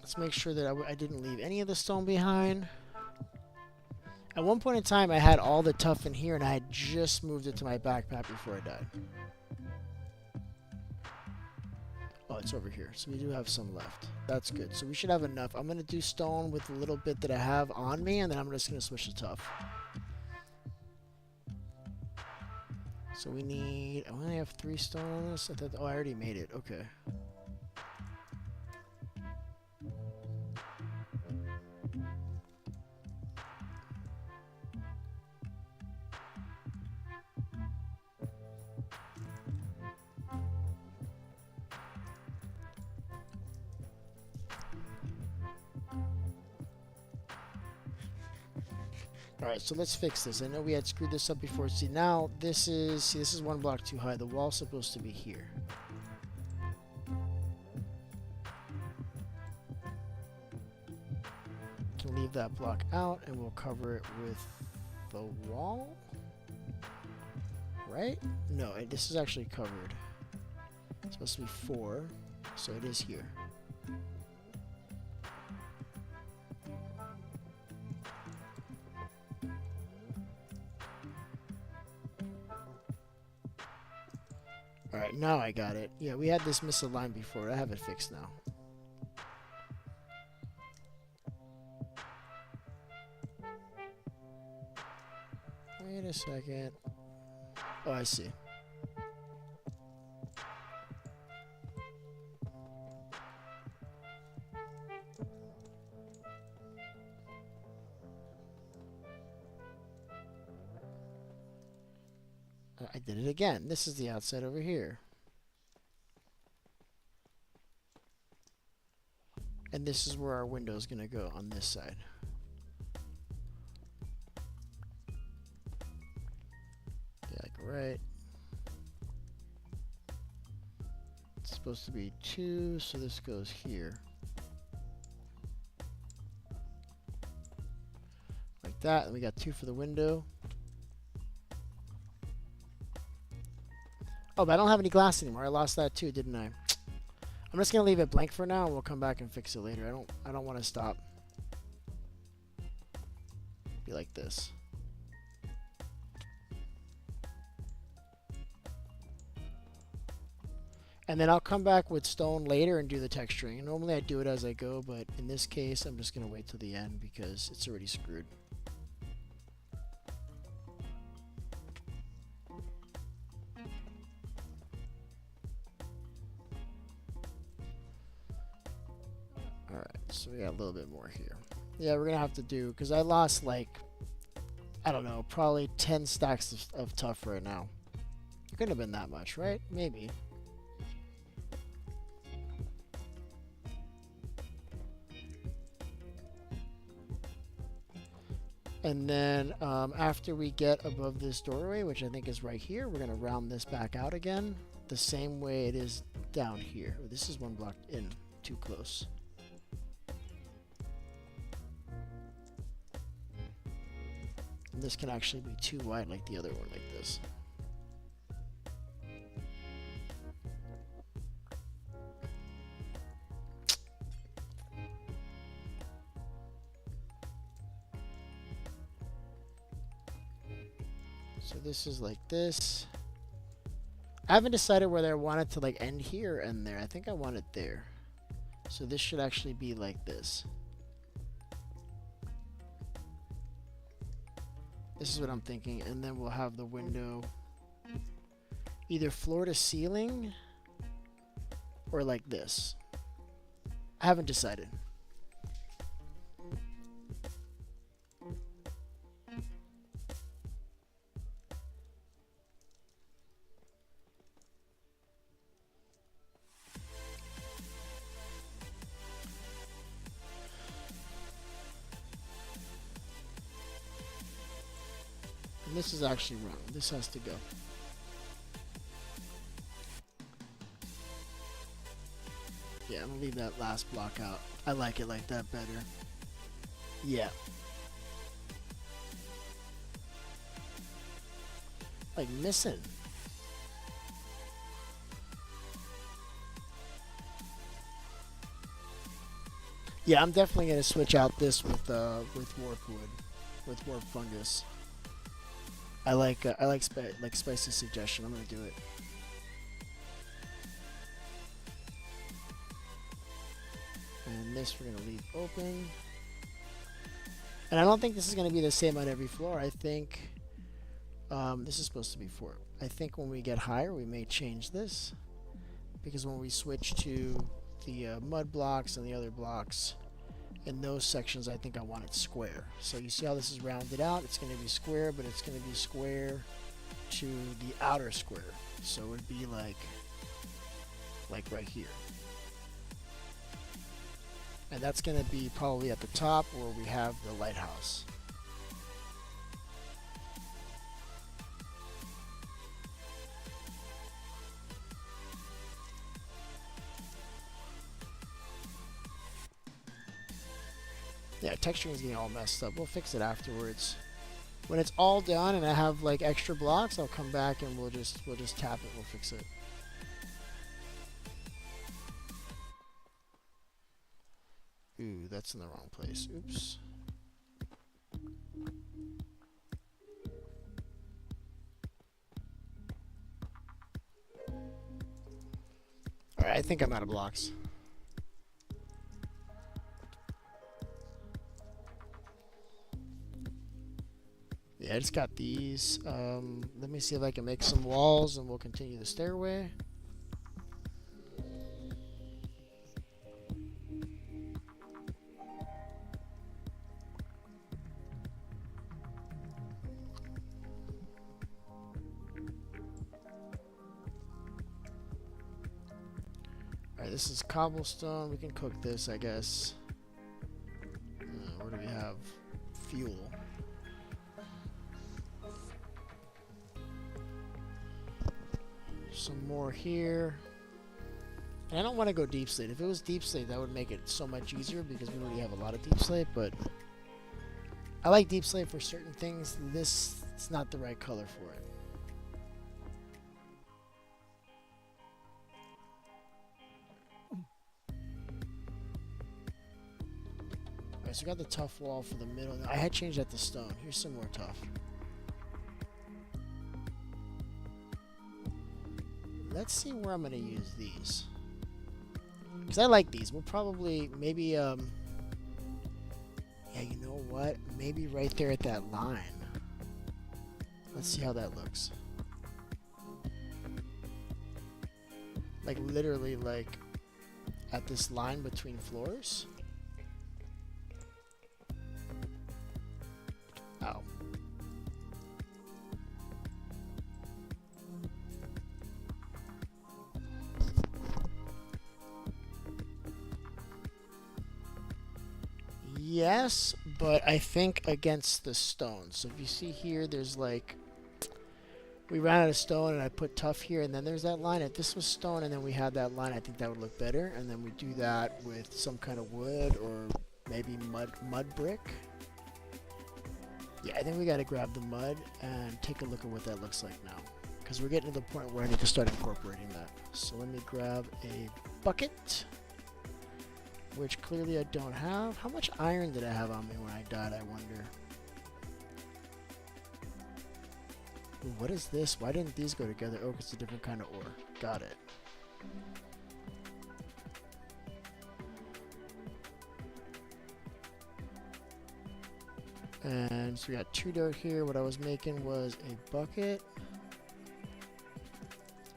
Let's make sure that I didn't leave any of the stone behind. At one point in time, I had all the tuff in here, and I had just moved it to my backpack before I died. Oh, it's over here. So we do have some left. That's good. So we should have enough. I'm going to do stone with the little bit that I have on me, and then I'm just going to switch to tuff. So we need... I only have 3 stone on this. I thought, oh, I already made it. Okay. Alright, so let's fix this. I know we had screwed this up before. See, now this is 1 block too high. The wall's supposed to be here. Can leave that block out and we'll cover it with the wall. Right? No, this is actually covered. It's supposed to be 4, so it is here. Alright, now I got it. Yeah, we had this misaligned before. I have it fixed now. Wait a second. Oh, I see. I did it again. This is the outside over here. And this is where our window is going to go on this side. Yeah, like right. It's supposed to be 2, so this goes here. Like that, and we got 2 for the window. Oh, but I don't have any glass anymore. I lost that too, didn't I? I'm just gonna leave it blank for now, and we'll come back and fix it later. I don't want to stop. Be like this. And then I'll come back with stone later and do the texturing. Normally I do it as I go, but in this case, I'm just gonna wait till the end because it's already screwed. So we got a little bit more here. Yeah, we're gonna have to do, because I lost like, I don't know, probably 10 stacks of tuff right now. It couldn't have been that much, right? Maybe. And then after we get above this doorway, which I think is right here, we're gonna round this back out again the same way it is down here. This is 1 block in, too close. And this can actually be too wide like the other one, like this. So this is like this. I haven't decided whether I want it to like end here or end there. I think I want it there. So this should actually be like this. This is what I'm thinking, and then we'll have the window either floor to ceiling or like this. I haven't decided. this is actually wrong. This has to go. Yeah, I'm gonna leave that last block out. I like it like that better. Yeah. Like missing. Yeah, I'm definitely gonna switch out this with warp wood, with warp fungus. I like spicy suggestion. I'm gonna do it. And this we're gonna leave open. And I don't think this is gonna be the same on every floor. I think this is supposed to be 4. I think when we get higher, we may change this, because when we switch to the mud blocks and the other blocks, in those sections, I think I want it square. So you see how this is rounded out? It's going to be square, but it's going to be square to the outer square. So it would be like right here. And that's going to be probably at the top where we have the lighthouse. Yeah, texturing is getting all messed up. We'll fix it afterwards. When it's all done and I have like extra blocks, I'll come back and we'll just tap it. We'll fix it. Ooh, that's in the wrong place. Oops. All right, I think I'm out of blocks. Yeah, I just got these. Let me see if I can make some walls and we'll continue the stairway. Alright, this is cobblestone. We can cook this, I guess. What do we have? Fuel. Some more here. And I don't want to go deep slate. If it was deep slate, that would make it so much easier because we already have a lot of deep slate, but I like deep slate for certain things. This is not the right color for it. Alright, so we got the tough wall for the middle. I had changed that to stone. Here's some more tough. Let's see where I'm going to use these. Because I like these. We'll probably, maybe, yeah, you know what? Maybe right there at that line. Let's see how that looks. Like, literally, like, at this line between floors. Oh. Yes, but I think against the stone. So if you see here, there's like, we ran out of stone and I put tough here, and then there's that line. If this was stone and then we had that line, I think that would look better. And then we do that with some kind of wood or maybe mud brick. Yeah, I think we got to grab the mud and take a look at what that looks like now, because we're getting to the point where I need to start incorporating that. So let me grab a bucket, which clearly I don't have. How much iron did I have on me when I died, I wonder? Ooh, what is this? Why didn't these go together? Oh, it's a different kind of ore. Got it. And so we got 2 dirt here. What I was making was a bucket.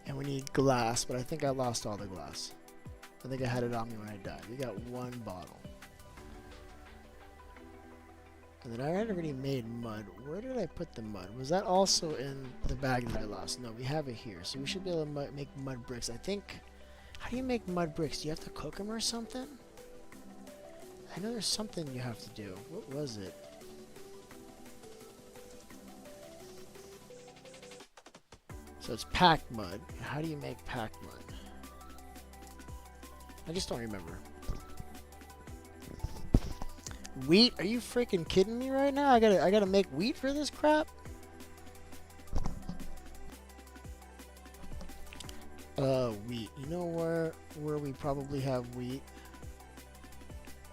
And we need glass, but I think I lost all the glass. I think I had it on me when I died. We got 1 bottle. And then I had already made mud. Where did I put the mud? Was that also in the bag that I lost? No, we have it here. So we should be able to make mud bricks. I think... How do you make mud bricks? Do you have to cook them or something? I know there's something you have to do. What was it? So it's packed mud. How do you make packed mud? I just don't remember. Wheat? Are you freaking kidding me right now? I gotta make wheat for this crap? Wheat. You know where we probably have wheat?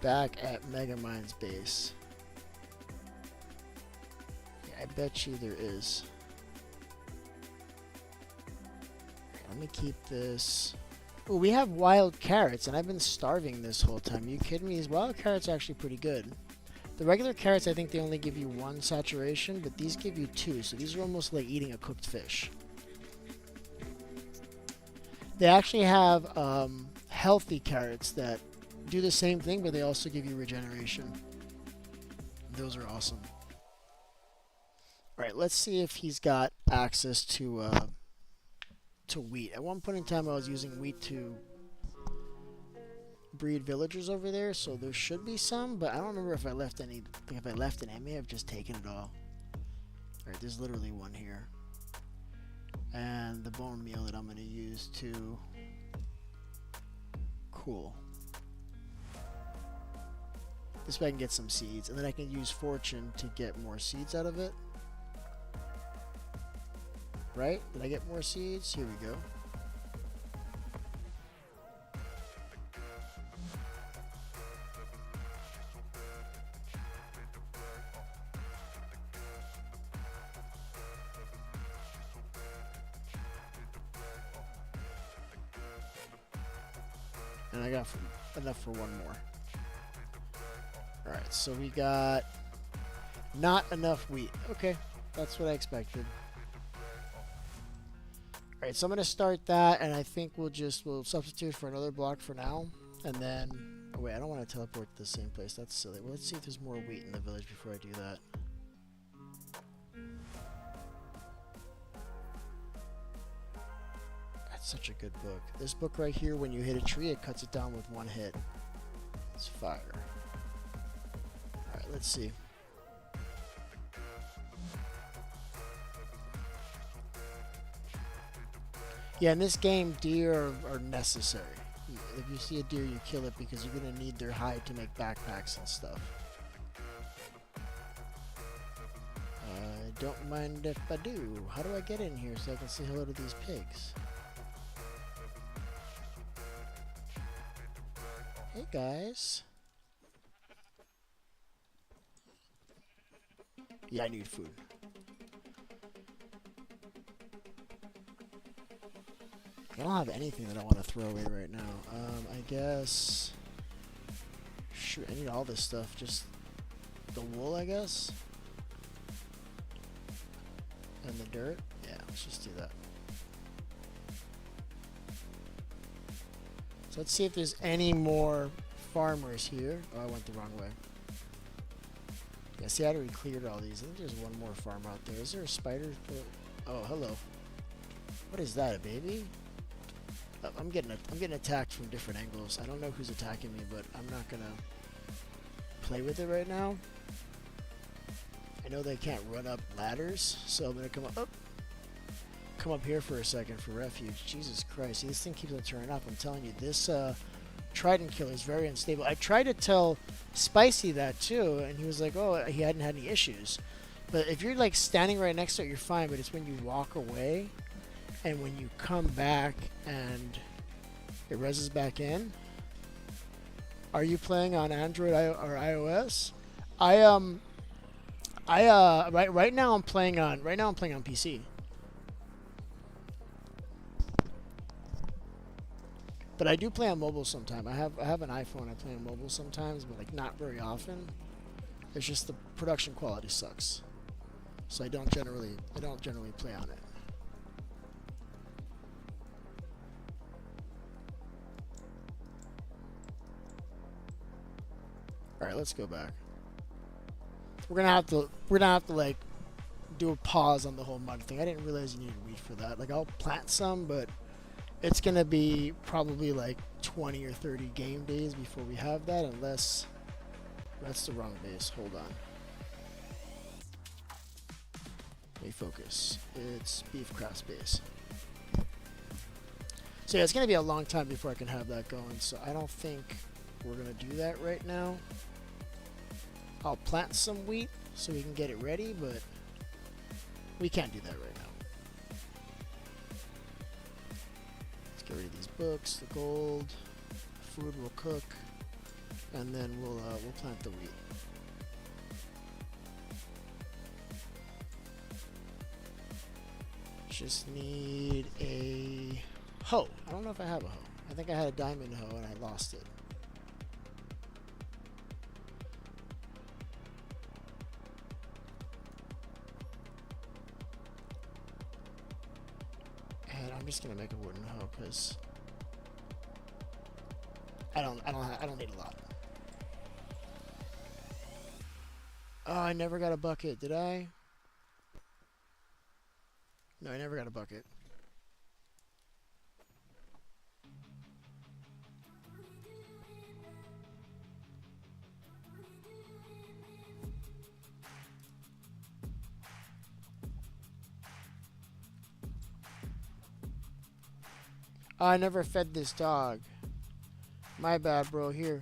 Back at Megamind's base. Yeah, I bet you there is. Let me keep this. Oh, we have wild carrots, and I've been starving this whole time. Are you kidding me? These wild carrots are actually pretty good. The regular carrots, I think they only give you 1 saturation, but these give you 2, so these are almost like eating a cooked fish. They actually have healthy carrots that do the same thing, but they also give you regeneration. Those are awesome. Alright, let's see if he's got access to wheat. At one point in time, I was using wheat to breed villagers over there, so there should be some, but I don't remember if I left any. I think if I left any, I may have just taken it all. Alright, there's literally one here. And the bone meal that I'm going to use to... Cool. This way I can get some seeds, and then I can use fortune to get more seeds out of it. Right? Did I get more seeds? Here we go. And I got enough for one more. Alright, so we got not enough wheat. Okay, that's what I expected. Alright, so I'm going to start that, and I think we'll substitute for another block for now. And then, oh wait, I don't want to teleport to the same place. That's silly. Well, let's see if there's more wheat in the village before I do that. That's such a good book. This book right here, when you hit a tree, it cuts it down with 1 hit. It's fire. Alright, let's see. Yeah, in this game, deer are necessary. If you see a deer, you kill it because you're going to need their hide to make backpacks and stuff. I don't mind if I do. How do I get in here so I can say hello to these pigs? Hey guys. Yeah, I need food. I don't have anything that I want to throw away right now. I guess... Shoot, I need all this stuff. Just the wool, I guess? And the dirt? Yeah, let's just do that. So let's see if there's any more farmers here. Oh, I went the wrong way. Yeah, see, I already cleared all these. I think there's one more farm out there. Is there a spider? Oh, hello. What is that, a baby? I'm getting attacked from different angles. I don't know who's attacking me, but I'm not gonna play with it right now. I know they can't run up ladders, so I'm gonna come up here for a second for refuge. Jesus Christ, see, this thing keeps on turning up. I'm telling you, this trident killer is very unstable. I tried to tell Spicy that too, and he was like, oh, he hadn't had any issues. But if you're like standing right next to it, you're fine, but it's when you walk away and when you come back and it reses back in. Are you playing on Android or iOS? Right now I'm playing on PC. But I do play on mobile sometimes. I have an iPhone. I play on mobile sometimes, but like not very often. It's just the production quality sucks. So I don't generally play on it. All right, let's go back. We're gonna have to like do a pause on the whole mud thing. I didn't realize you needed wheat for that. Like I'll plant some, but it's gonna be probably like 20 or 30 game days before we have that, unless that's the wrong base. Hold on. Let me focus. It's Beefcraft's base. So yeah, it's gonna be a long time before I can have that going. So I don't think we're gonna do that right now. I'll plant some wheat so we can get it ready, but we can't do that right now. Let's get rid of these books, the gold, food will cook, and then we'll plant the wheat. Just need a hoe. I don't know if I have a hoe. I think I had a diamond hoe and I lost it. And I'm just gonna make a wooden hoe because I don't need a lot. Oh, I never got a bucket, did I? No, I never got a bucket. Oh, I never fed this dog. My bad, bro. Here.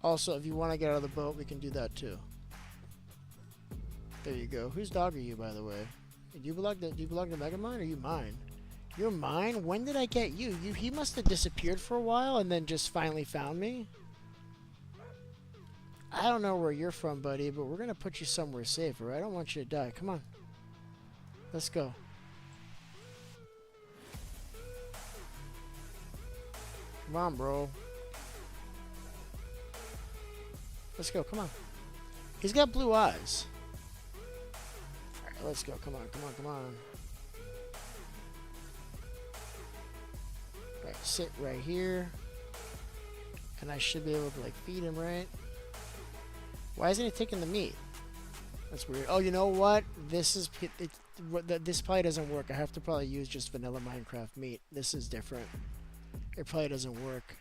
Also, if you want to get out of the boat, we can do that too. There you go. Whose dog are you, by the way? Do you belong to Megamind, or are you mine? You're mine? When did I get you? He must have disappeared for a while and then just finally found me. I don't know where you're from, buddy, but we're gonna put you somewhere safe, alright? I don't want you to die. Come on. Let's go. Come on, bro. Let's go. Come on. He's got blue eyes. Alright, let's go. Come on, come on, come on. Alright, sit right here. And I should be able to, like, feed him, right? Why isn't he taking the meat? That's weird. Oh, you know what? This probably doesn't work. I have to probably use just vanilla Minecraft meat. This is different. It probably doesn't work.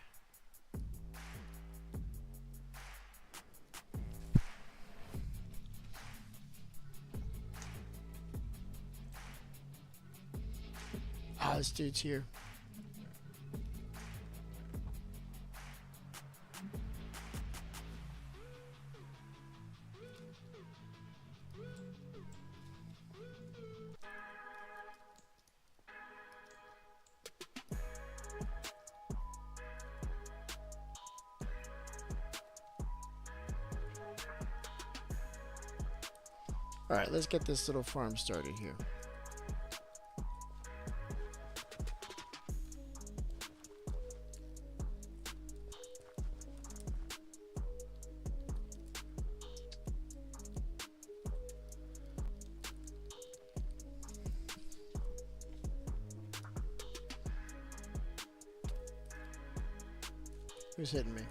Ah, this dude's here. Alright, let's get this little farm started here. Who's hitting me?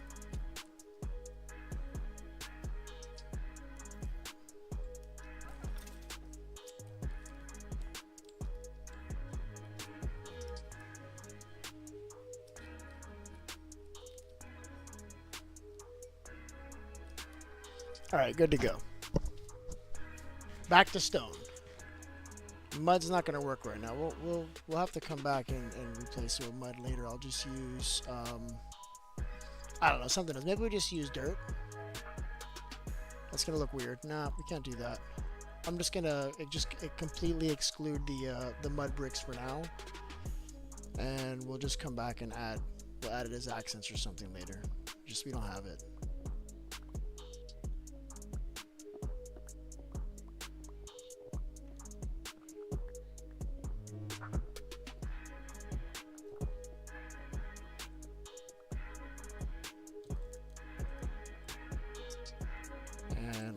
Alright, good to go. Back to stone. Mud's not gonna work right now. We'll have to come back and replace it with mud later. I'll just use I don't know, something else. Maybe we just use dirt. That's gonna look weird. Nah, we can't do that. I'm just gonna completely exclude the mud bricks for now, and we'll just come back and we'll add it as accents or something later. Just we don't have it.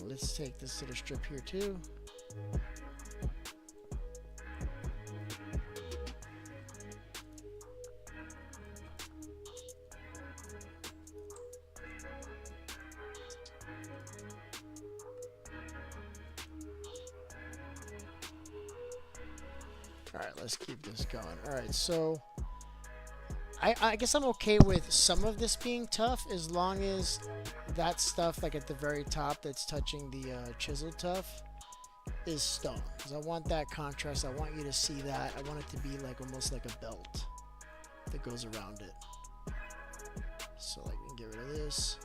Let's take this little strip here too. Alright, let's keep this going. Alright, so I guess I'm okay with some of this being tough as long as that stuff like at the very top that's touching the chiseled tough is stone, because I want that contrast. I want you to see that. I want it to be like almost like a belt that goes around it. So like we can get rid of this,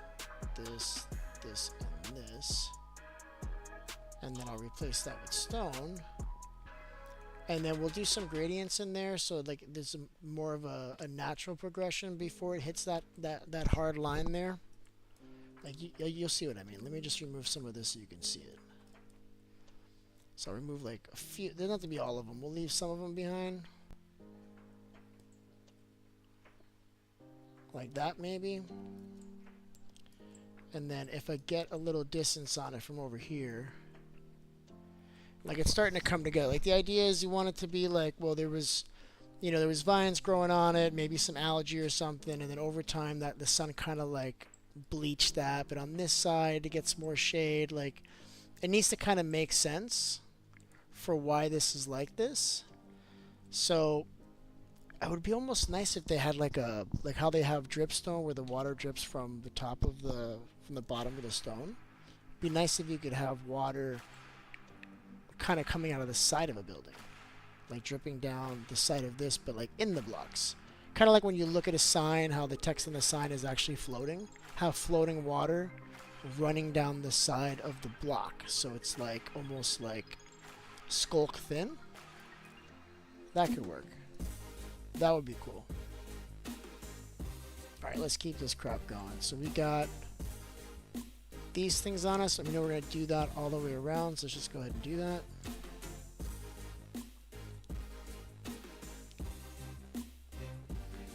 this, this, and this. And then I'll replace that with stone. And then we'll do some gradients in there, so like there's more of a natural progression before it hits that hard line there. Like you'll see what I mean. Let me just remove some of this so you can see it. So I'll remove like a few. There's not to be all of them. We'll leave some of them behind. Like that maybe. And then if I get a little distance on it from over here, like it's starting to come together. Like the idea is you want it to be like, well, there was vines growing on it, maybe some algae or something, and then over time that the sun kind of like bleached that. But on this side it gets more shade. Like it needs to kind of make sense for why this is like this. So it would be almost nice if they had like how they have dripstone where the water drips from the top of from the bottom of the stone. It'd be nice if you could have water kind of coming out of the side of a building, like dripping down the side of this, but like in the blocks. Kind of like when you look at a sign, how the text on the sign is actually floating. Have floating water running down the side of the block, so it's like almost like skulk thin. That could work. That would be cool. Alright, let's keep this crap going. So we got these things on us. We know we're going to do that all the way around, so let's just go ahead and do that.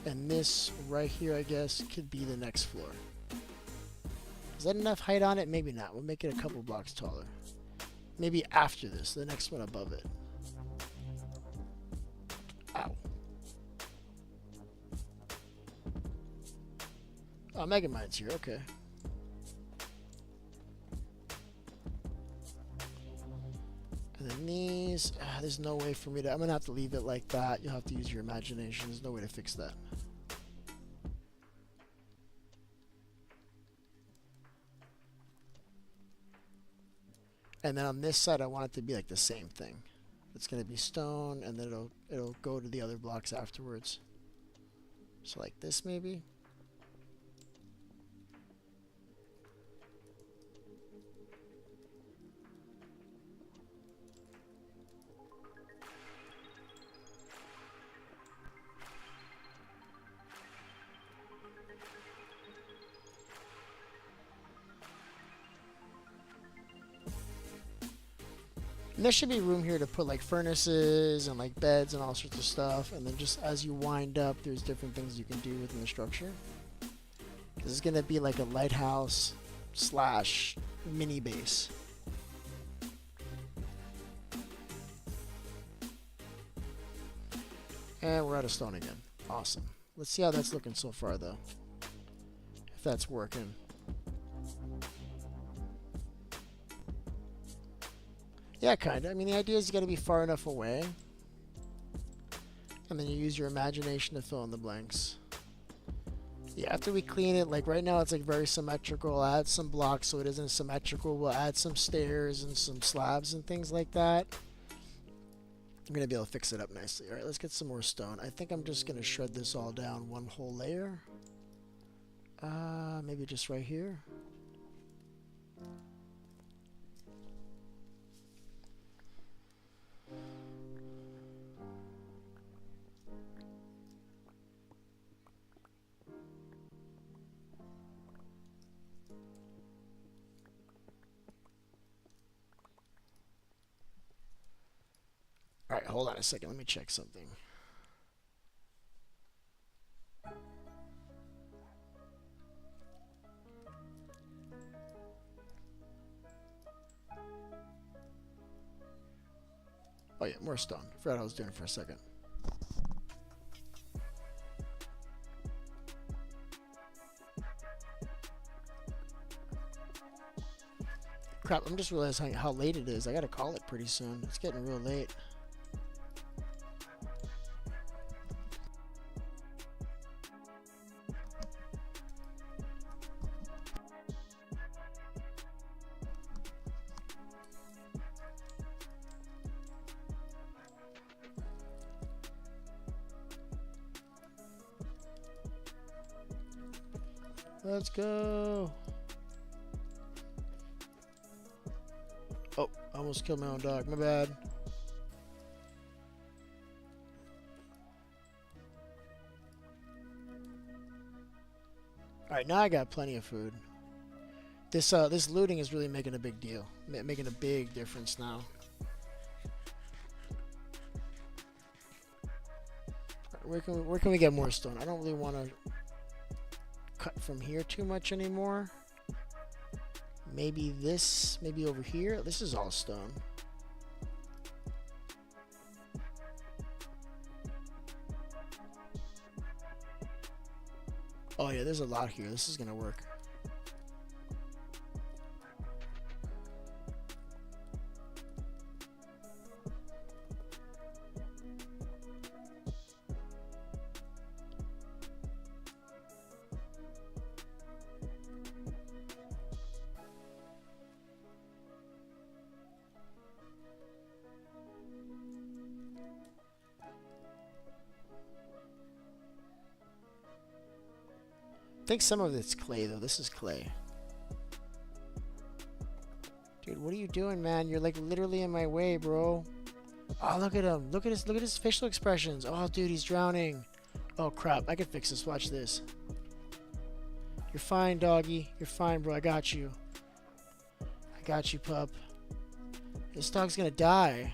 And this right here, I guess, could be the next floor. Is that enough height on it? Maybe not. We'll make it a couple blocks taller. Maybe after this, the next one above it. Ow. Oh, Megamind's here, okay. And then these, there's no way for me to, I'm gonna have to leave it like that. You'll have to use your imagination. There's no way to fix that. And then on this side, I want it to be like the same thing. It's gonna be stone, and then it'll go to the other blocks afterwards. So like this maybe. And there should be room here to put like furnaces and like beds and all sorts of stuff. And then just as you wind up, there's different things you can do within the structure. This is going to be like a lighthouse slash mini base. And we're out of stone again. Awesome. Let's see how that's looking so far though. If that's working. Yeah, kind of. I mean, the idea is you got to be far enough away. And then you use your imagination to fill in the blanks. Yeah, after we clean it, like right now it's like very symmetrical. I'll add some blocks so it isn't symmetrical. We'll add some stairs and some slabs and things like that. I'm going to be able to fix it up nicely. Alright, let's get some more stone. I think I'm just going to shred this all down one whole layer. Maybe just right here. Alright, hold on a second. Let me check something. Oh yeah, more stone. I forgot what I was doing for a second. Crap, I'm just realizing how late it is. I gotta call it pretty soon. It's getting real late. Let's go. Oh, I almost killed my own dog. My bad. All right, now I got plenty of food. This looting is really making a big deal, making a big difference now. Where can we get more stone? I don't really want to cut from here too much anymore. Maybe this, maybe over here. This is all stone. Oh yeah, there's a lot here. This is gonna work. I think some of it's clay though. This is clay. Dude, what are you doing, man? You're like literally in my way, bro. Oh, look at him. Look at his facial expressions. Oh, dude, he's drowning. Oh crap, I can fix this. Watch this. You're fine, doggy. You're fine, bro. I got you. I got you, pup. This dog's gonna die.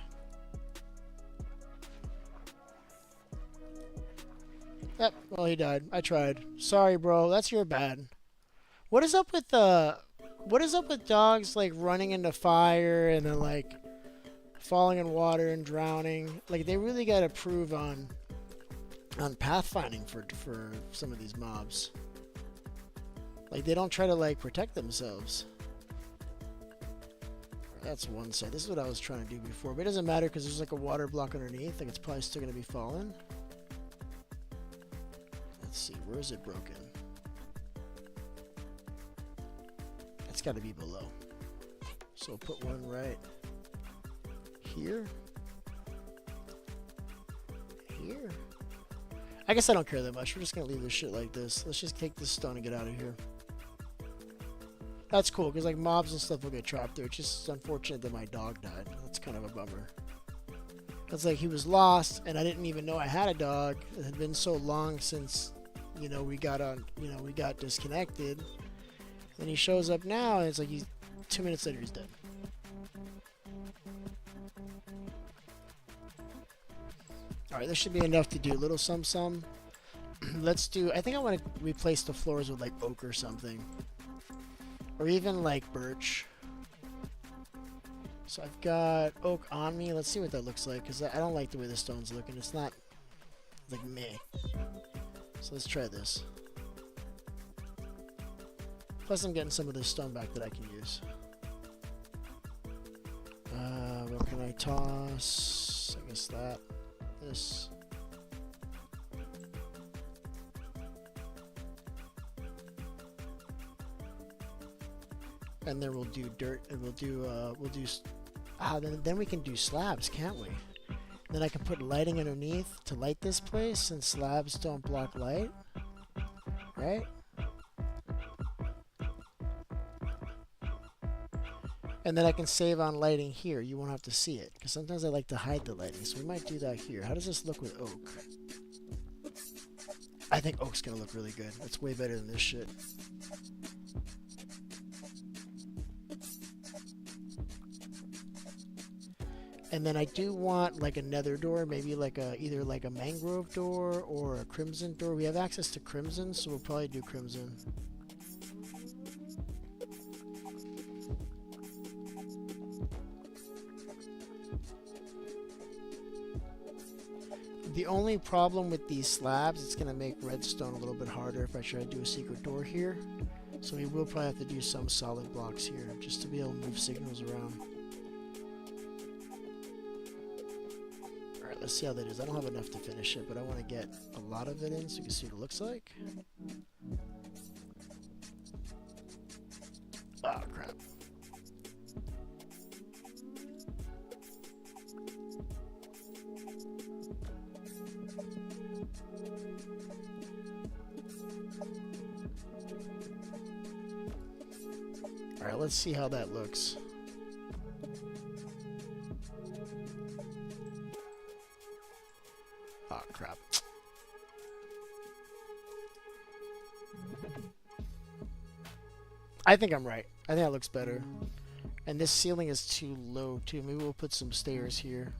Yep, well, he died. I tried. Sorry, bro. That's your bad. What is up with dogs like running into fire and then like falling in water and drowning? Like they really got to improve on pathfinding for some of these mobs. Like they don't try to like protect themselves. That's one side. This is what I was trying to do before, but it doesn't matter because there's like a water block underneath. Like it's probably still gonna be falling. Let's see, where is it broken? It's got to be below. So put one right here. Here. I guess I don't care that much. We're just going to leave this shit like this. Let's just take this stone and get out of here. That's cool, because like mobs and stuff will get trapped there. It's just unfortunate that my dog died. That's kind of a bummer. It's like he was lost, and I didn't even know I had a dog. It had been so long since... we got disconnected. Then he shows up now, and it's like 2 minutes later he's dead. Alright, this should be enough to do a little some. Let's do, I think I want to replace the floors with like oak or something. Or even like birch. So I've got oak on me. Let's see what that looks like, because I don't like the way the stone's looking. It's not like meh. So let's try this. Plus I'm getting some of this stone back that I can use. What can I toss? I guess that. This. And then we'll do dirt, and then we can do slabs, can't we? Then I can put lighting underneath to light this place, since slabs don't block light, right? And then I can save on lighting here. You won't have to see it, because sometimes I like to hide the lighting, so we might do that here. How does this look with oak? I think oak's gonna look really good. It's way better than this shit. And then I do want like a nether door, maybe like either like a mangrove door or a crimson door. We have access to crimson, so we'll probably do crimson. The only problem with these slabs, it's going to make redstone a little bit harder if I try to do a secret door here. So we will probably have to do some solid blocks here just to be able to move signals around. Alright, let's see how that is. I don't have enough to finish it, but I want to get a lot of it in so you can see what it looks like. Oh, crap. let's see how that looks. Oh, crap. I think I'm right. I think that looks better. And this ceiling is too low, too. Maybe we'll put some stairs here.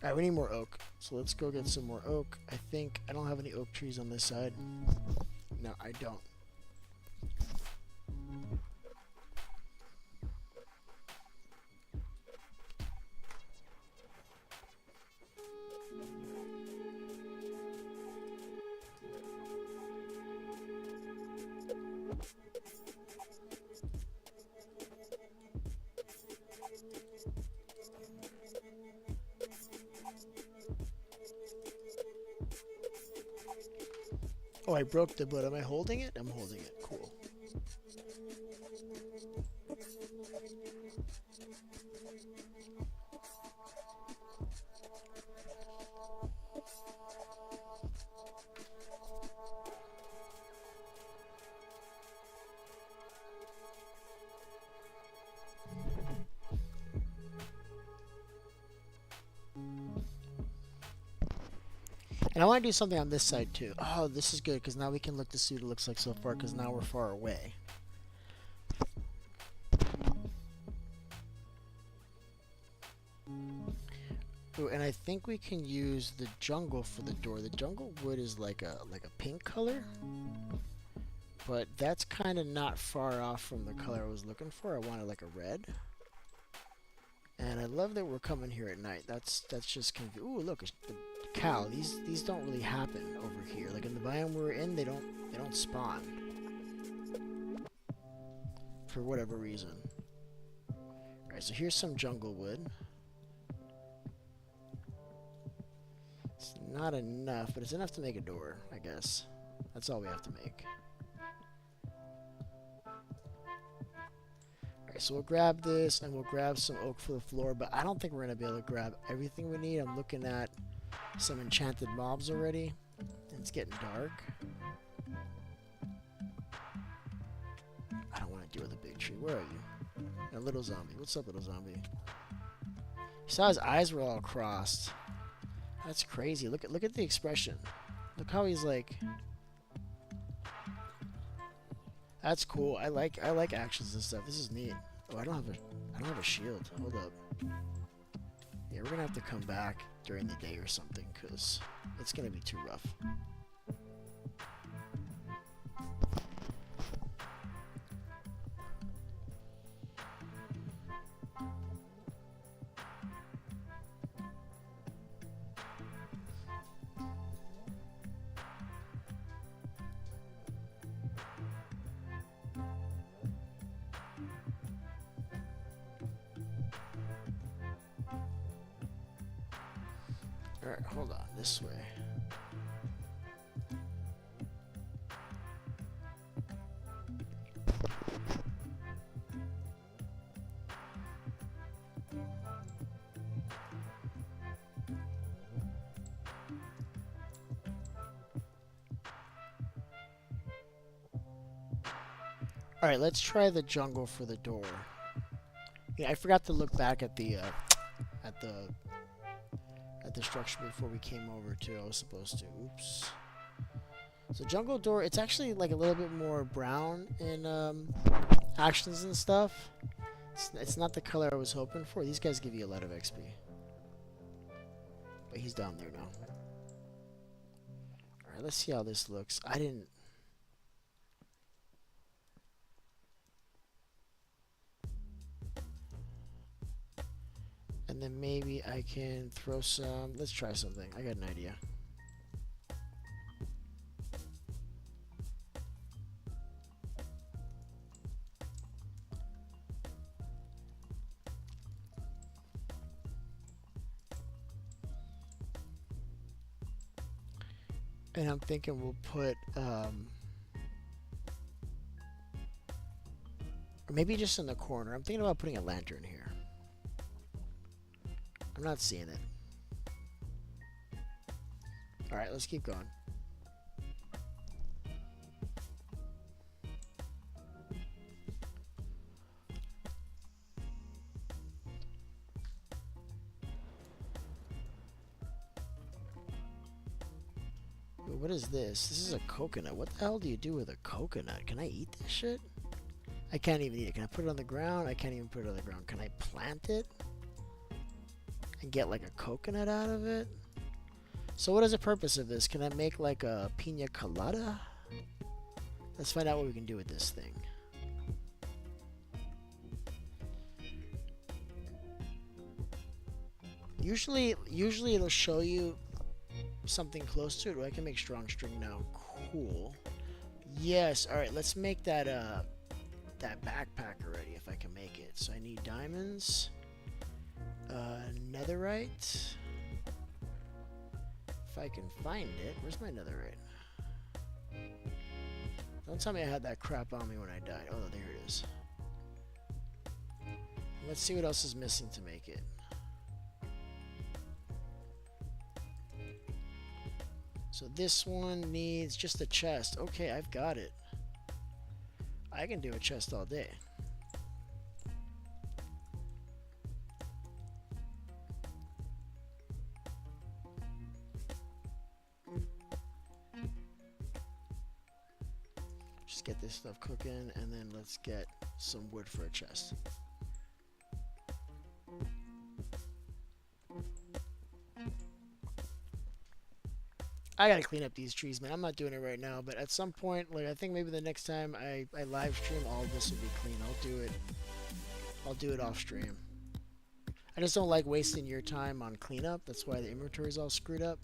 Alright, we need more oak. So let's go get some more oak. I think I don't have any oak trees on this side. No, I don't. Oh, I broke the boat. Am I holding it? I'm holding it. Cool. And I want to do something on this side too. Oh, this is good because now we can look to see what it looks like so far because now we're far away. Ooh, and I think we can use the jungle for the door. The jungle wood is like a pink color, but that's kind of not far off from the color I was looking for. I wanted like a red. And I love that we're coming here at night. That's just confusing. Ooh, look, the cow. These don't really happen over here. Like in the biome we're in, they don't spawn for whatever reason. All right, so here's some jungle wood. It's not enough, but it's enough to make a door, I guess. That's all we have to make. Alright, so we'll grab this and we'll grab some oak for the floor, but I don't think we're going to be able to grab everything we need. I'm looking at some enchanted mobs already, and it's getting dark. I don't want to deal with a big tree. Where are you? A little zombie. What's up, little zombie? You saw his eyes were all crossed. That's crazy. Look at the expression. Look how he's like. That's cool. I like actions and stuff. This is neat. Oh, I don't have a shield. Hold up. Yeah, we're gonna have to come back during the day or something because it's gonna be too rough. Alright, hold on, this way. Alright, let's try the jungle for the door. Yeah, I forgot to look back at the structure before we came over too. I was supposed to. Oops. So jungle door, it's actually like a little bit more brown in actions and stuff. It's not the color I was hoping for. These guys give you a lot of XP. But he's down there now. Alright, let's see how this looks. I didn't... And then maybe I can throw some... Let's try something. I got an idea. And I'm thinking we'll put... or maybe just in the corner. I'm thinking about putting a lantern here. I'm not seeing it. Alright, let's keep going. What is this? This is a coconut. What the hell do you do with a coconut? Can I eat this shit? I can't even eat it. Can I put it on the ground? I can't even put it on the ground. Can I plant it? And get like a coconut out of it? So what is the purpose of this? Can I make like a pina colada? Let's find out what we can do with this thing. Usually it'll show you something close to it. Oh, I can make strong string now. Cool. Yes. All right. Let's make that that backpack already if I can make it. So I need diamonds, netherite. If I can find it. Where's my netherite? Don't tell me I had that crap on me when I died. Oh, there it is. Let's see what else is missing to make it. So this one needs just a chest. Okay, I've got it. I can do a chest all day. Just get this stuff cooking, and then let's get some wood for a chest. I gotta clean up these trees, man. I'm not doing it right now, but at some point, like I think maybe the next time I live stream, all of this will be clean. I'll do it off stream. I just don't like wasting your time on cleanup. That's why the inventory is all screwed up.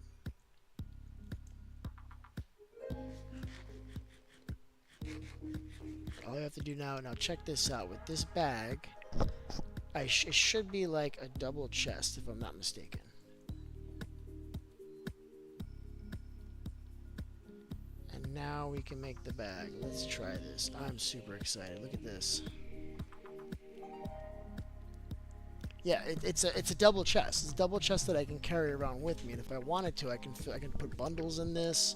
All I have to do now check this out. With this bag, it should be like a double chest, if I'm not mistaken. Now we can make the bag. Let's try this. I'm super excited. Look at this. Yeah, it's a double chest. It's a double chest that I can carry around with me, and if I wanted to, I can put bundles in this.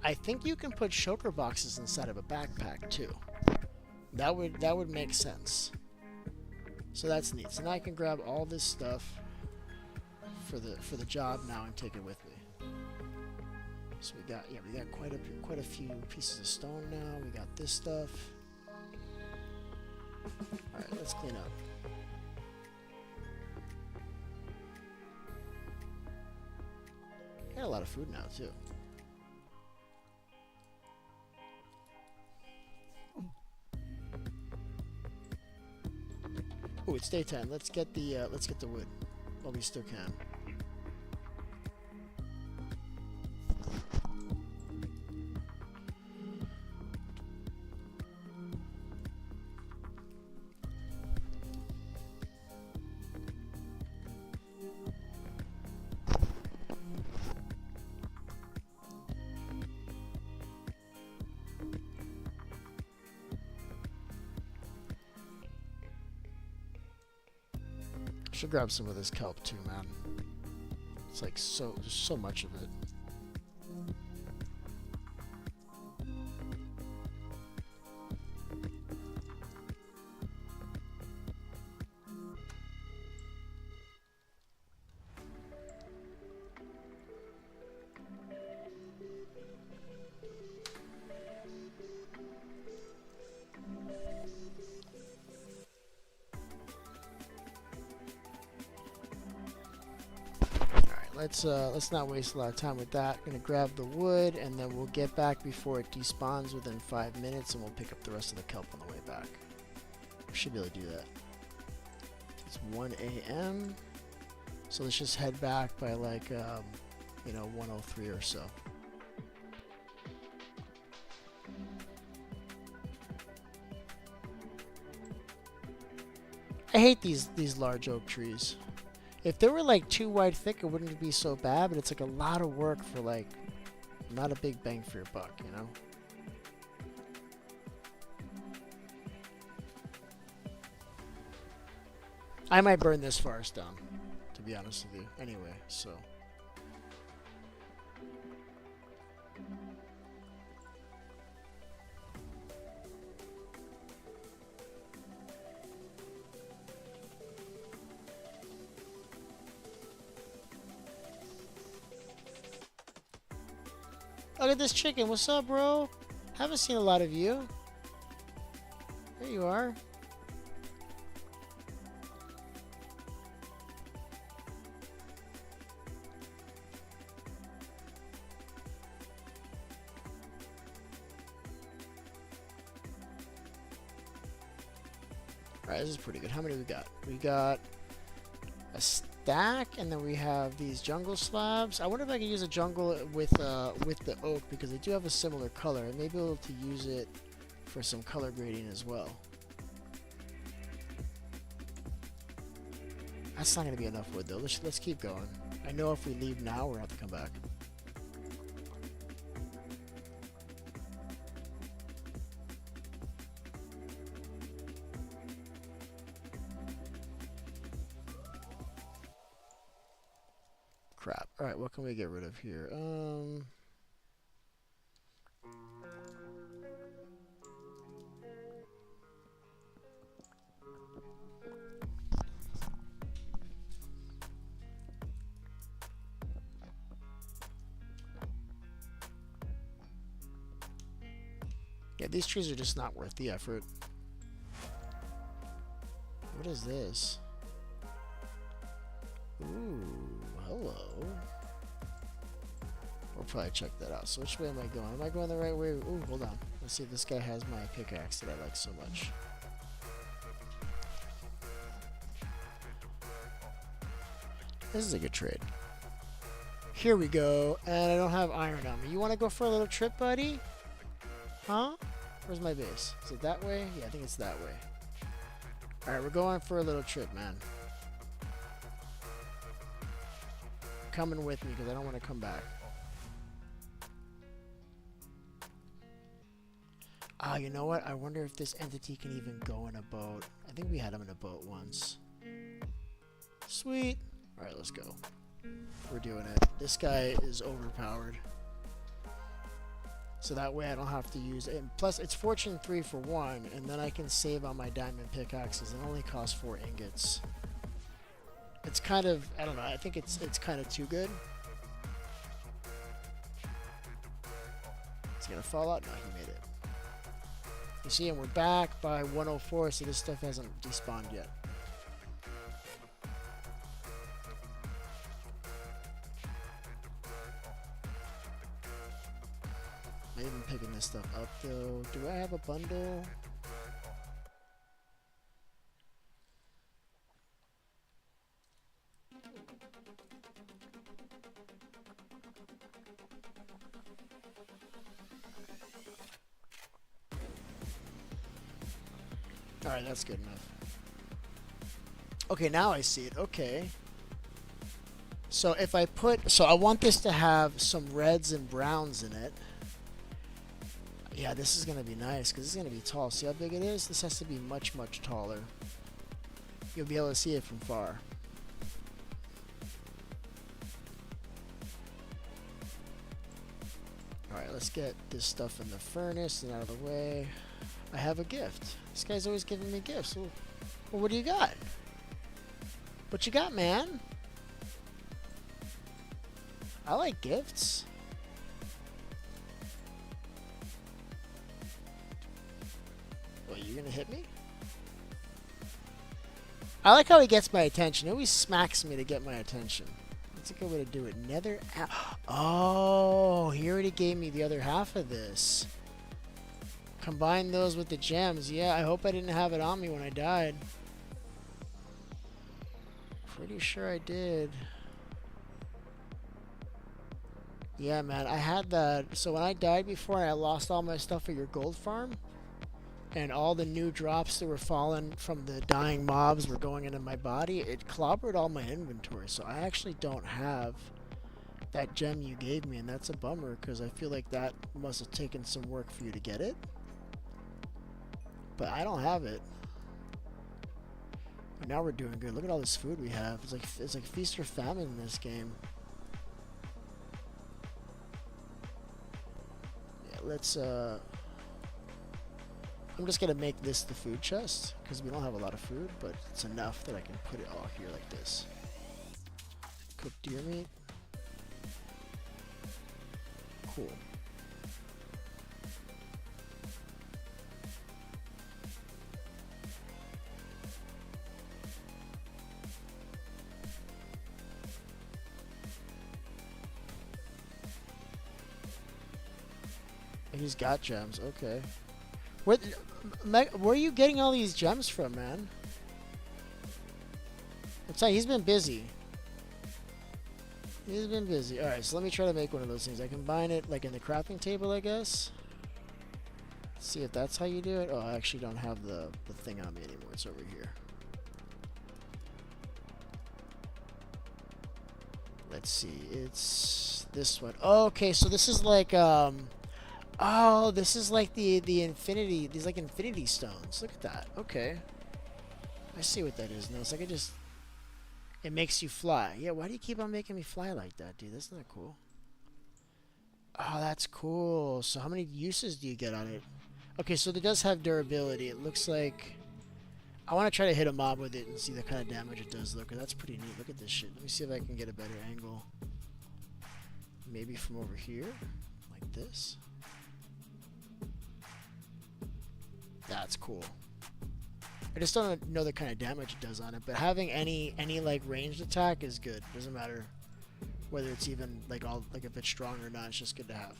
I think you can put shulker boxes inside of a backpack too. That would make sense. So that's neat. So now I can grab all this stuff for the job now and take it with me. So we got quite a few pieces of stone now. We got this stuff. All right, let's clean up. Got a lot of food now too. Oh, it's daytime. Let's get the wood while we still can. Should grab some of this kelp too, man. It's like there's so much of it. Let's not waste a lot of time with that. Gonna grab the wood, and then we'll get back before it despawns within 5 minutes, and we'll pick up the rest of the kelp on the way back. We should be able to do that. It's 1 a.m. So let's just head back by like 1:03 or so. I hate these large oak trees. If they were like 2 wide thick, it wouldn't be so bad, but it's like a lot of work for like not a big bang for your buck, you know? I might burn this forest down, to be honest with you. Anyway, so. Look at this chicken. What's up, bro? Haven't seen a lot of you. There you are. Alright, this is pretty good. How many we got? We got a stack, and then we have these jungle slabs. I wonder if I can use a jungle with the oak, because they do have a similar color. I may be able to use it for some color grading as well. That's not going to be enough wood, though. Let's keep going. I know if we leave now, we're going to have to come back. Crap. Alright, what can we get rid of here? Yeah, these trees are just not worth the effort. What is this? Ooh, hello. We'll probably check that out. So which way am I going? Am I going the right way? Ooh, hold on. Let's see if this guy has my pickaxe that I like so much. This is a good trade. Here we go. And I don't have iron on me. You want to go for a little trip, buddy? Huh? Where's my base? Is it that way? Yeah, I think it's that way. Alright, we're going for a little trip, man. Coming with me because I don't want to come back. Ah, you know what? I wonder if this entity can even go in a boat. I think we had him in a boat once. Sweet. Alright, let's go. We're doing it. This guy is overpowered. So that way I don't have to use it. And plus, it's fortune 3 for 1, and then I can save on my diamond pickaxes. It only costs 4 ingots. It's kind of, I don't know, I think it's kind of too good. Is he gonna fall out? No, he made it. You see, and we're back by 104, so this stuff hasn't despawned yet. I'm even picking this stuff up though. Do I have a bundle? Alright, that's good enough. Okay, now I see it. Okay. So if I put... So I want this to have some reds and browns in it. Yeah, this is going to be nice because this is going to be tall. See how big it is? This has to be much, much taller. You'll be able to see it from far. Alright, let's get this stuff in the furnace and out of the way. I have a gift. This guy's always giving me gifts. Well, what do you got? What you got, man? I like gifts. Well, you gonna hit me? I like how he gets my attention. He always smacks me to get my attention. That's a good way to do it. Nether. Oh, he already gave me the other half of this. Combine those with the gems. Yeah, I hope I didn't have it on me when I died. Pretty sure I did. Yeah, man, I had that. So when I died before and I lost all my stuff at your gold farm, and all the new drops that were falling from the dying mobs were going into my body, it clobbered all my inventory. So I actually don't have that gem you gave me, and that's a bummer because I feel like that must have taken some work for you to get it. But I don't have it. But now we're doing good. Look at all this food we have. It's like feast or famine in this game. Yeah, let's I'm just gonna make this the food chest because we don't have a lot of food, but it's enough that I can put it all here like this. Cooked deer meat. Cool. He's got gems. Okay. Where are you getting all these gems from, man? I'll tell you, he's been busy. He's been busy. Alright, so let me try to make one of those things. I combine it like in the crafting table, I guess. Let's see if that's how you do it. Oh, I actually don't have the thing on me anymore. It's over here. Let's see. It's this one. Oh, okay, so this is like oh, this is like the infinity. These like infinity stones. Look at that. Okay. I see what that is now. It's like it makes you fly. Yeah, why do you keep on making me fly like that, dude? That's not cool. Oh, that's cool. So how many uses do you get on it? Okay, so it does have durability. It looks like... I want to try to hit a mob with it and see the kind of damage it does, though, because that's pretty neat. Look at this shit. Let me see if I can get a better angle. Maybe from over here? Like this? That's cool. I just don't know the kind of damage it does on it, but having any like ranged attack is good. Doesn't matter whether it's even like if it's strong or not. It's just good to have.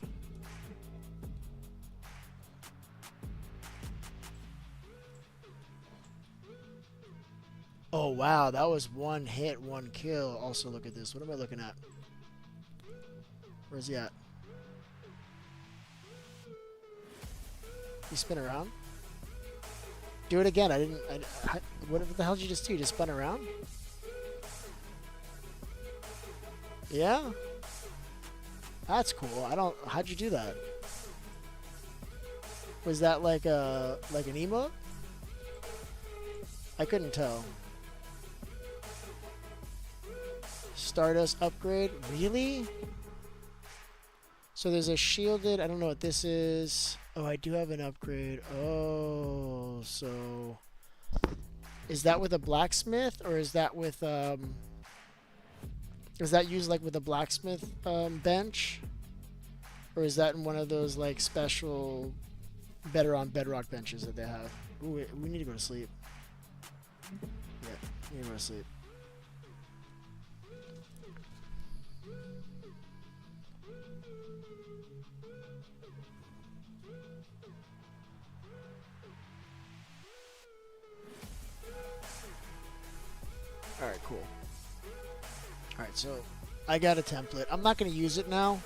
Oh wow, that was one hit, one kill. Also, look at this. What am I looking at? Where's he at? You spin around? Do it again. What the hell did you just do? You just spun around? Yeah? That's cool. How'd you do that? Was that like an emote? I couldn't tell. Stardust upgrade? Really? So there's a shielded, I don't know what this is. Oh, I do have an upgrade. Oh, so is that with a blacksmith, or is that with is that used like with a blacksmith bench, or is that in one of those like special Bedrock benches that they have? Ooh, we need to go to sleep. Yeah, we need to go to sleep. Alright, cool. Alright, so I got a template. I'm not going to use it now,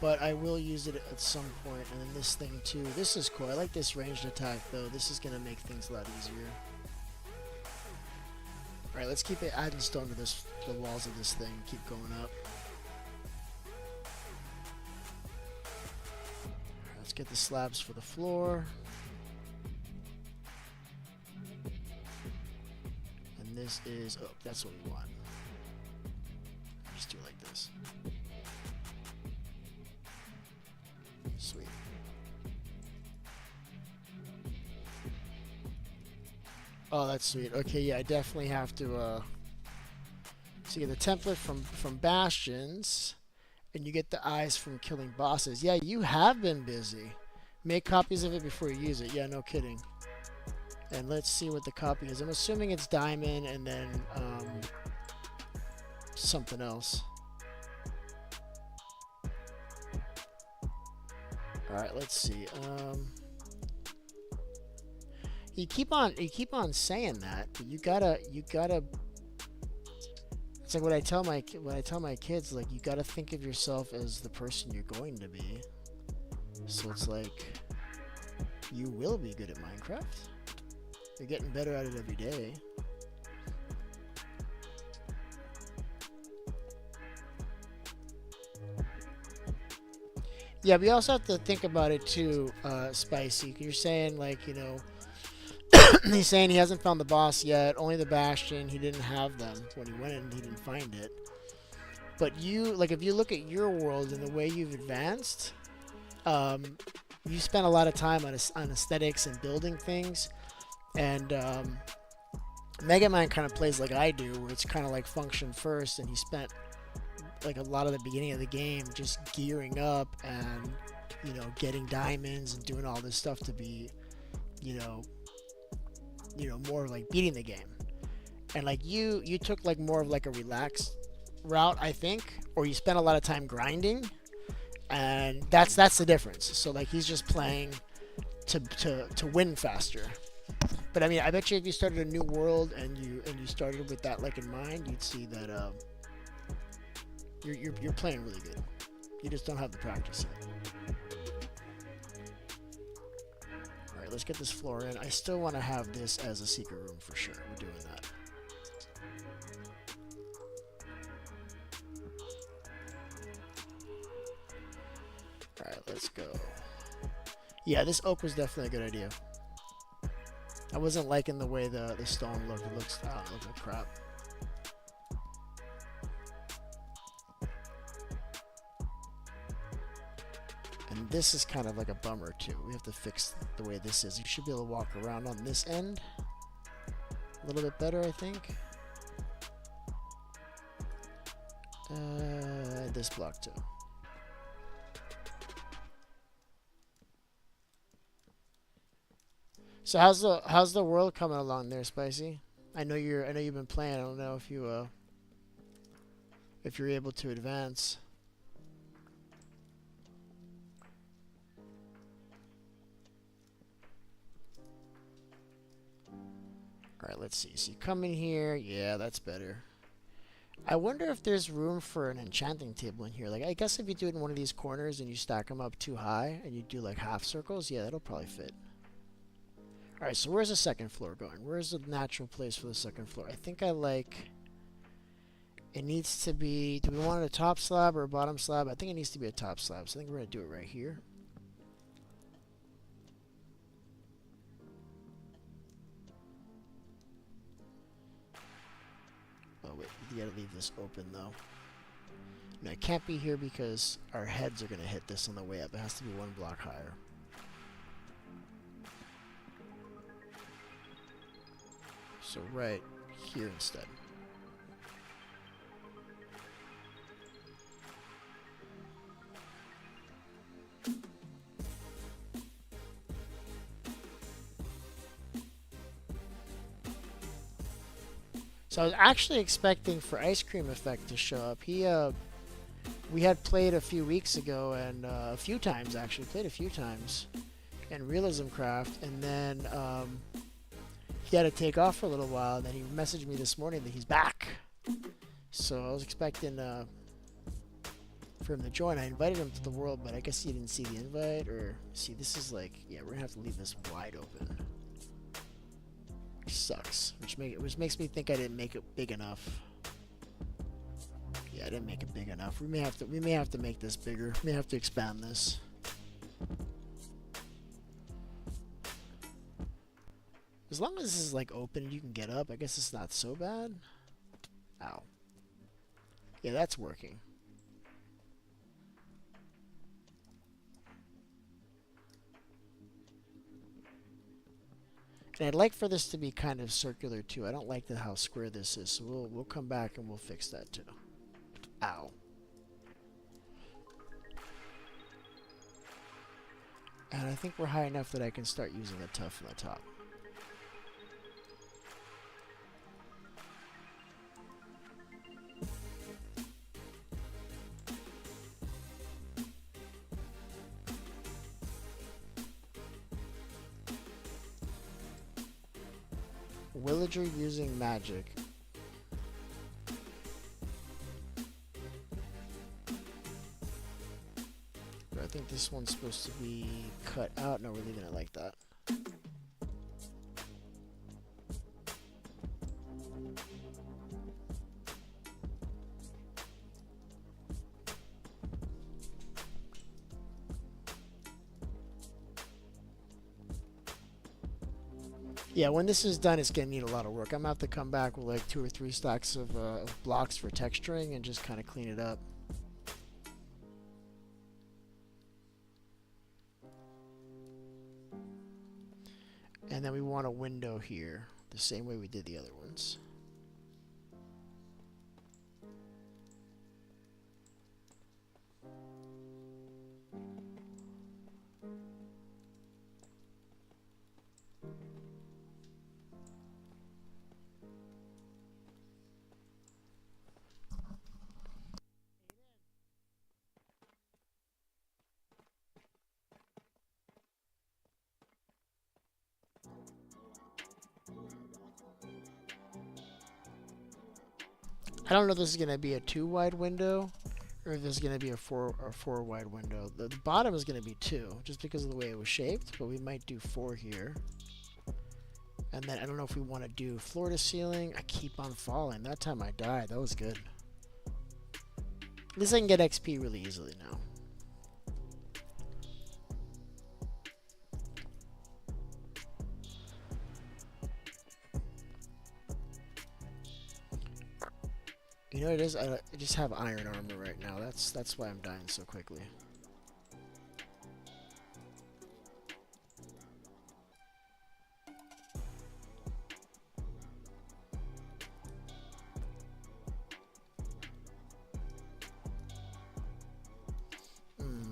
but I will use it at some point. And then this thing too. This is cool. I like this ranged attack though. This is going to make things a lot easier. Alright, let's keep it adding stone to the walls of this thing. Keep going up. Alright, let's get the slabs for the floor. This is, oh, that's what we want. Just do it like this. Sweet. Oh, that's sweet. Okay, yeah, I definitely have to, so you get the template from Bastions, and you get the eyes from killing bosses. Yeah, you have been busy. Make copies of it before you use it. Yeah, no kidding. And let's see what the copy is. I'm assuming it's diamond and then something else. Alright, let's see. You keep on saying that, but you gotta it's like what I tell my kids, like, you gotta think of yourself as the person you're going to be. So it's like, you will be good at Minecraft. You're getting better at it every day. Yeah, we also have to think about it too, Spicy. You're saying, like, you know, He's saying he hasn't found the boss yet, only the bastion. He didn't have them when he went in. He didn't find it. But you, like, if you look at your world and the way you've advanced, you spent a lot of time on aesthetics and building things. And Mega Man kind of plays like I do, where it's kind of like function first, and he spent like a lot of the beginning of the game just gearing up and, you know, getting diamonds and doing all this stuff to be, you know, more like beating the game. And like you took like more of like a relaxed route, I think, or you spent a lot of time grinding, and that's the difference. So like he's just playing to win faster. But I mean, I bet you if you started a new world and you started with that like in mind, you'd see that you're playing really good. You just don't have the practice yet. All right, let's get this floor in. I still want to have this as a secret room for sure. We're doing that. All right, let's go. Yeah, this oak was definitely a good idea. I wasn't liking the way the stone looked. It looks like crap. And this is kind of like a bummer too. We have to fix the way this is. You should be able to walk around on this end a little bit better, I think. This block too. So how's the world coming along there, Spicy? I know you've been playing. I don't know if you're able to advance. All right, let's see. So you come in here. Yeah, that's better. I wonder if there's room for an enchanting table in here. Like, I guess if you do it in one of these corners and you stack them up too high and you do like half circles, yeah, that'll probably fit. All right, so where's the second floor going? Where's the natural place for the second floor? I think I like... It needs to be... Do we want a top slab or a bottom slab? I think it needs to be a top slab, so I think we're going to do it right here. Oh, wait. You got to leave this open, though. No, it can't be here because our heads are going to hit this on the way up. It has to be one block higher. So right here instead. So I was actually expecting for Ice Cream Effect to show up. We had played a few weeks ago, and a few times actually, played a few times in Realism Craft, and then he had to take off for a little while, and then he messaged me this morning that he's back. So I was expecting for him to join. I invited him to the world, but I guess he didn't see the invite, or see, this is like, yeah, we're gonna have to leave this wide open. Which sucks. Which makes me think I didn't make it big enough. Yeah, I didn't make it big enough. We may have to make this bigger. We may have to expand this. As long as this is like open and you can get up, I guess it's not so bad. Ow. Yeah, that's working. And I'd like for this to be kind of circular too. I don't like how square this is, so we'll come back and we'll fix that too. Ow. And I think we're high enough that I can start using the tuff on the top. Villager using magic. But I think this one's supposed to be cut out. No, we're leaving it like that. Yeah, when this is done, it's gonna need a lot of work. I'm gonna have to come back with like 2 or 3 stacks of blocks for texturing and just kind of clean it up. And then we want a window here, the same way we did the other ones. I don't know if this is going to be a 2-wide window or if this is going to be a 4-wide window. The bottom is going to be 2 just because of the way it was shaped, but we might do 4 here. And then I don't know if we want to do floor to ceiling. I keep on falling. That time I died. That was good. At least I can get XP really easily now. You know what it is? I just have iron armor right now. That's why I'm dying so quickly.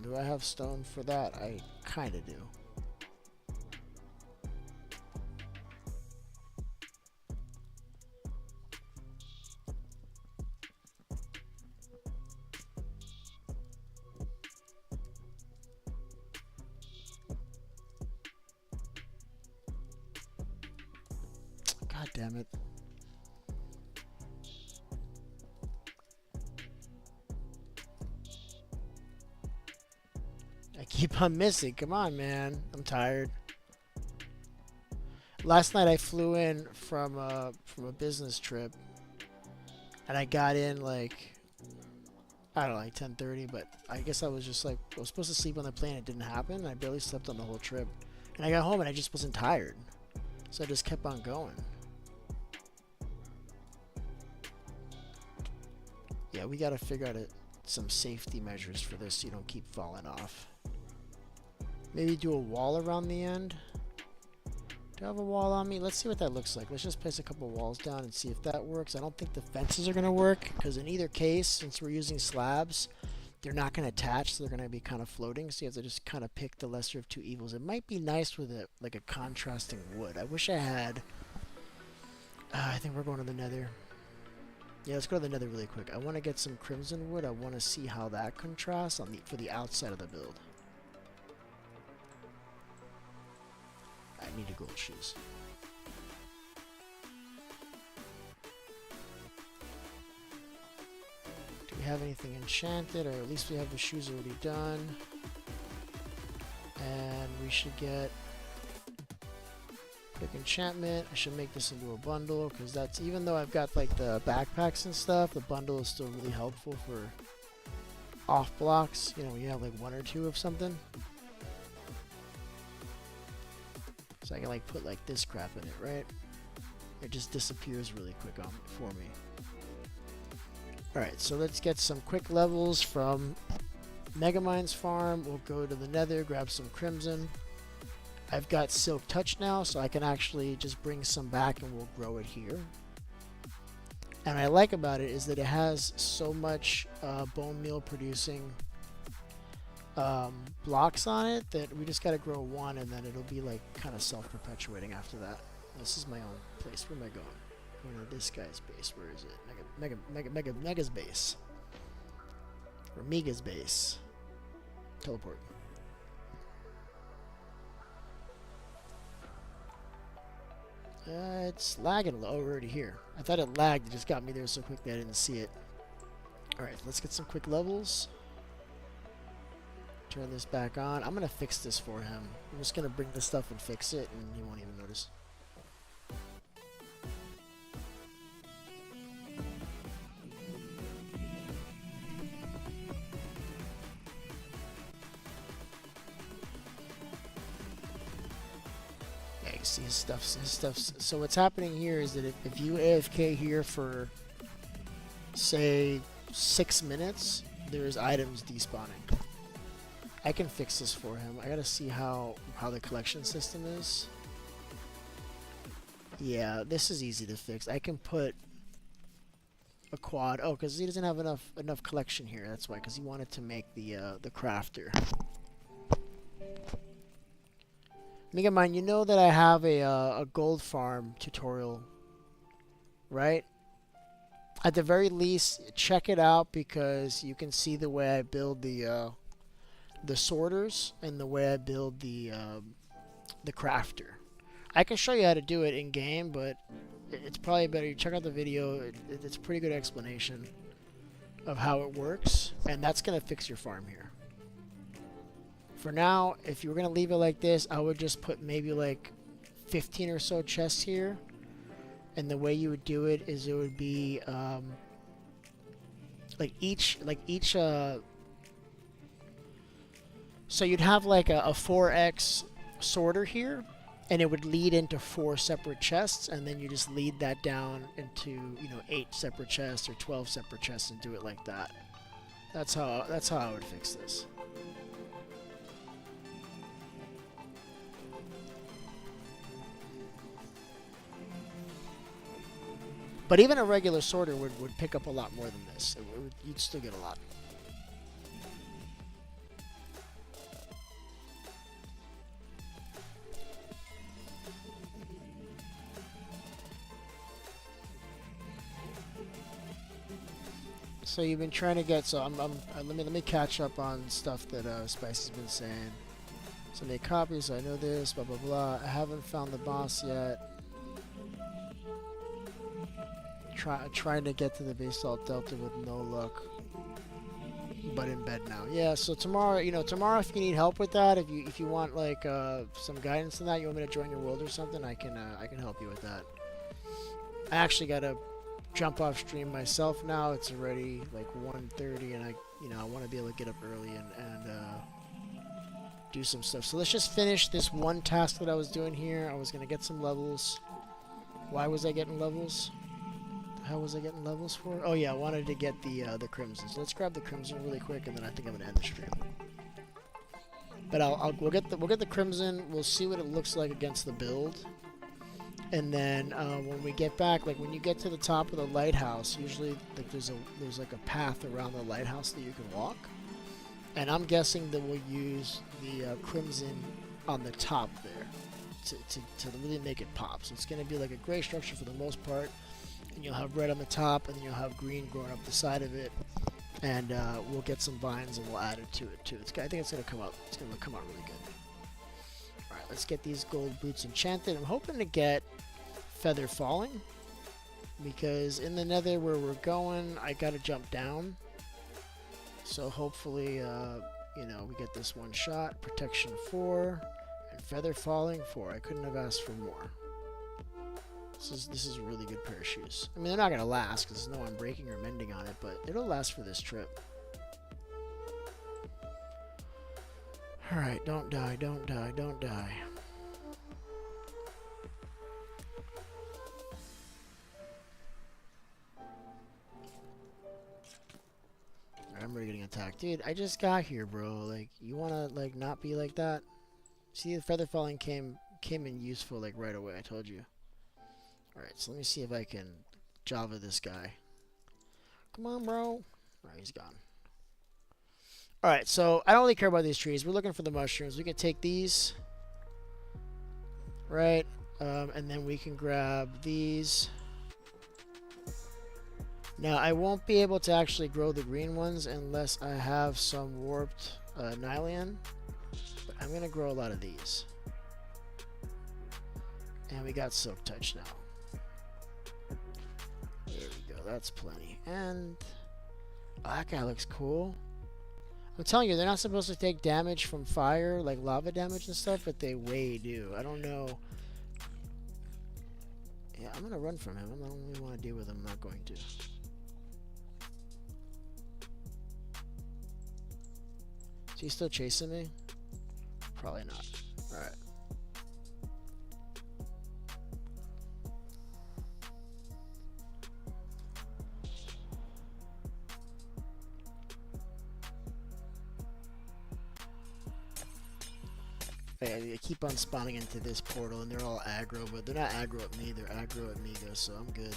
Do I have stone for that? I kind of do. God damn it. I keep on missing. Come on, man. I'm tired. Last night I flew in from a business trip, and I got in like, I don't know, like 10:30. But I guess I was just like, I was supposed to sleep on the plane. It didn't happen. I barely slept on the whole trip, and I got home and I just wasn't tired, so I just kept on going. Yeah, we gotta figure out some safety measures for this so you don't keep falling off. Maybe do a wall around the end. Do I have a wall on me? Let's see what that looks like. Let's just place a couple walls down and see if that works. I don't think the fences are going to work because in either case, since we're using slabs, they're not going to attach, so they're going to be kind of floating. So you have to just kind of pick the lesser of two evils. It might be nice with like a contrasting wood. I wish I had... I think we're going to the nether. Yeah, let's go to the nether really quick. I want to get some crimson wood. I want to see how that contrasts for the outside of the build. I need a gold shoes. Do we have anything enchanted? Or at least we have the shoes already done. And we should get quick enchantment. I should make this into a bundle because that's, even though I've got like the backpacks and stuff, the bundle is still really helpful for off blocks. You know, when you have like 1 or 2 of something. So I can like put like this crap in it, right? It just disappears really quick for me. Alright, so let's get some quick levels from Megamind's farm. We'll go to the nether, grab some crimson. I've got silk touch now, so I can actually just bring some back and we'll grow it here. And what I like about it is that it has so much bone meal producing blocks on it that we just gotta grow 1 and then it'll be like kind of self-perpetuating after that. This is my own place. Where am I going? Going to this guy's base. Where is it? Mega's base. Or Mega's base. Teleport. It's lagging already here. I thought it lagged. It just got me there so quickly I didn't see it. Alright, let's get some quick levels. Turn this back on. I'm gonna fix this for him. I'm just gonna bring this stuff and fix it, and he won't even notice. Yeah, see his stuff's. So what's happening here is that if you AFK here for, say, 6 minutes, there's items despawning. I can fix this for him. I gotta see how the collection system is. Yeah, this is easy to fix. I can put a quad. Oh, because he doesn't have enough collection here. That's why. Because he wanted to make the crafter. Mega Mind, you know that I have a gold farm tutorial, right? At the very least, check it out because you can see the way I build the sorters and the way I build the crafter. I can show you how to do it in game, but it's probably better you check out the video. It's a pretty good explanation of how it works, and that's gonna fix your farm here. For now, if you were gonna leave it like this, I would just put maybe like 15 or so chests here. And the way you would do it is it would be so you'd have like a 4x sorter here, and it would lead into 4 separate chests, and then you just lead that down into 8 separate chests or 12 separate chests and do it like that. That's how I would fix this. But even a regular sorter would pick up a lot more than this. You'd still get a lot. So you've been trying to get. So let me catch up on stuff that Spicy's been saying. So make copies. I know this. Blah blah blah. I haven't found the boss yet. Trying to get to the Basalt Delta with no luck, but in bed now. Yeah, so tomorrow, tomorrow if you need help with that, if you want like some guidance in that, you want me to join your world or something, I can help you with that. I actually gotta jump off stream myself now. It's already like 1:30, and I want to be able to get up early and do some stuff. So let's just finish this one task that I was doing here. I was gonna get some levels. Why was I getting levels? How was I getting levels for? Oh yeah, I wanted to get the crimson. So let's grab the crimson really quick, and then I think I'm gonna end the stream. But we'll get the crimson. We'll see what it looks like against the build, and then when we get back, like when you get to the top of the lighthouse, usually like there's like a path around the lighthouse that you can walk, and I'm guessing that we'll use the crimson on the top there to really make it pop. So it's gonna be like a gray structure for the most part. And you'll have red on the top, and you'll have green growing up the side of it, and we'll get some vines and we'll add it to it too. I think it's gonna come out. It's gonna come out really good. All right, let's get these gold boots enchanted. I'm hoping to get feather falling because in the Nether where we're going, I gotta jump down. So hopefully, we get this one shot, protection 4, and feather falling 4. I couldn't have asked for more. This is a really good pair of shoes. I mean, they're not going to last because there's no unbreaking or mending on it, but it'll last for this trip. Alright, don't die, don't die, don't die. I'm already getting attacked. Dude, I just got here, bro. Like, you want to, like, not be like that? See, the feather falling came in useful, like, right away. I told you. Alright, so let me see if I can Java this guy. Come on, bro. Alright, he's gone. Alright, so I don't really care about these trees. We're looking for the mushrooms. We can take these. Right? And then we can grab these. Now, I won't be able to actually grow the green ones unless I have some warped Nylian. But I'm going to grow a lot of these. And we got Silk Touch now. There we go, that's plenty. And oh, that guy looks cool. I'm telling you, they're not supposed to take damage from fire, like lava damage and stuff, but they way do. I don't know. Yeah, I'm gonna run from him. I don't really want to deal with him. I'm not going to. Is he still chasing me? Probably not. Alright. I keep on spawning into this portal, and they're all aggro, but they're not aggro at me. They're aggro at me, though, so I'm good.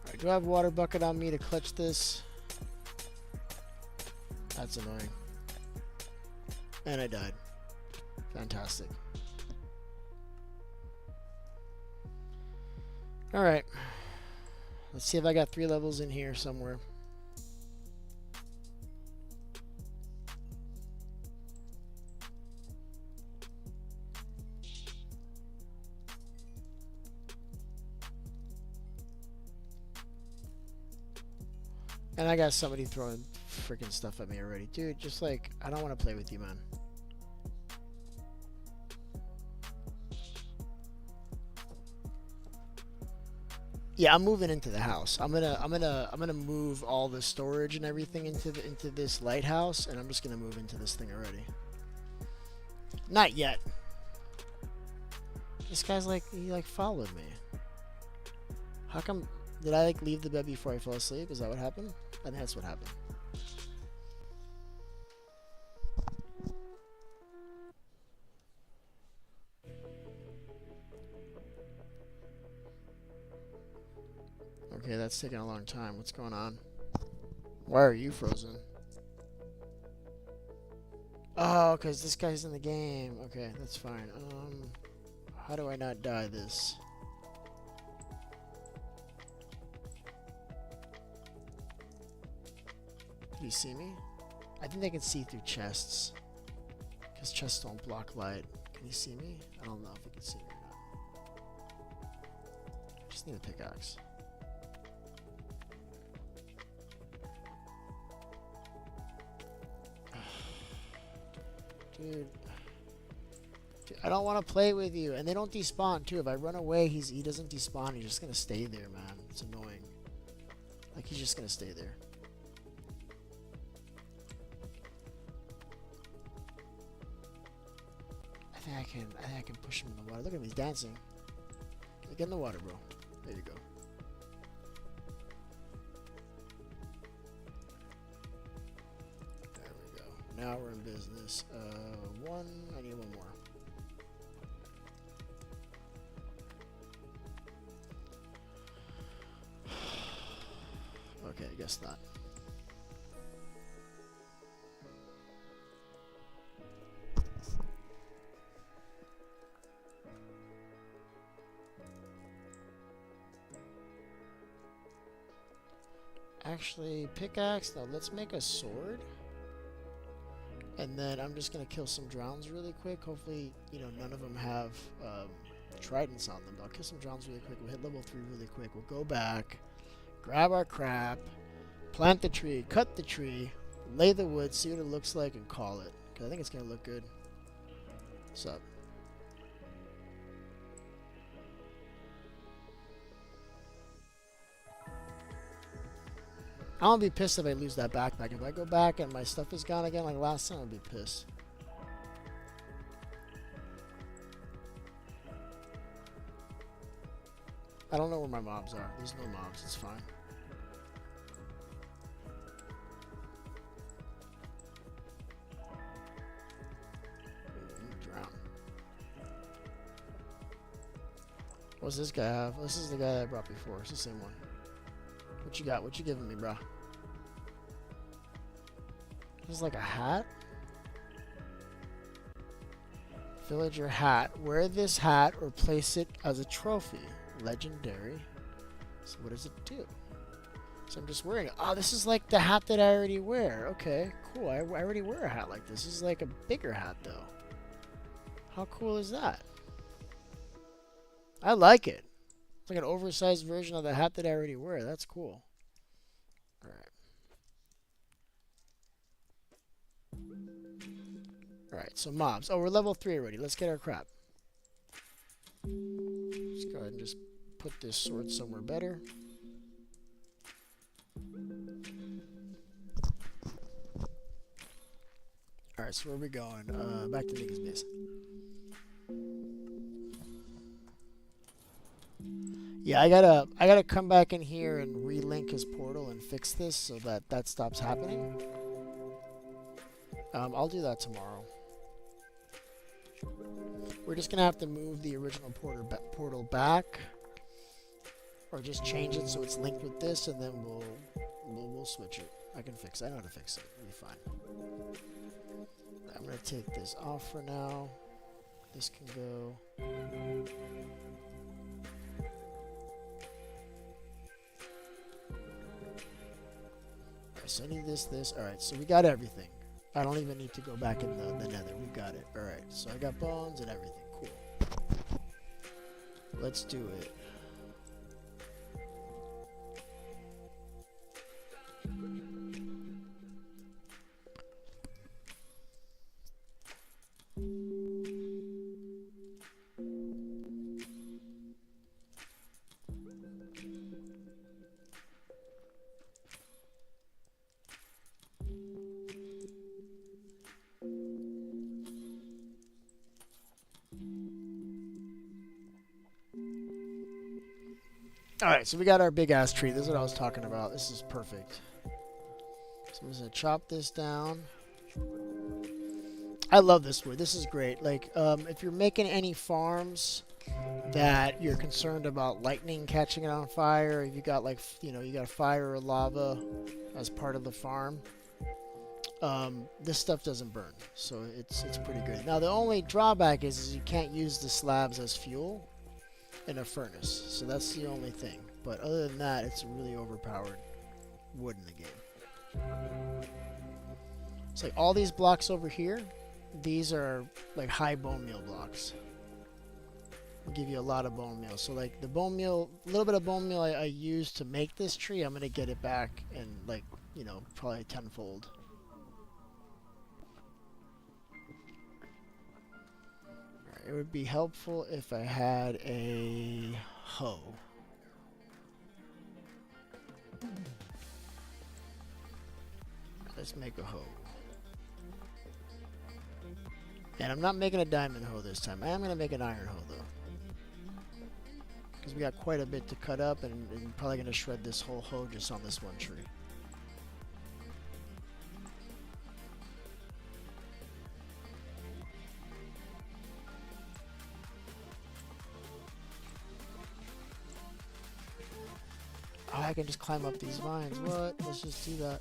Alright, do I have a water bucket on me to clutch this? That's annoying. And I died. Fantastic. Alright. Let's see if I got 3 levels in here somewhere. And I got somebody throwing freaking stuff at me already. Dude, just like, I don't want to play with you, man. Yeah, I'm moving into the house. I'm gonna move all the storage and everything into this lighthouse, and I'm just gonna move into this thing already. Not yet. This guy's like, he like followed me. How come? Did I like leave the bed before I fell asleep? Is that what happened? I think that's what happened. Okay, that's taking a long time. What's going on? Why are you frozen? Oh, because this guy's in the game. Okay, that's fine. How do I not die this? Did you see me? I think they can see through chests. Because chests don't block light. Can you see me? I don't know if you can see me or not. Just need a pickaxe. Dude, I don't want to play with you. And they don't despawn too. If I run away, he doesn't despawn. He's just gonna stay there, man. It's annoying. Like, he's just gonna stay there. I think I can push him in the water. Look at him, he's dancing. Get in the water, bro. There you go. There we go. Now we're in business. I need one more. Okay, I guess not. Actually, pickaxe. Now let's make a sword. And then I'm just going to kill some drowns really quick. Hopefully, you know, none of them have tridents on them. But I'll kill some drowns really quick. We'll hit level 3 really quick. We'll go back, grab our crap, plant the tree, cut the tree, lay the wood, see what it looks like, and call it. Because I think it's going to look good. What's up? I won't be pissed if I lose that backpack. If I go back and my stuff is gone again like last time, I'll be pissed. I don't know where my mobs are. There's no mobs. It's fine. Drown. What's this guy have? This is the guy that I brought before. It's the same one. What you got? What you giving me, bro? This is like a hat. Villager hat. Wear this hat or place it as a trophy. Legendary. So what does it do? So I'm just wearing it. Oh, this is like the hat that I already wear. Okay, cool. I already wear a hat like this. This is like a bigger hat, though. How cool is that? I like it. It's like an oversized version of the hat that I already wear. That's cool. Alright. Alright, so mobs. Oh, we're level 3 already. Let's get our crap. Let's go ahead and just put this sword somewhere better. Alright, so where are we going? Back to Nigga's base. Yeah, I gotta come back in here and relink his portal and fix this so that stops happening. I'll do that tomorrow. We're just gonna have to move the original portal back, or just change it so it's linked with this, and then we'll switch it. I can fix it. I know how to fix it. It'll be fine. I'm gonna take this off for now. This can go. Alright, so I need this. Alright, so we got everything. I don't even need to go back in the nether. We've got it. Alright, so I got bones and everything. Cool. Let's do it. Alright, so we got our big ass tree. This is what I was talking about. This is perfect. So I'm just gonna chop this down. I love this wood. This is great. Like, if you're making any farms that you're concerned about lightning catching it on fire, if you got like, you got fire or lava as part of the farm, this stuff doesn't burn. So it's pretty good. Now the only drawback is you can't use the slabs as fuel in a furnace, so that's the only thing. But other than that, it's a really overpowered wood in the game. It's like all these blocks over here, these are like high bone meal blocks. I'll give you a lot of bone meal. So like the bone meal, a little bit of bone meal I used to make this tree, I'm gonna get it back in like, probably tenfold. It would be helpful if I had a hoe. Let's make a hoe. And I'm not making a diamond hoe this time. I am going to make an iron hoe though. Because we got quite a bit to cut up, and probably going to shred this whole hoe just on this one tree. Oh, I can just climb up these vines. What? Let's just do that.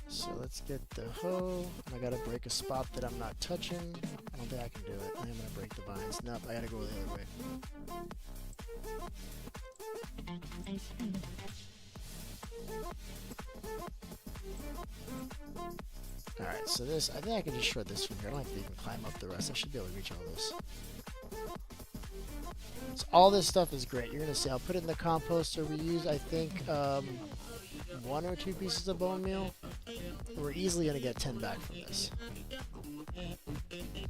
So let's get the hoe. And I gotta break a spot that I'm not touching. I don't think I can do it. I think I'm gonna break the vines. Nope, I gotta go the other way. Alright, so this, I think I can just shred this from here. I don't have to even climb up the rest. I should be able to reach all this. So all this stuff is great. You're gonna see. I'll put it in the composter. We use, I think, 1 or 2 pieces of bone meal. We're easily gonna get 10 back from this.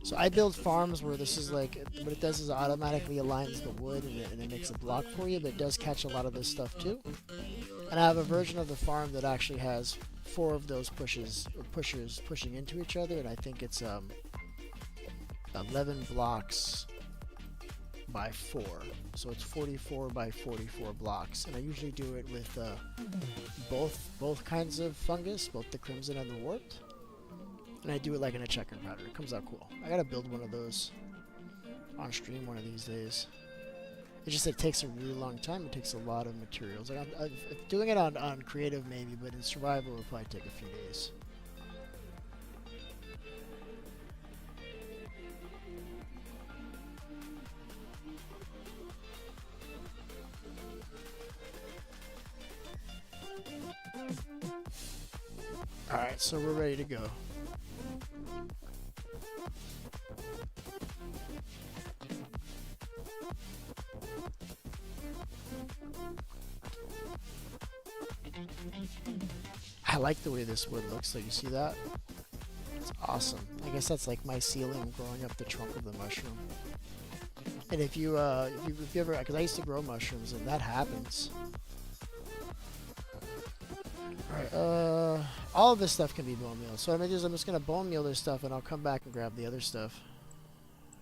So I build farms where this is like, what it does is it automatically aligns the wood and it makes a block for you, but it does catch a lot of this stuff too. And I have a version of the farm that actually has 4 of those pushers pushing into each other, and I think it's 11 blocks by 4, so it's 44 by 44 blocks, and I usually do it with both kinds of fungus, both the crimson and the warped, and I do it like in a checker pattern. It comes out cool. I gotta build one of those on stream one of these days. It takes a really long time. It takes a lot of materials. Like I'm doing it on creative maybe, but in survival it will probably take a few days. Alright, so we're ready to go. I like the way this wood looks, so you see that? It's awesome. I guess that's like mycelium growing up the trunk of the mushroom. And if you ever, because I used to grow mushrooms and that happens. Alright, all of this stuff can be bone meal. So what I'm just gonna bone meal this stuff and I'll come back and grab the other stuff.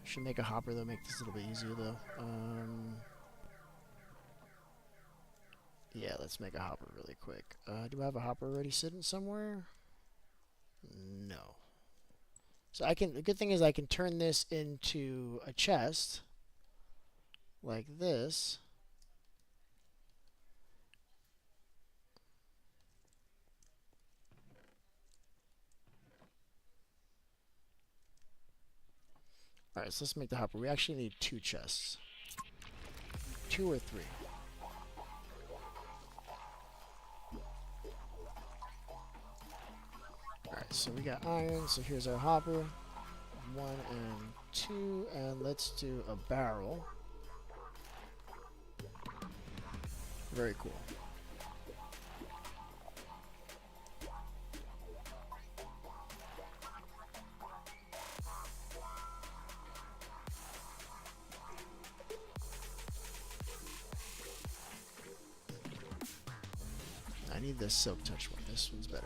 Should make a hopper though, make this a little bit easier though. Yeah, let's make a hopper really quick. Do I have a hopper already sitting somewhere? No. So I can. The good thing is I can turn this into a chest, like this. All right, so let's make the hopper. We actually need 2 chests, 2 or 3. Alright, so we got iron, so here's our hopper. 1 and 2, and let's do a barrel. Very cool. I need this silk touch one. This one's better.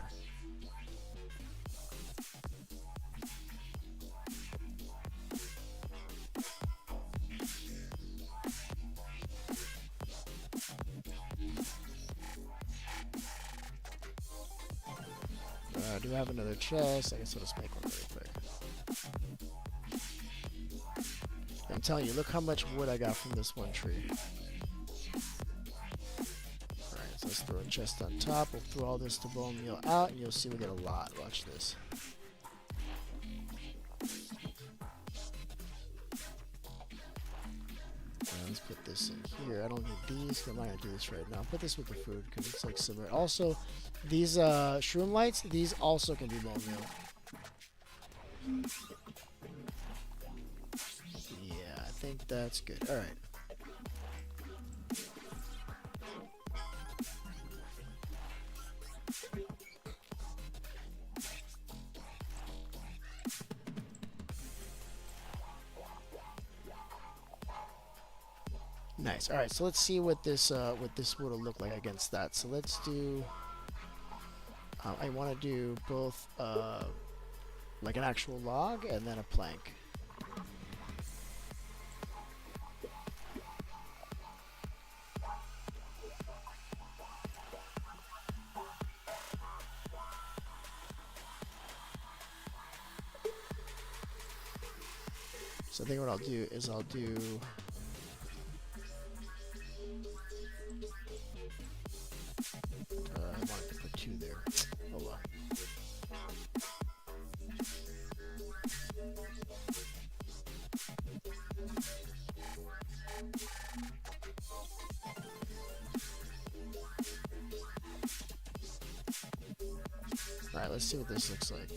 Do I have another chest? I guess I'll just make one really quick. I'm telling you, look how much wood I got from this one tree. Alright, so let's throw a chest on top. We'll throw all this to bone meal out, and you'll see we get a lot. Watch this. Let's put this in here. I don't need these. I'm not going to do this right now. I'll put this with the food because it's like similar. Also, these shroom lights, these also can be bone meal. Yeah, I think that's good. Alright. Nice. All right, so let's see what this would look like against that. So let's do. I want to do both like an actual log and then a plank. So I think what I'll do is I'll do. I wanted to put 2 there. Oh well. Alright, let's see what this looks like.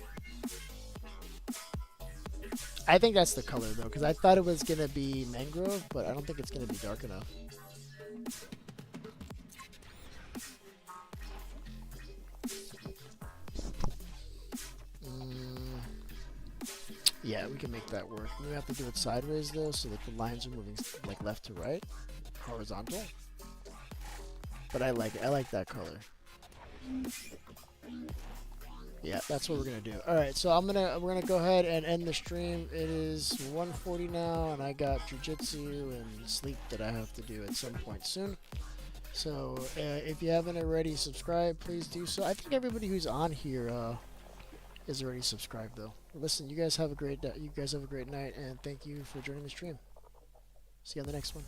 I think that's the color though, because I thought it was going to be mangrove, but I don't think it's going to be dark enough. Yeah, we can make that work. We have to do it sideways though, so that the lines are moving like left to right, horizontal. But I like it. I like that color. Yeah, that's what we're gonna do. All right, so we're gonna go ahead and end the stream. It is 1:40 now, and I got jujitsu and sleep that I have to do at some point soon. So if you haven't already subscribed, please do so. I think everybody who's on here is already subscribed though. Listen, you guys have a great night, and thank you for joining the stream. See you on the next one.